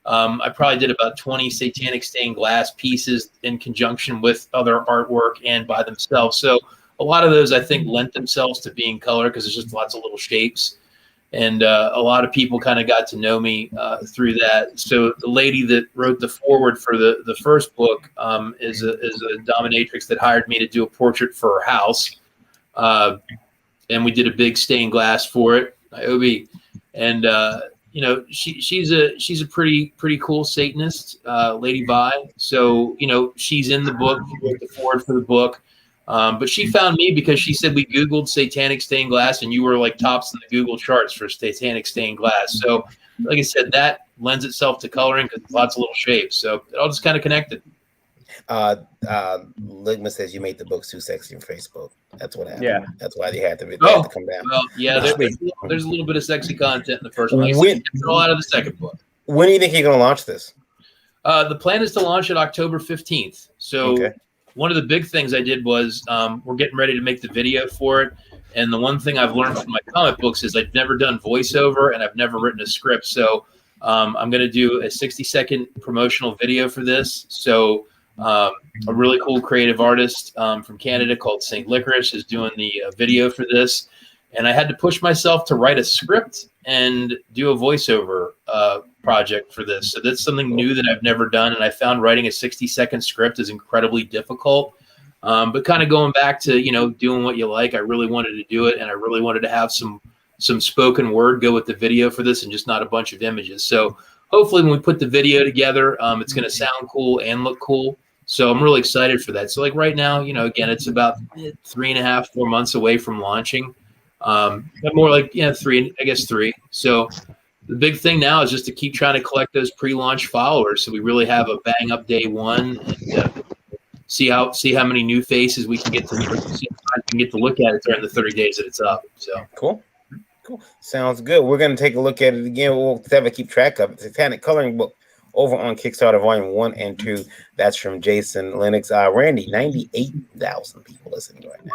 I probably did about 20 satanic stained glass pieces in conjunction with other artwork and by themselves. So a lot of those, I think, lent themselves to being color because there's just lots of little shapes. And a lot of people kind of got to know me through that. So the lady that wrote the foreword for the first book is a dominatrix that hired me to do a portrait for her house. And we did a big stained glass for it, Niobe. And, she's a pretty cool Satanist, Lady Vi. So, she's in the book. She wrote the foreword for the book. But she found me because she said we Googled satanic stained glass, and you were like tops in the Google charts for satanic stained glass. So, like I said, that lends itself to coloring because lots of little shapes. So it all just kind of connected. Ligma says you made the books too sexy on Facebook. That's what happened. Yeah. That's why they had to come down. Well, yeah, there's a little bit of sexy content in the first one. It's all out of the second book. When do you think you're going to launch this? The plan is to launch it October 15th. So one of the big things I did was we're getting ready to make the video for it. And the one thing I've learned from my comic books is I've never done voiceover and I've never written a script. So I'm going to do a 60-second promotional video for this. So a really cool creative artist from Canada called St. Licorice is doing the video for this. And I had to push myself to write a script and do a voiceover project for this. So that's something new that I've never done. And I found writing a 60-second script is incredibly difficult. But kind of going back to, doing what you like, I really wanted to do it. And I really wanted to have some spoken word go with the video for this and just not a bunch of images. So hopefully when we put the video together, it's going to sound cool and look cool. So I'm really excited for that. So like right now, again, it's about 3.5, 4 months away from launching. More like, 3. So the big thing now is just to keep trying to collect those pre-launch followers. So we really have a bang up day one and see how many new faces we can get to look at it during the 30 days that it's up. So cool. Sounds good. We're going to take a look at it again. We'll have to keep track of it. Satanic Coloring Book over on Kickstarter Volume 1 and 2. That's from Jason Lennox. Randy, 98,000 people listening right now.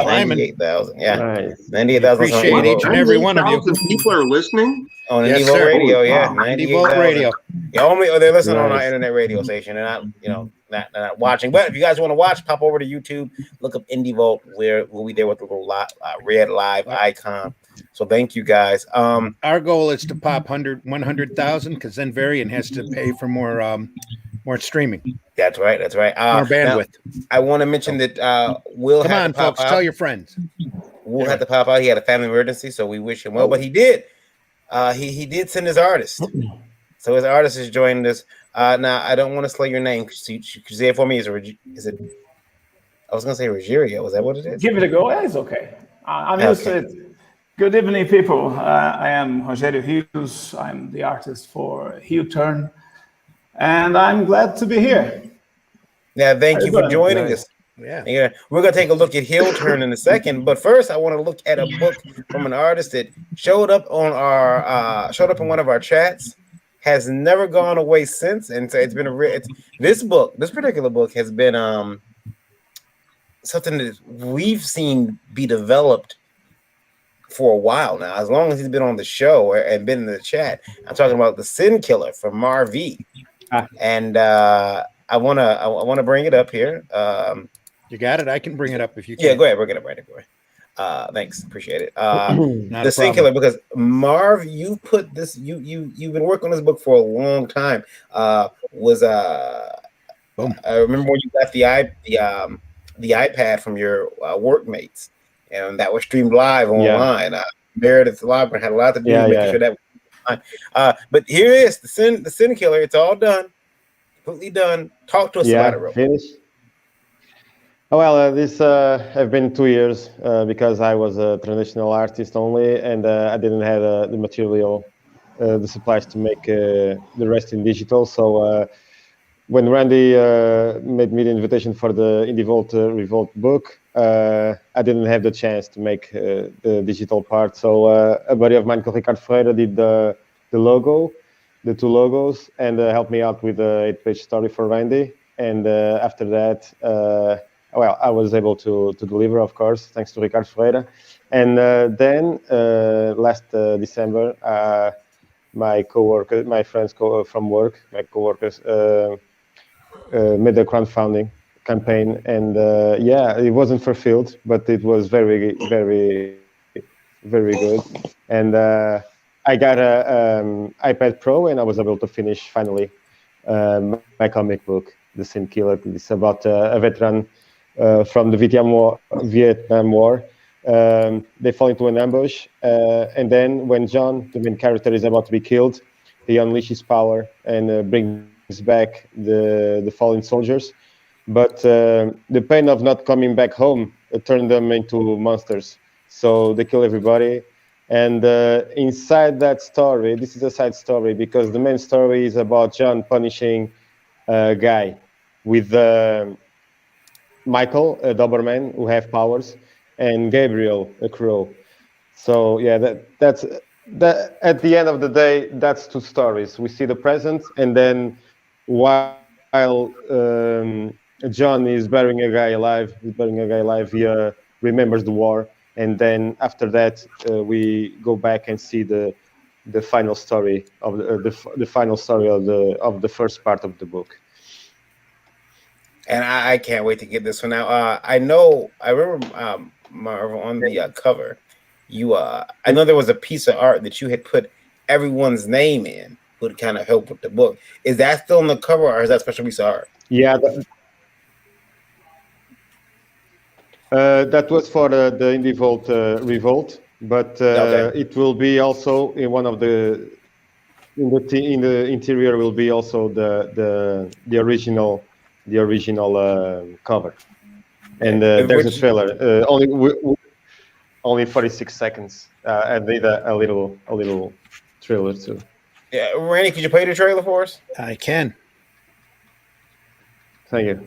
98,000, yeah. Nice. 98,000. Appreciate each and every one of you. People are listening on INDIE Vault Radio, yeah. INDIE Vault Radio. Yeah, they're listening on our internet radio station. They're not, not watching. But if you guys want to watch, pop over to YouTube, look up INDIE Vault. We'll be there with the little red live icon. So thank you guys. Our goal is to pop 100,000 because then Varian has to pay for more streaming. That's right. More bandwidth. Now, I want to mention that Will come on, folks. Tell your friends. Will had to pop out. He had a family emergency, so we wish him well. But he did. He did send his artist. So his artist is joining us. Now I don't want to slay your name. Could you say it for me? Is it? I was gonna say Rogerio. Was that what it is? Give it a go. It's okay. I'm used to it. Good evening, people. I am Rogerio Rios. I'm the artist for Heel Turn, and I'm glad to be here. Yeah, thank you for joining us. Yeah, we're gonna take a look at Heel Turn in a second, but first I want to look at a book from an artist that showed up on in one of our chats, has never gone away since, and so it's been this particular book has been something that we've seen be developed for a while now, as long as he's been on the show and been in the chat. I'm talking about The Sin Killer from Marv V. And I wanna bring it up here. You got it. I can bring it up if you can. Yeah, go ahead, bring it up right away. Thanks, appreciate it. The Sin Killer, because Marv, you've put this, you've been working on this book for a long time. I remember when you got the iPad from your workmates, and that was streamed live online. Meredith Logman had a lot to do with making sure that was fine. But here is the Sin Killer. It's all done, completely done. Talk to us about it, real finished. Well, this have been 2 years because I was a traditional artist only, and I didn't have the material, the supplies to make the rest in digital. So when Randy made me the invitation for the INDIE Vault Revolt book, I didn't have the chance to make the digital part. So a buddy of mine called Ricardo Ferreira did the logo, the 2 logos, and helped me out with the 8-page story for Randy. And after that, I was able to deliver, of course, thanks to Ricardo Ferreira. And then last December, my friends from work, my coworkers, made a crowdfunding campaign, and it wasn't fulfilled, but it was very, very, very good. And I got a iPad Pro, and I was able to finish finally my comic book, The Sin Killer. It's about a veteran from the Vietnam War. They fall into an ambush, and then when John, the main character, is about to be killed, he unleashes power and brings back the fallen soldiers. but the pain of not coming back home turned them into monsters. So they kill everybody. And inside that story, this is a side story because the main story is about John punishing a guy with Michael, a Doberman, who have powers, and Gabriel, a crow. So yeah, that's that. At the end of the day, that's two stories. We see the present, and then while John is burying a guy alive, he remembers the war, and then after that, we go back and see the final story of the final story of the first part of the book. And I can't wait to get this one out. I remember Marvel, on the cover, I know there was a piece of art that you had put everyone's name in, would kind of help with the book. Is that still on the cover, or is that special piece of art? Yeah, that was for the Indie Vault Revolt, but Okay. it will be also in one of the in the interior will be also the original cover, and there's a trailer. Only 46 seconds. I need a little trailer too. Yeah, Randy, could you play the trailer for us? I can. Thank you.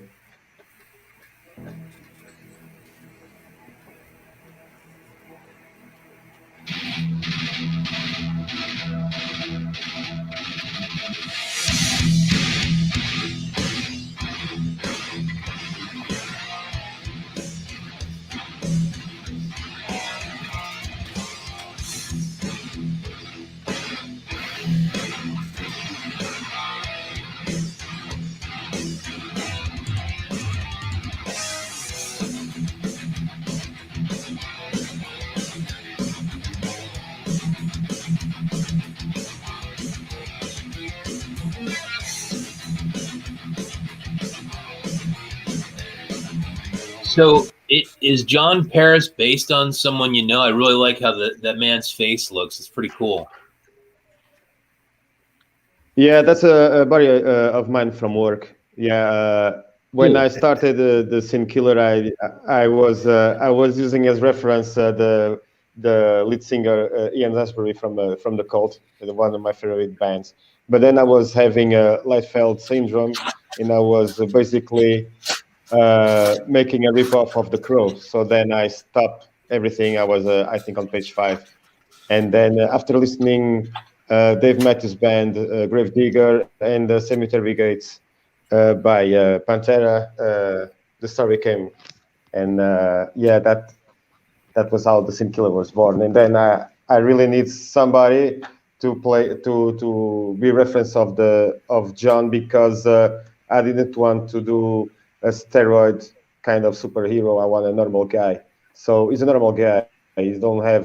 So, is John Paris based on someone you know? I really like how that man's face looks. It's pretty cool. Yeah, that's a buddy of mine from work. Yeah, when I started the Sin Killer, I was using as reference the lead singer Ian Asbury from the Cult, one of my favorite bands. But then I was having a Liefeld syndrome, and I was basically making a ripoff of The Crow. So then I stopped everything. I was, I think, on page 5. And then after listening Dave Matthews Band, Gravedigger, and Cemetery Gates by Pantera, the story came. And yeah, that was how the Sin Killer was born. And then I really need somebody to play to be reference of John, because I didn't want to do a steroid kind of superhero. I want a normal guy. So he's a normal guy. He don't have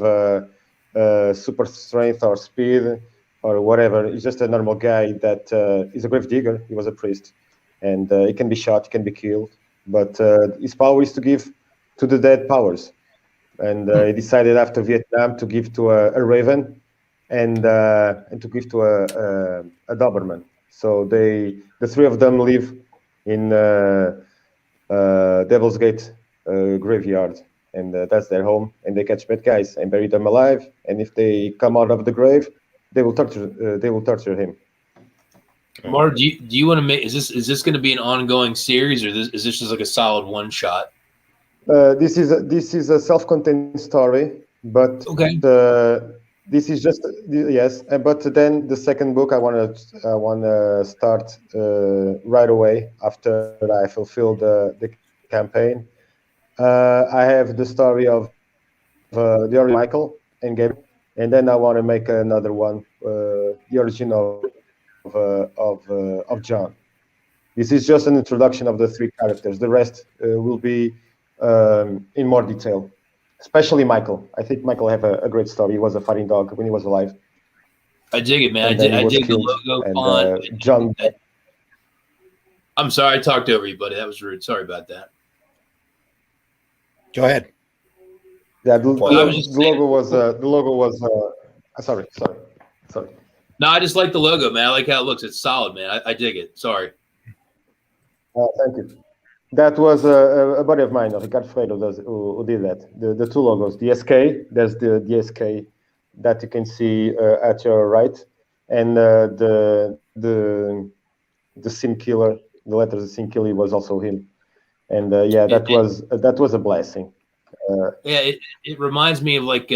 super strength or speed or whatever. He's just a normal guy that is a grave digger. He was a priest, and he can be shot, he can be killed, but his power is to give to the dead powers. And he decided after Vietnam to give to a raven and to give to a Doberman. So the three of them live in Devil's Gate graveyard, and that's their home. And they catch bad guys and bury them alive. And if they come out of the grave, they will torture him. Mark, do you want to make? Is this going to be an ongoing series, or is this just like a solid one shot? This is a self-contained story, but okay. This is just yes. But then the second book I want to start right away after I fulfill the campaign. I have the story of the original Michael and Gabriel, and then I want to make another one, the origin of John. This is just an introduction of the three characters. The rest will be in more detail, especially Michael. I think Michael have a great story. He was a fighting dog when he was alive. I dig it, man. I dig the logo font. John. I'm sorry, I talked over you, buddy. That was rude. Sorry about that. Go ahead. Yeah, the logo was. Sorry. No, I just like the logo, man. I like how it looks. It's solid, man. I dig it. Sorry. Thank you. That was a buddy of mine, Ricardo Freire, who did that. The two logos, the SK, there's the SK that you can see at your right, and the Sin Killer, the letters of Sin Killer was also him, and that was a blessing. It reminds me of like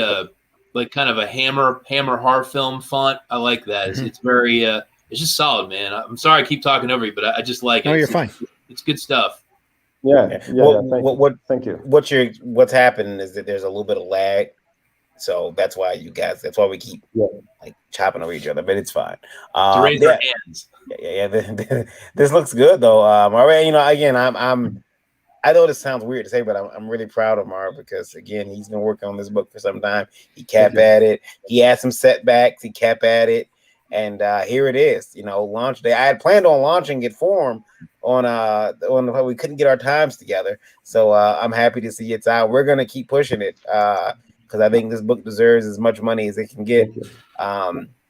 kind of a hammer horror film font. I like that. Mm-hmm. It's very it's just solid, man. I'm sorry I keep talking over you, but I just like it. No, you're fine. It's good stuff. Yeah. Thank you. What's happening is that there's a little bit of lag, so that's why we keep like chopping over each other, but it's fine. To raise our hands. Yeah. This looks good though. Again, I know this sounds weird to say, but I'm really proud of Marv because again, he's been working on this book for some time. He kept at it. He had some setbacks. He kept at it, and here it is. Launch day. I had planned on launching it for him on we couldn't get our times together. So I'm happy to see it's out. We're gonna keep pushing it because I think this book deserves as much money as it can get.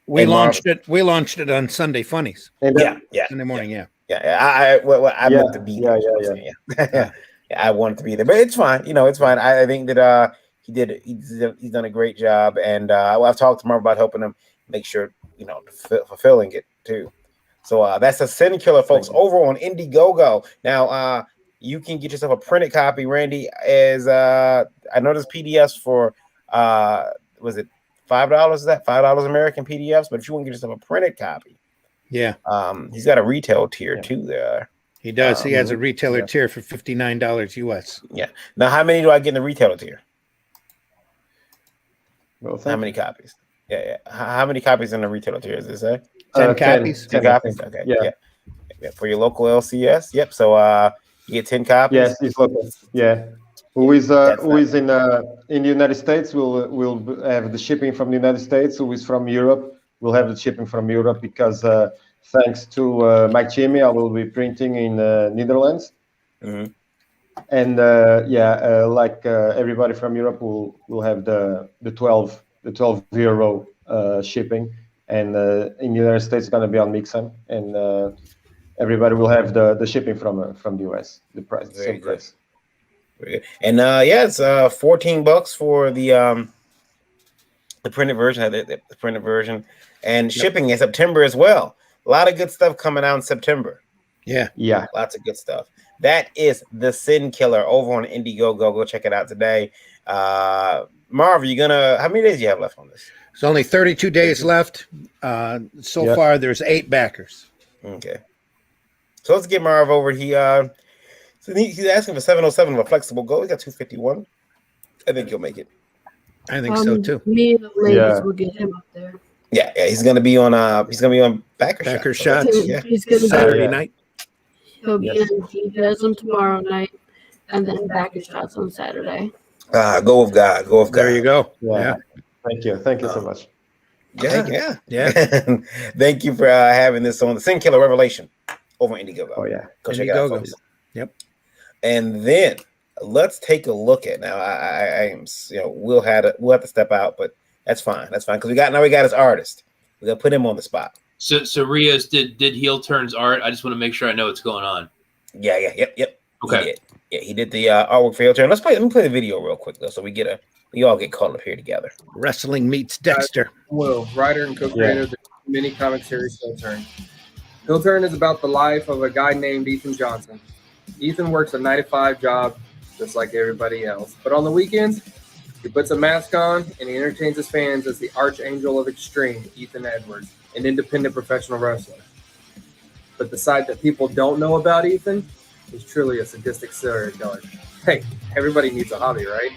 We launched it on Sunday Funnies. Sunday morning. I meant to be there. I wanted to be there, but it's fine. It's fine. I think that he's done a great job, and I've talked to Marv about helping him make sure fulfilling it too. So that's a Sin Killer, folks, over on Indiegogo. Now you can get yourself a printed copy. Randy, as I know there's PDFs for was it $5? Is that $5 American PDFs? But if you want to get yourself a printed copy, he's got a retail tier too there. He does. He has a retailer tier for $59 US. Yeah. Now, how many do I get in the retailer tier? Well, how many copies? Yeah. How many copies in the retailer tier? Does it say? 10 copies. 10 copies. Okay. Yeah. For your local LCS. Yep. So you get 10 copies. Yes, it's local. Yeah. Who is in the United States will have the shipping from the United States. Who is from Europe will have the shipping from Europe because thanks to Mike Chimmy, I will be printing in Netherlands. Mm-hmm. And everybody from Europe will have the 12 euro shipping, and in the United States it's going to be on Mixon, and everybody will have the shipping from the US, the price, the same price. And it's $14 for the printed version, the printed version, and shipping in September as well. A lot of good stuff coming out in September. Yeah, lots of good stuff. That is the Sin Killer over on Indiegogo. Go check it out today. Marv, how many days do you have left on this? There's only 32 days left. So far, there's 8 backers. Okay. So let's get Marv over. He's asking for 707 of a flexible goal. He's got 251. I think he'll make it. I think so too. Me and the ladies will get him up there. Yeah. He's gonna be on backer shots. He's gonna Saturday night. He'll be in Judaism tomorrow night, and then backer shots on Saturday. Go with God. There you go. Yeah. Thank you so much. Yeah. Thank you for having this on the Sin Killer Revelation over on Indiegogo. Oh yeah, go check it out, folks. Yep. And then let's take a look at now. We'll have to step out, but that's fine because we got his artist. We got to put him on the spot. So Rios did Heel Turn's art. I just want to make sure I know what's going on. Yep. Okay. He did the artwork for Heel Turn. Let me play the video real quick though, so we all get caught up here together. Wrestling meets Dexter. Will, writer and co-creator of the mini comic series Heel Turn. Heel Turn is about the life of a guy named Ethan Johnson. Ethan works a 9-to-5 job just like everybody else, but on the weekends he puts a mask on and he entertains his fans as the Archangel of Extreme, Ethan Edwards, an independent professional wrestler. But the side that people don't know about Ethan is truly a sadistic serial killer. Hey, everybody needs a hobby, right?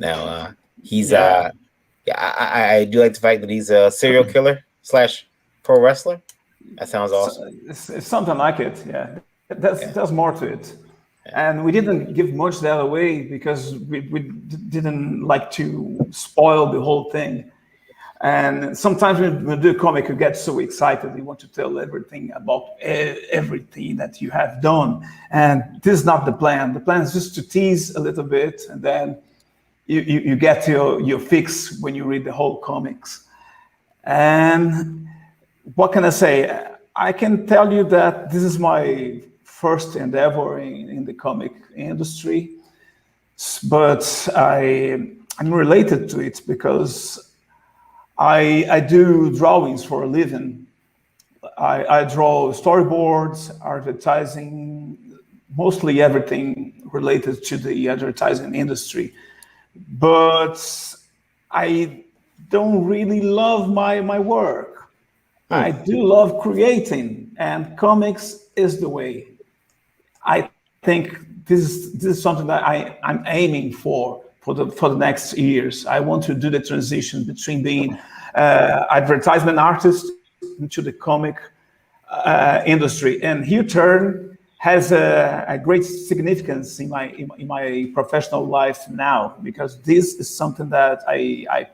Now, he's I do like the fact that he's a serial killer / pro wrestler. That sounds awesome. It's something like it. Yeah, there's more to it. And we didn't give much that away because we didn't like to spoil the whole thing. And sometimes when we do comic, you get so excited. You want to tell everything about everything that you have done. And this is not the plan. The plan is just to tease a little bit, and then you get your fix when you read the whole comics. And what can I say? I can tell you that this is my first endeavor in the comic industry, but I'm related to it because I do drawings for a living. I draw storyboards, advertising, mostly everything related to the advertising industry. But I don't really love my work. I do love creating, and comics is the way. I think this is something that I'm aiming for the next years. I want to do the transition between being advertisement artist into the comic industry, and Heel Turn has a great significance in my professional life now, because this is something that I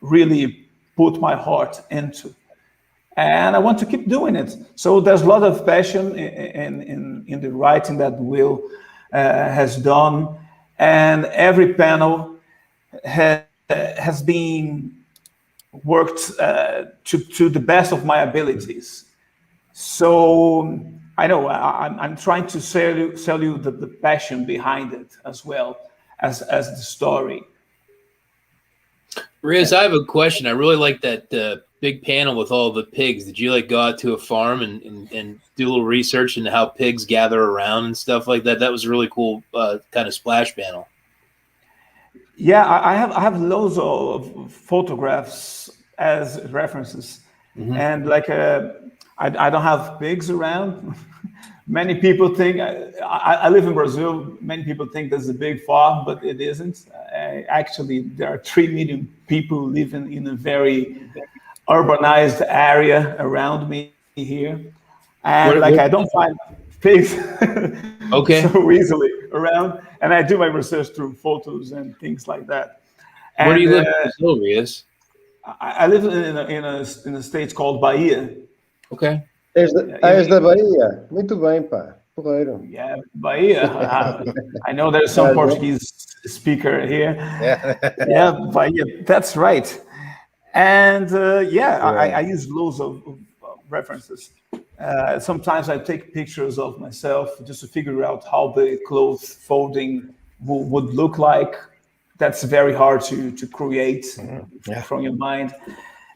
really put my heart into. And I want to keep doing it. So there's a lot of passion in the writing that Will has done. And every panel has been worked to the best of my abilities. So I know I'm trying to sell you the passion behind it as well as the story. Riz, I have a question. I really like that big panel with all the pigs. Did you go out to a farm and do a little research into how pigs gather around and stuff like that? That was a really cool kind of splash panel. Yeah, I have loads of photographs as references, and I don't have pigs around. Many people think I live in Brazil. Many people think there's a big farm, but it isn't. Actually, there are 3 million people living in a very urbanized area around me here, and I don't find pigs so easily around. And I do my research through photos and things like that. And, where do you live in Brazil, Riz? I live in a state called Bahia. Okay. És da Bahia. Muito bem, pá. Porreiro. Yeah, Bahia. I know there's some Portuguese speaker here. Yeah, Bahia. That's right. And I use loads of references. Sometimes I take pictures of myself just to figure out how the clothes folding would look like. That's very hard to create from your mind.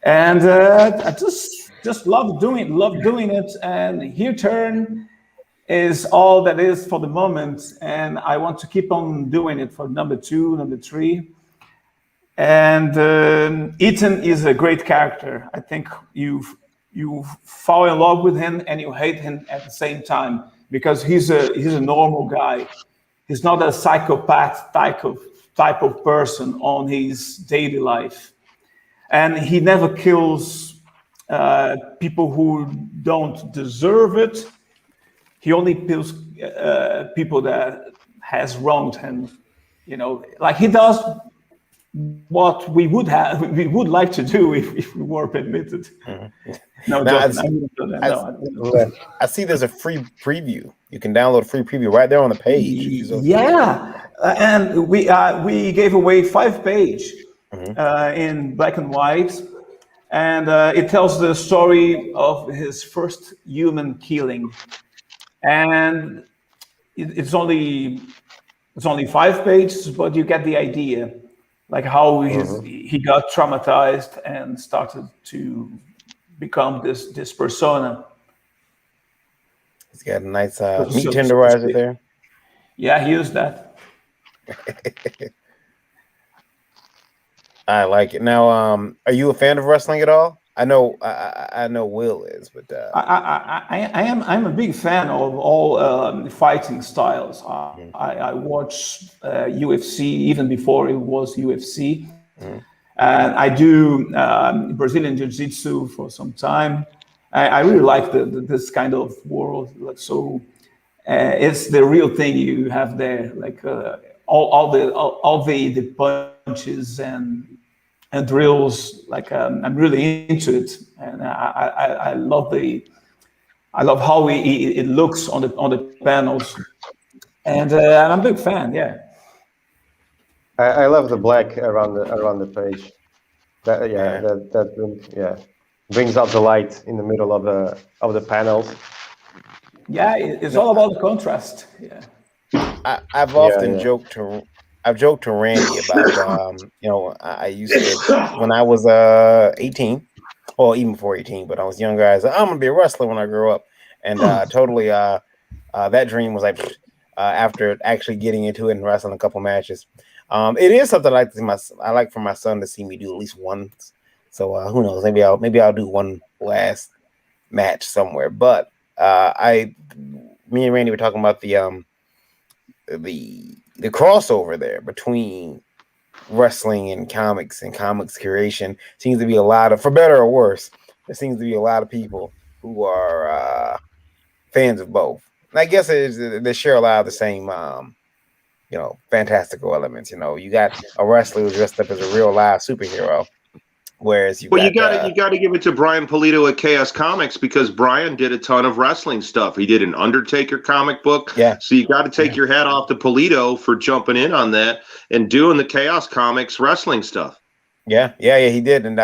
And I just love doing it. And Heel Turn is all that is for the moment. And I want to keep on doing it for number 2, number 3. And Ethan is a great character. I think you fall in love with him and you hate him at the same time, because he's a normal guy. He's not a psychopath type of person on his daily life, and he never kills people who don't deserve it. He only kills people that has wronged him. He does what we would like to do if we were permitted. No, I see there's a free preview. You can download a free preview right there on the page. Yeah, and we gave away 5 pages in black and white, and it tells the story of his first human killing, and it's only 5 pages, but you get the idea, like how he got traumatized and started to become this persona. He's got a nice meat tenderizer there. Yeah, he used that. I like it. Now, are you a fan of wrestling at all? I know Will is, but I'm a big fan of all fighting styles. I watched UFC even before it was UFC, and I do Brazilian Jiu-Jitsu for some time. I really like this kind of world. Like, so it's the real thing you have there, like all the punches and drills. Like I'm really into it, and I love how it looks on the panels, and I'm a big fan. Yeah, I love the black around the page. That brings out the light in the middle of the panels. Yeah, it's all about the contrast. Yeah, I've often joked to Randy about I used to when I was 18, or even before 18, but I was younger. I said I'm gonna be a wrestler when I grow up, and totally that dream was like after actually getting into it and wrestling a couple matches. It is something I like to see I like for my son to see me do at least once. So who knows? Maybe I'll do one last match somewhere. But me and Randy were talking about the crossover there between wrestling and comics creation. Seems to be a lot of, for better or worse, there seems to be a lot of people who are fans of both. And I guess they share a lot of the same fantastical elements. You got a wrestler who's dressed up as a real live superhero, whereas you got to give it to Brian Pulido at Chaos Comics, because Brian did a ton of wrestling stuff. He did an Undertaker comic book. Yeah. So you got to take your hat off to Pulido for jumping in on that and doing the Chaos Comics wrestling stuff. Yeah, he did. And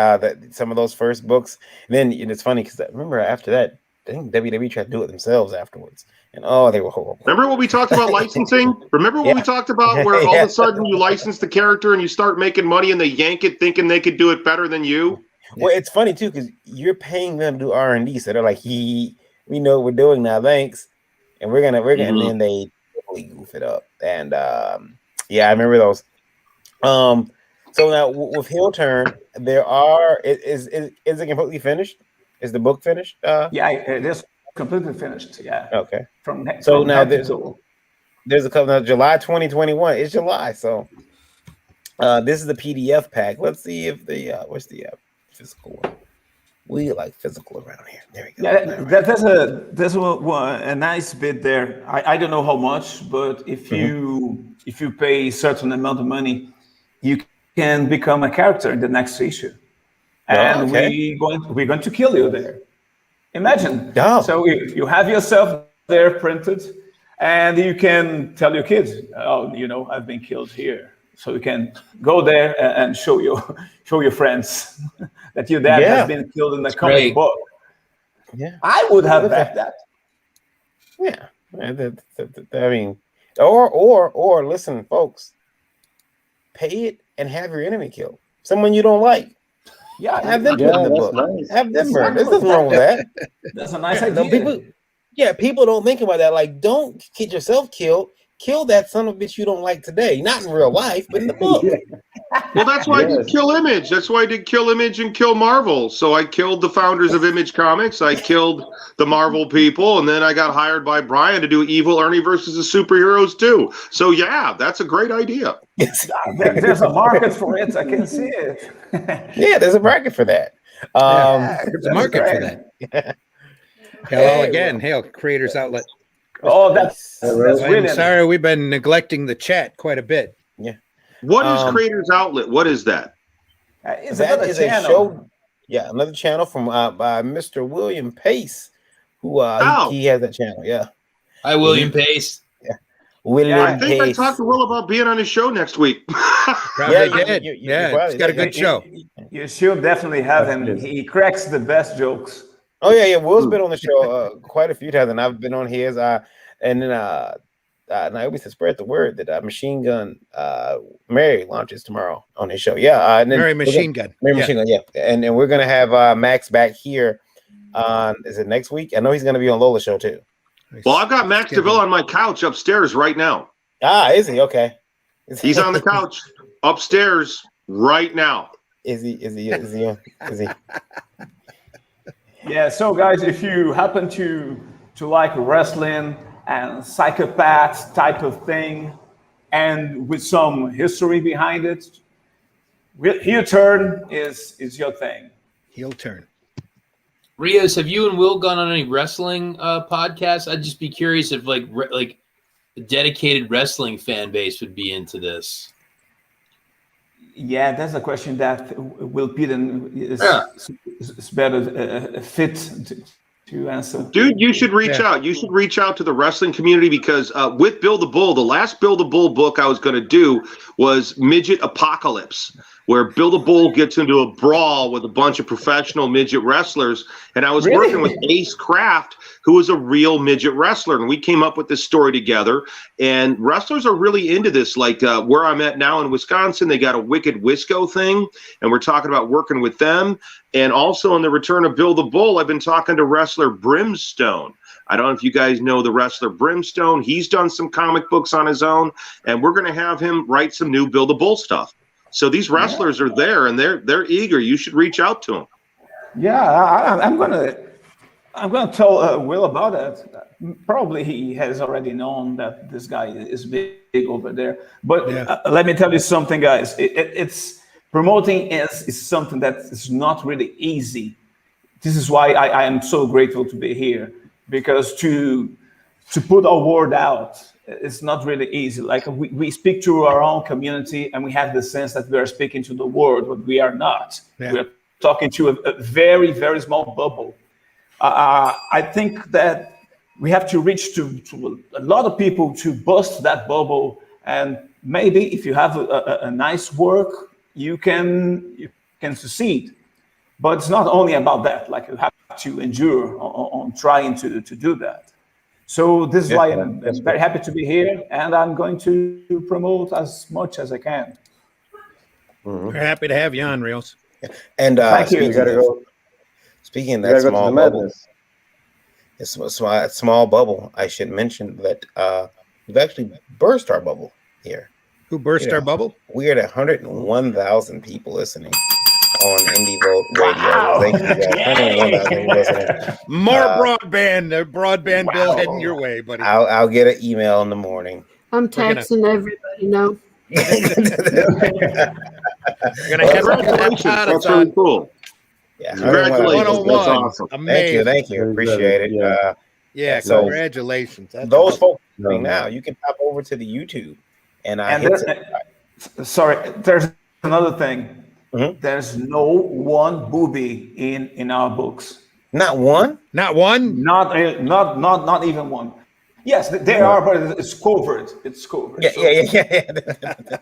some of those first books. And then it's funny because I remember after that, I think WWE tried to do it themselves afterwards. And they were horrible. Remember what we talked about licensing? Remember what we talked about where all of a sudden you license the character and you start making money and they yank it thinking they could do it better than you? Well, it's funny too because you're paying them to do R&D, so they're like, we know what we're doing now, thanks. And we're gonna and then they totally goof it up. And I remember those. So now with Heel Turn, there are is it completely finished? Is the book finished? Yeah, it is completely finished. Yeah. Okay. Now there's a couple now, July 2021. It's July, so this is the PDF pack. Let's see if the what's the physical one. We like physical around here. There we go. Yeah, there's a nice bit there. I don't know how much, but if you pay a certain amount of money, you can become a character in the next issue, and we're going to kill you there. Imagine. So you have yourself there printed, and you can tell your kids, I've been killed here. So you can go there and show your friends that your dad has been killed in the comic book. Yeah, I would have backed that. Yeah, I mean, or listen, folks, pay it and have your enemy killed. Someone you don't like. Yeah, have them put in the book. Nice. Have them burn. There's nothing wrong with that. That's a nice idea. People don't think about that. Like, don't get yourself killed. Kill that son of a bitch you don't like today. Not in real life, but in the book. Well, that's why I did Kill Image. That's why I did Kill Image and Kill Marvel. So I killed the founders of Image Comics. I killed the Marvel people, and then I got hired by Brian to do Evil Ernie versus the Superheroes too. So yeah, that's a great idea. There's a market for it. I can see it. Yeah, there's a market for that. There's a market for that. Hello again. Hail Creators Outlet. Oh, that's brilliant. I'm sorry, we've been neglecting the chat quite a bit. Yeah. What is Creators Outlet? What is that? It's that is a show. Yeah, another channel from by Mr. William Pace, who he has that channel. Yeah. Hi, William Pace. Yeah. William I think Pace. I talked to Will about being on his show next week. Probably did. It's got a good show. You should definitely have him. He cracks the best jokes. Oh yeah. Will's been on the show quite a few times, and I've been on his. And then Naomi said, spread the word that Machine Gun Mary launches tomorrow on his show. Yeah, and then Mary Machine Gun. Yeah. And we're gonna have Max back here on. Is it next week? I know he's gonna be on Lola's show too. Well, I've got Max DeVille on my couch upstairs right now. Is he? Okay. He's on the couch upstairs right now. Is he? Yeah, so guys, if you happen to like wrestling and psychopath type of thing, and with some history behind it, heel turn is your thing. Heel turn. Rios, have you and Will gone on any wrestling podcasts? I'd just be curious if like a dedicated wrestling fan base would be into this. Yeah, that's a question that Will Peden is better fit to answer. Dude, you should reach out. You should reach out to the wrestling community because with Bill the Bull, the last Bill the Bull book I was going to do was Midget Apocalypse, where Bill the Bull gets into a brawl with a bunch of professional midget wrestlers. And I was working with Ace Kraft, who was a real midget wrestler. And we came up with this story together. And wrestlers are really into this. Like where I'm at now in Wisconsin, they got a Wicked Wisco thing. And we're talking about working with them. And also in the return of Bill the Bull, I've been talking to wrestler Brimstone. I don't know if you guys know the wrestler Brimstone. He's done some comic books on his own. And we're going to have him write some new Bill the Bull stuff. So these wrestlers are there, and they're eager. You should reach out to them. Yeah, I'm gonna tell Will about it. Probably he has already known that this guy is big over there. But let me tell you something, guys. It's promoting is something that is not really easy. This is why I am so grateful to be here, because to put our word out, it's not really easy. Like we speak to our own community and we have the sense that we are speaking to the world, but we are not. Yeah. We're talking to a very, very small bubble. I think that we have to reach to a lot of people to bust that bubble. And maybe if you have a nice work, you can succeed. But it's not only about that. Like you have to endure on trying to do that. So this is why I'm very happy to be here, and I'm going to promote as much as I can. We're happy to have you on, Rios. And thank you. Speaking of that small bubble, it's a small bubble. I should mention that we've actually burst our bubble here. Who burst our bubble? We're at 101,000 people listening on Indie Vote Radio. Wow. Thank you guys. More broadband. The broadband bill heading your way, buddy. I'll get an email in the morning. I'm texting everybody now. We're gonna congratulations. That's really cool. Yeah, congratulations. That's awesome. Amazing. Thank you. Appreciate it. Yeah, so congratulations. That's those folks now, you can pop over to the YouTube and sorry, there's another thing. Mm-hmm. There's no one booby in our books. Not one? Not one? Not even one. Yes, there are, but it's covered. It's covered. Yeah.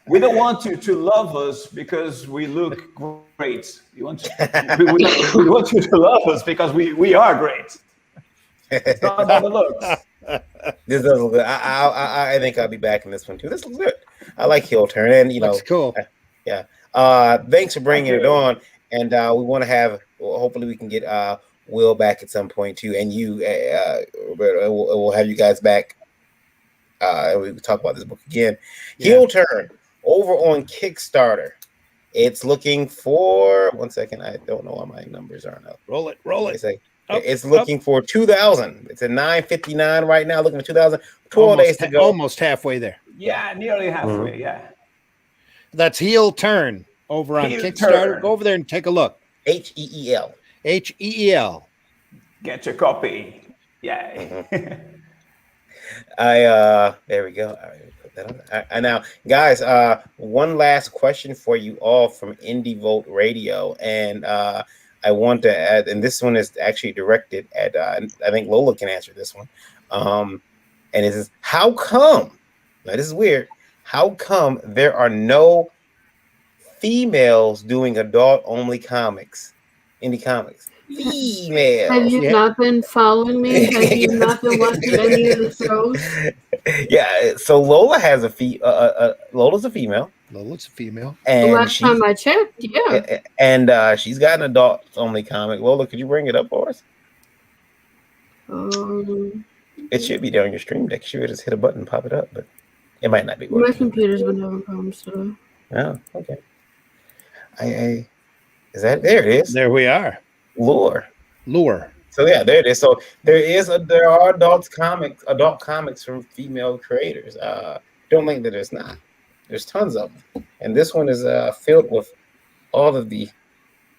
We don't want you to love us because we look great. We want you to love us because we are great. It's not about the looks. This does look good. I think I'll be back in this one too. This looks good. I like heel turn, and that's cool. Yeah. Thanks for bringing it on, and we want to have. Hopefully, we can get Will back at some point too, and you, Roberto. We'll have you guys back. And we will talk about this book again. Yeah. Heel turn over on Kickstarter. It's looking for 1 second. I don't know why my numbers aren't up. Roll it. It's looking for 2,000. It's at 959 right now. Looking for 2,000. 12 days to go. Almost halfway there. Yeah, nearly halfway. Yeah. That's heel turn over on Kickstarter. Go over there and take a look. HEEL. HEEL. Get your copy. Yeah. There we go. All right, put that on. And now, guys, one last question for you all from Indie Vote Radio, and I want to add, and this one is actually directed at. I think Lola can answer this one. And it says, how come? Now this is weird. How come there are no females doing adult-only comics, indie comics? Females. Have you not been following me? Have you not been watching any of the shows? Yeah. So Lola has Lola's a female. Lola's a female. And the last time I checked, yeah. And she's got an adult-only comic. Lola, could you bring it up for us? It should be there on your stream deck. You should just hit a button and pop it up, but it might not be working. My computer's been having problems today. Oh, okay. Is that there? It is. There we are. Lure. So yeah, there it is. So there are adult comics from female creators. Don't think that there's not. There's tons of them, and this one is filled with all of the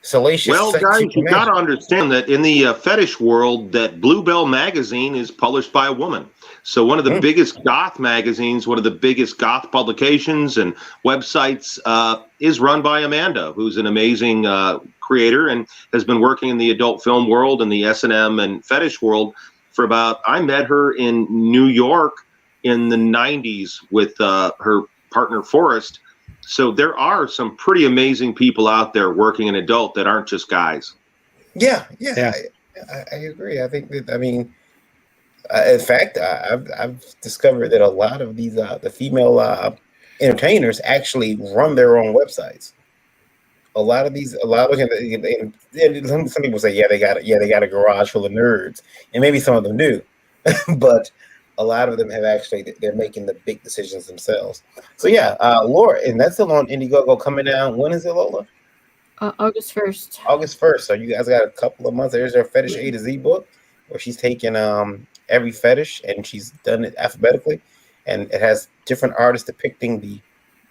salacious. Well, guys, you got to understand that in the fetish world, that Bluebell magazine is published by a woman. So one of the biggest goth magazines, one of the biggest goth publications and websites is run by Amanda, who's an amazing creator and has been working in the adult film world and the S&M and fetish world for I met her in New York in the 90s with her partner Forrest. So there are some pretty amazing people out there working in adult that aren't just guys. Yeah. I agree. I think that, in fact, I've discovered that a lot of these the female entertainers actually run their own websites. Some people say, they got a garage full of nerds, and maybe some of them do, but a lot of them have they're making the big decisions themselves. So Laura, and that's still on Indiegogo coming down. When is it, Lola? August 1st. August 1st. So you guys got a couple of months. There's her Fetish A to Z book, where she's taken every fetish and she's done it alphabetically, and it has different artists depicting the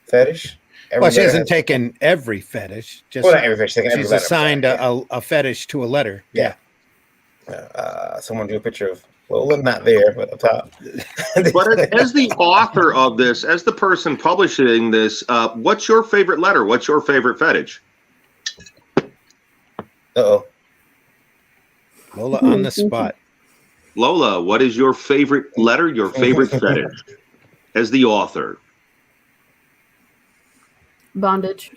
fetish. Well, she hasn't taken every fetish. Just not every fetish. She's assigned a fetish to a letter. Yeah. Someone drew a picture of Lola, not there, but up top. But as the author of this, as the person publishing this, what's your favorite letter? What's your favorite fetish? Uh-oh. Lola on the spot. Lola, what is your favorite letter, your favorite fetish as the author? Bondage.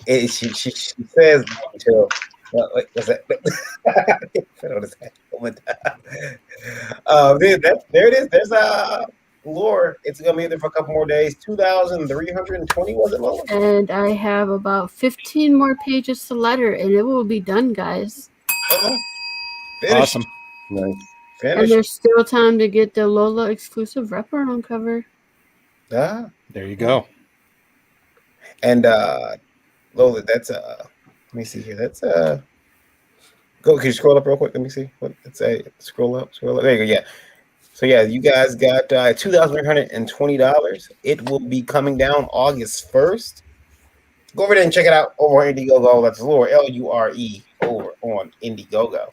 She says until was that? There it is. There's lore. It's gonna be there for a couple more days. 2,320 was it, Lola? And I have about 15 more pages to letter, and it will be done, guys. Awesome. Nice. And there's still time to get the Lola exclusive wraparound cover. There you go. And Lola, that's let me see here. That's go. Can you scroll up real quick? Let me see what it say. Scroll up. There you go. Yeah. So you guys got $2,320. It will be coming down August 1st. Go over there and check it out over on Indiegogo. That's Lure, Lure, over on Indiegogo.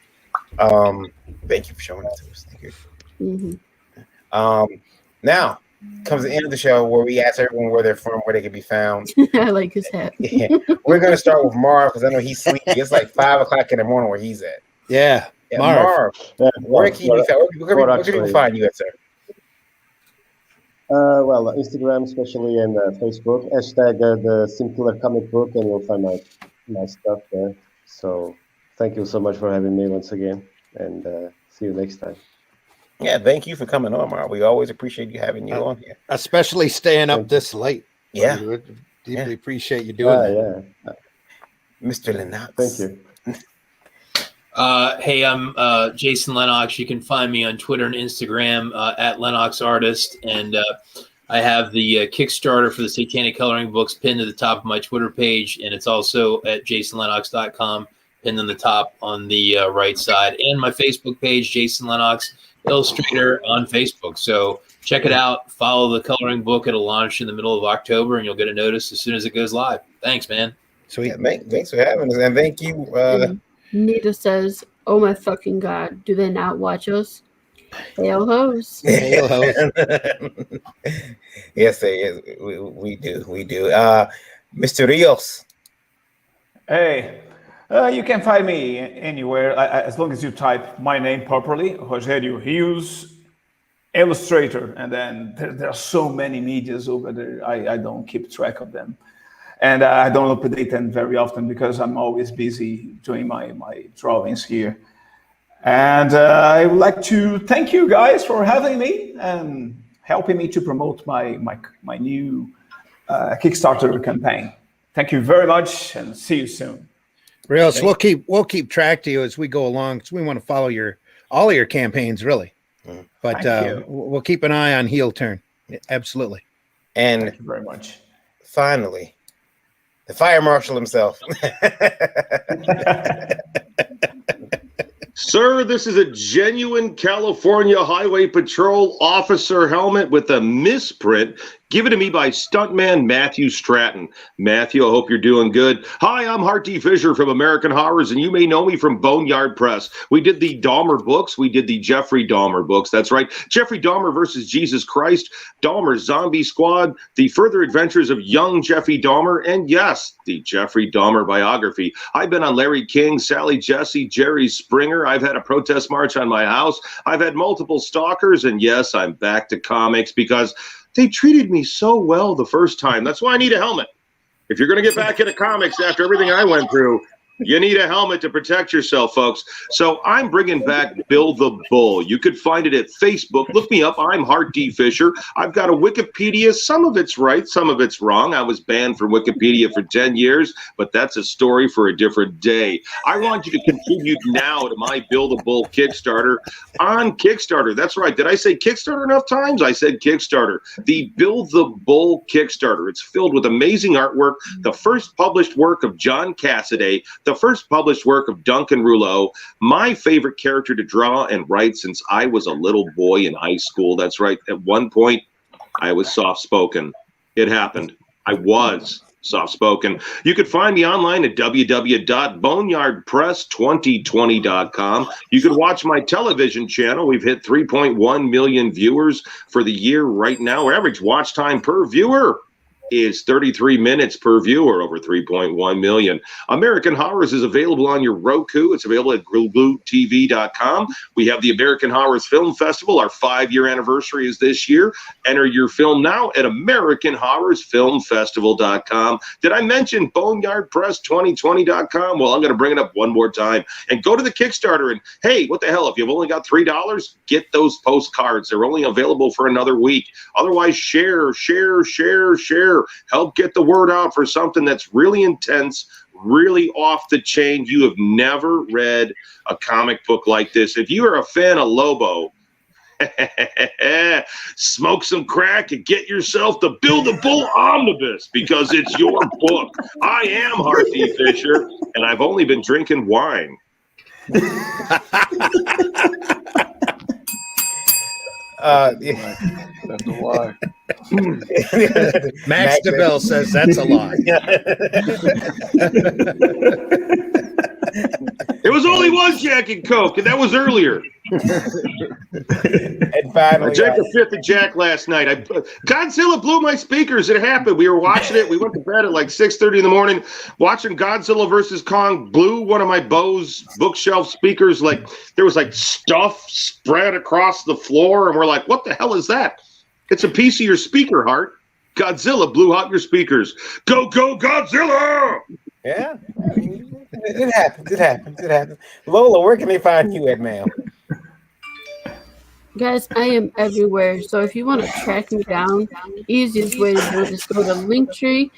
Thank you for showing it to us. Thank you. Now comes the end of the show where we ask everyone where they're from, where they can be found. I like his hat. We're gonna start with Marv because I know he's sleepy. It's like 5 o'clock in the morning where he's at. Marv. Where can you where can people find you at, sir? Well, Instagram especially and Facebook. Hashtag the Simkiller comic book, and you'll find my stuff there. So thank you so much for having me once again, and see you next time. Yeah, thank you for coming on, Marv. We always appreciate you having you on here, especially staying up this late. Yeah, we would deeply appreciate you doing that. Yeah, Mr. Lennox. Thank you. Hey, I'm Jason Lennox. You can find me on Twitter and Instagram at Lennox Artist, and I have the Kickstarter for the Satanic Coloring books pinned to the top of my Twitter page, and it's also at jasonlennox.com, pinned on the top on the right side, and my Facebook page, Jason Lennox Illustrator on Facebook. So check it out. Follow the coloring book. It'll launch in the middle of October, and you'll get a notice as soon as it goes live. Thanks, man. Sweet. Thanks for having us, and thank you. Nita says, "Oh my fucking god, do they not watch us?" Hail hoes. Hail hoes. Yes, we do. Mr. Rios. Hey, you can find me anywhere as long as you type my name properly, Rogério Rios, Illustrator, and then there are so many medias over there. I don't keep track of them. And I don't update them very often because I'm always busy doing my drawings here. And I would like to thank you guys for having me and helping me to promote my new Kickstarter campaign. Thank you very much, and see you soon. Rios, we'll keep track to you as we go along because we want to follow all of your campaigns, really. But we'll keep an eye on Heel Turn. Absolutely. And Thank you very much. finally, the fire marshal himself. Sir, this is a genuine California Highway Patrol officer helmet with a misprint given to me by stuntman Matthew Stratton. Matthew, I hope you're doing good. Hi, I'm Harty Fisher from American Horrors, and you may know me from Boneyard Press. We did the Dahmer books. We did the Jeffrey Dahmer books. That's right. Jeffrey Dahmer versus Jesus Christ, Dahmer's Zombie Squad, The Further Adventures of Young Jeffrey Dahmer, and yes, the Jeffrey Dahmer biography. I've been on Larry King, Sally Jesse, Jerry Springer. I've had a protest march on my house. I've had multiple stalkers, and yes, I'm back to comics because they treated me so well the first time. That's why I need a helmet. If you're going to get back into comics after everything I went through, you need a helmet to protect yourself, folks. So I'm bringing back Bill the Bull. You could find it at Facebook. Look me up. I'm Harty Fisher. I've got a Wikipedia. Some of it's right, some of it's wrong. I was banned from Wikipedia for 10 years, but that's a story for a different day. I want you to contribute now to my Bill the Bull Kickstarter on Kickstarter. That's right. Did I say Kickstarter enough times? I said Kickstarter. The Bill the Bull Kickstarter. It's filled with amazing artwork. The first published work of John Cassaday, the first published work of Duncan Rouleau, my favorite character to draw and write since I was a little boy in high school. That's right. At one point, I was soft-spoken. It happened. I was soft-spoken. You could find me online at www.boneyardpress2020.com. You could watch my television channel. We've hit 3.1 million viewers for the year right now. Our average watch time per viewer is 33 minutes per viewer, over 3.1 million. American Horrors is available on your Roku. It's available at grillbluetv.com. We have the American Horrors Film Festival. Our 5-year anniversary is this year. Enter your film now at AmericanHorrorsFilmFestival.com. Did I mention BoneyardPress2020.com? Well, I'm going to bring it up one more time. And go to the Kickstarter and, hey, what the hell? If you've only got $3, get those postcards. They're only available for another week. Otherwise, share. Help get the word out for something that's really intense, really off the chain. You have never read a comic book like this. If you are a fan of Lobo, smoke some crack and get yourself the Bill the Bull Omnibus, because it's your book. I am Harty Fisher, and I've only been drinking wine. That's a lie. Max DeBell says that's a lie. There was only one Jack and Coke, and that was earlier. And finally, I drank a fifth of Jack last night. Godzilla blew my speakers. It happened. We were watching it. We went to bed at like 6:30 in the morning, watching Godzilla versus Kong. Blew one of my Bose bookshelf speakers. Like there was like stuff spread across the floor, and we're like, "What the hell is that?" It's a piece of your speaker, Hart. Godzilla blew out your speakers. Go Godzilla! Yeah, it happens. Lola, where can they find you at, ma'am? Guys, I am everywhere. So if you want to track me down, easiest way to do it is go to Linktree,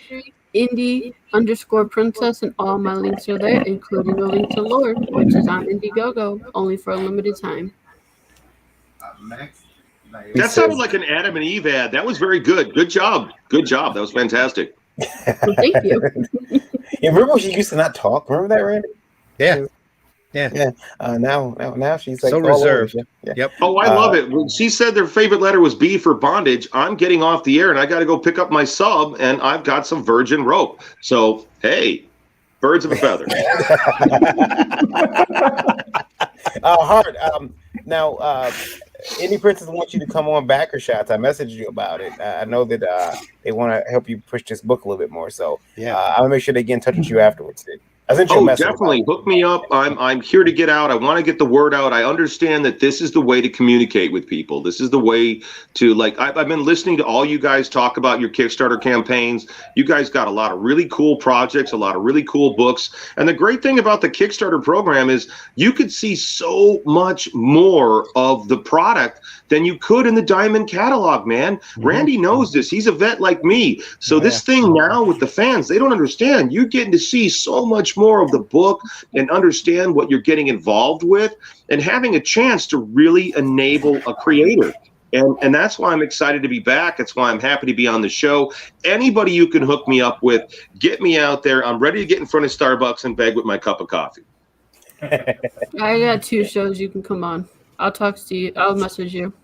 indie_princess, and all my links are there, including a link to Lord, which is on Indiegogo, only for a limited time. That sounded like an Adam and Eve ad. That was very good. Good job. That was fantastic. Well, thank you. Yeah, remember when she used to not talk? Remember that, Randy? Yeah. Now she's like so all reserved. over. Yeah. Yep. Oh, I love it. When she said their favorite letter was B for bondage, I'm getting off the air and I got to go pick up my sub, and I've got some virgin rope. So, hey, birds of a feather. Hart, now, Indie Princess wants you to come on Backer Shots. I messaged you about it. I know that they want to help you push this book a little bit more. So I'll make sure they get in touch with you afterwards. I sent you a message. Definitely. Hook me up. I'm here to get out. I want to get the word out. I understand that this is the way to communicate with people. This is the way to, like, I've been listening to all you guys talk about your Kickstarter campaigns. You guys got a lot of really cool projects, a lot of really cool books. And the great thing about the Kickstarter program is you could see so much more of the product than you could in the Diamond catalog, man. Mm-hmm. Randy knows this. He's a vet like me. So this thing now with the fans, they don't understand. You're getting to see so much more of the book and understand what you're getting involved with, and having a chance to really enable a creator. And that's why I'm excited to be back. That's why I'm happy to be on the show. Anybody you can hook me up with, get me out there. I'm ready to get in front of Starbucks and beg with my cup of coffee. I got 2 shows you can come on. I'll talk to you. I'll message you.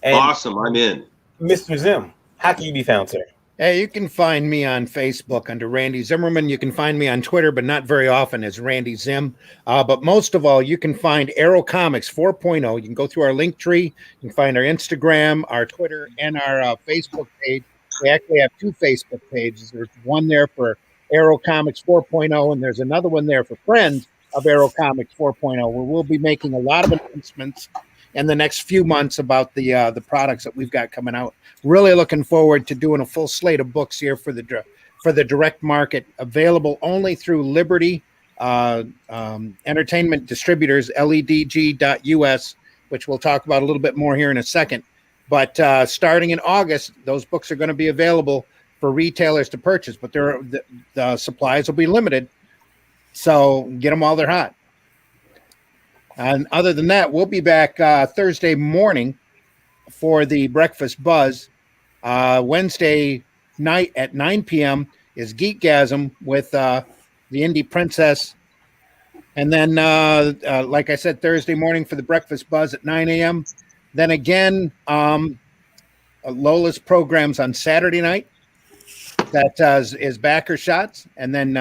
And awesome. I'm in. Mr. Zim, how can you be found, sir? Hey, you can find me on Facebook under Randy Zimmerman. You can find me on Twitter, but not very often as Randy Zim. But most of all, you can find Arrow Comics 4.0. You can go through our link tree. You can find our Instagram, our Twitter, and our Facebook page. We actually have 2 Facebook pages. There's one there for Arrow Comics 4.0, and there's another one there for friends of Arrow Comics 4.0, where we'll be making a lot of announcements in the next few months about the products that we've got coming out. Really looking forward to doing a full slate of books here for the direct market, available only through Liberty Entertainment Distributors, ledg.us, which we'll talk about a little bit more here in a second. But starting in August, those books are going to be available for retailers to purchase, but the supplies will be limited. So get them while they're hot. And other than that, we'll be back Thursday morning for the Breakfast Buzz. Wednesday night at 9 p.m. is Geekgasm with the Indie Princess. And then, like I said, Thursday morning for the Breakfast Buzz at 9 a.m. Then again, Lola's programs on Saturday night. That is Backer Shots. And then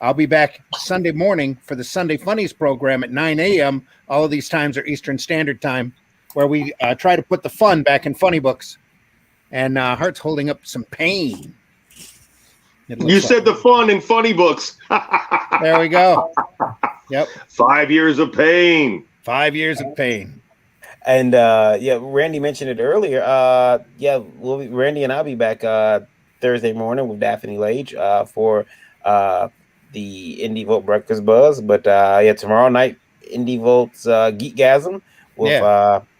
I'll be back Sunday morning for the Sunday Funnies program at 9 a.m. All of these times are Eastern Standard Time, where we try to put the fun back in funny books. And Hart's holding up some pain. You said the fun in funny books. There we go. Yep. 5 years of pain. 5 years of pain. And Randy mentioned it earlier. Randy and I'll be back Thursday morning with Daphne Lage for the Indie Vote Breakfast Buzz. But tomorrow night, Indie Vote's Geekgasm with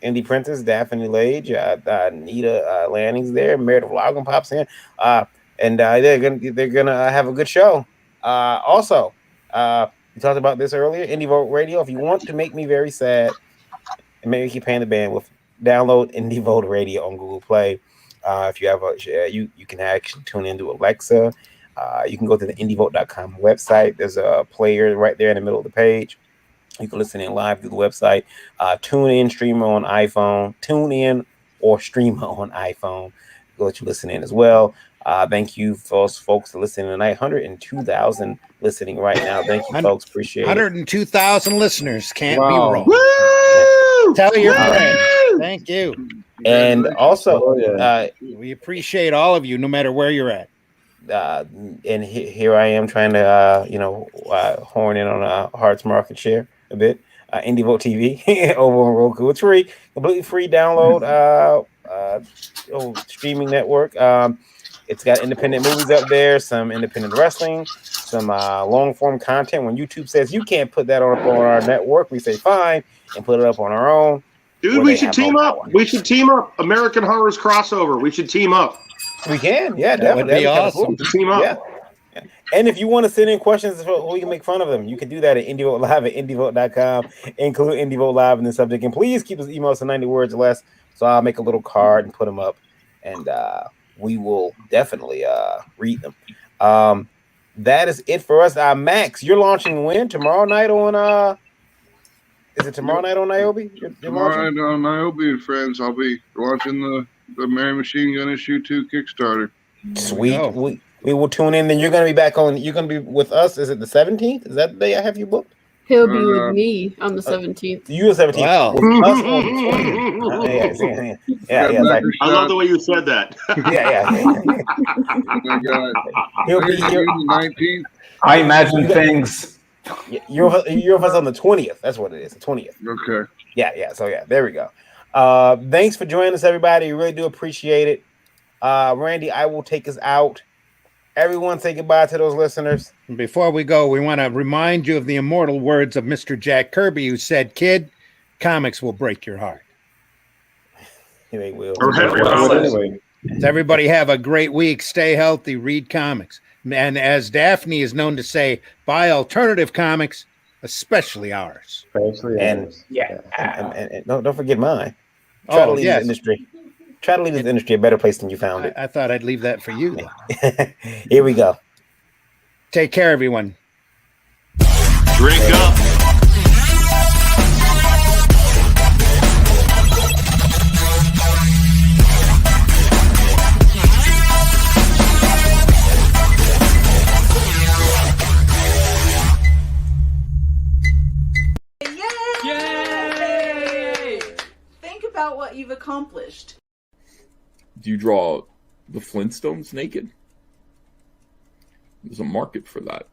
Indie Princess, Daphne Lage, Nita Lanning's there, Meredith Logan pops in, and they're gonna have a good show. Also, we talked about this earlier. Indie Vote Radio. If you want to make me very sad and maybe keep paying the bandwidth, download Indie Vote Radio on Google Play. If you have you can actually tune into Alexa. You can go to the indievote.com website. There's a player right there in the middle of the page. You can listen in live through the website. Tune in, streamer on iPhone. Tune in or streamer on iPhone. We'll let you listen in as well. Thank you, folks, for listening tonight. 102,000 listening right now. Thank you, folks. Appreciate it. 102,000 listeners. Can't be wrong. Woo! Tell your friends. Thank you. And also, we appreciate all of you, no matter where you're at. And here I am trying to, horn in on Heart's market share a bit. Indie Vote TV over on Roku. It's free, completely free download. Streaming network. It's got independent movies up there, some independent wrestling, some long form content. When YouTube says you can't put that on our network, we say fine and put it up on our own. Dude, we should team up. We should team up. American Horror's crossover. We should team up. We can, yeah, that would be awesome. Cool. Team up. Yeah. And if you want to send in questions, we can make fun of them. You can do that at IndieVote Live at indievote.com. Include IndieVote Live in the subject. And please keep those emails to 90 words or less. So I'll make a little card and put them up. And we will definitely read them. That is it for us. Max, you're launching when? Tomorrow night on is it tomorrow night on Niobe? Tomorrow night on Niobe and friends. I'll be launching the Mary Machine Gun Issue 2 Kickstarter. Sweet. We will tune in. Then you're going to be back on. You're going to be with us. Is it the 17th? Is that the day I have you booked? He'll be with me on the 17th. You the 17th. Wow. With us on the 20th. Yeah. Like, I love the way you said that. Yeah. Oh my God. He'll be here the 19th. I imagine things. You're with us on the 20th. That's what it is. The 20th. Okay. Yeah. So there we go. Thanks for joining us, everybody. We really do appreciate it. Randy, I will take us out. Everyone say goodbye to those listeners. Before we go, we want to remind you of the immortal words of Mr. Jack Kirby, who said, "Kid, comics will break your heart." They will. Or Henry Rollins. Everybody have a great week. Stay healthy. Read comics. And as Daphne is known to say, buy alternative comics, especially ours. And don't forget mine. Try to leave this industry. Try to leave this industry a better place than you found it. I thought I'd leave that for you. Here we go. Take care, everyone. Drink up. Yay! Think about what you've accomplished. Do you draw the Flintstones naked? There's a market for that.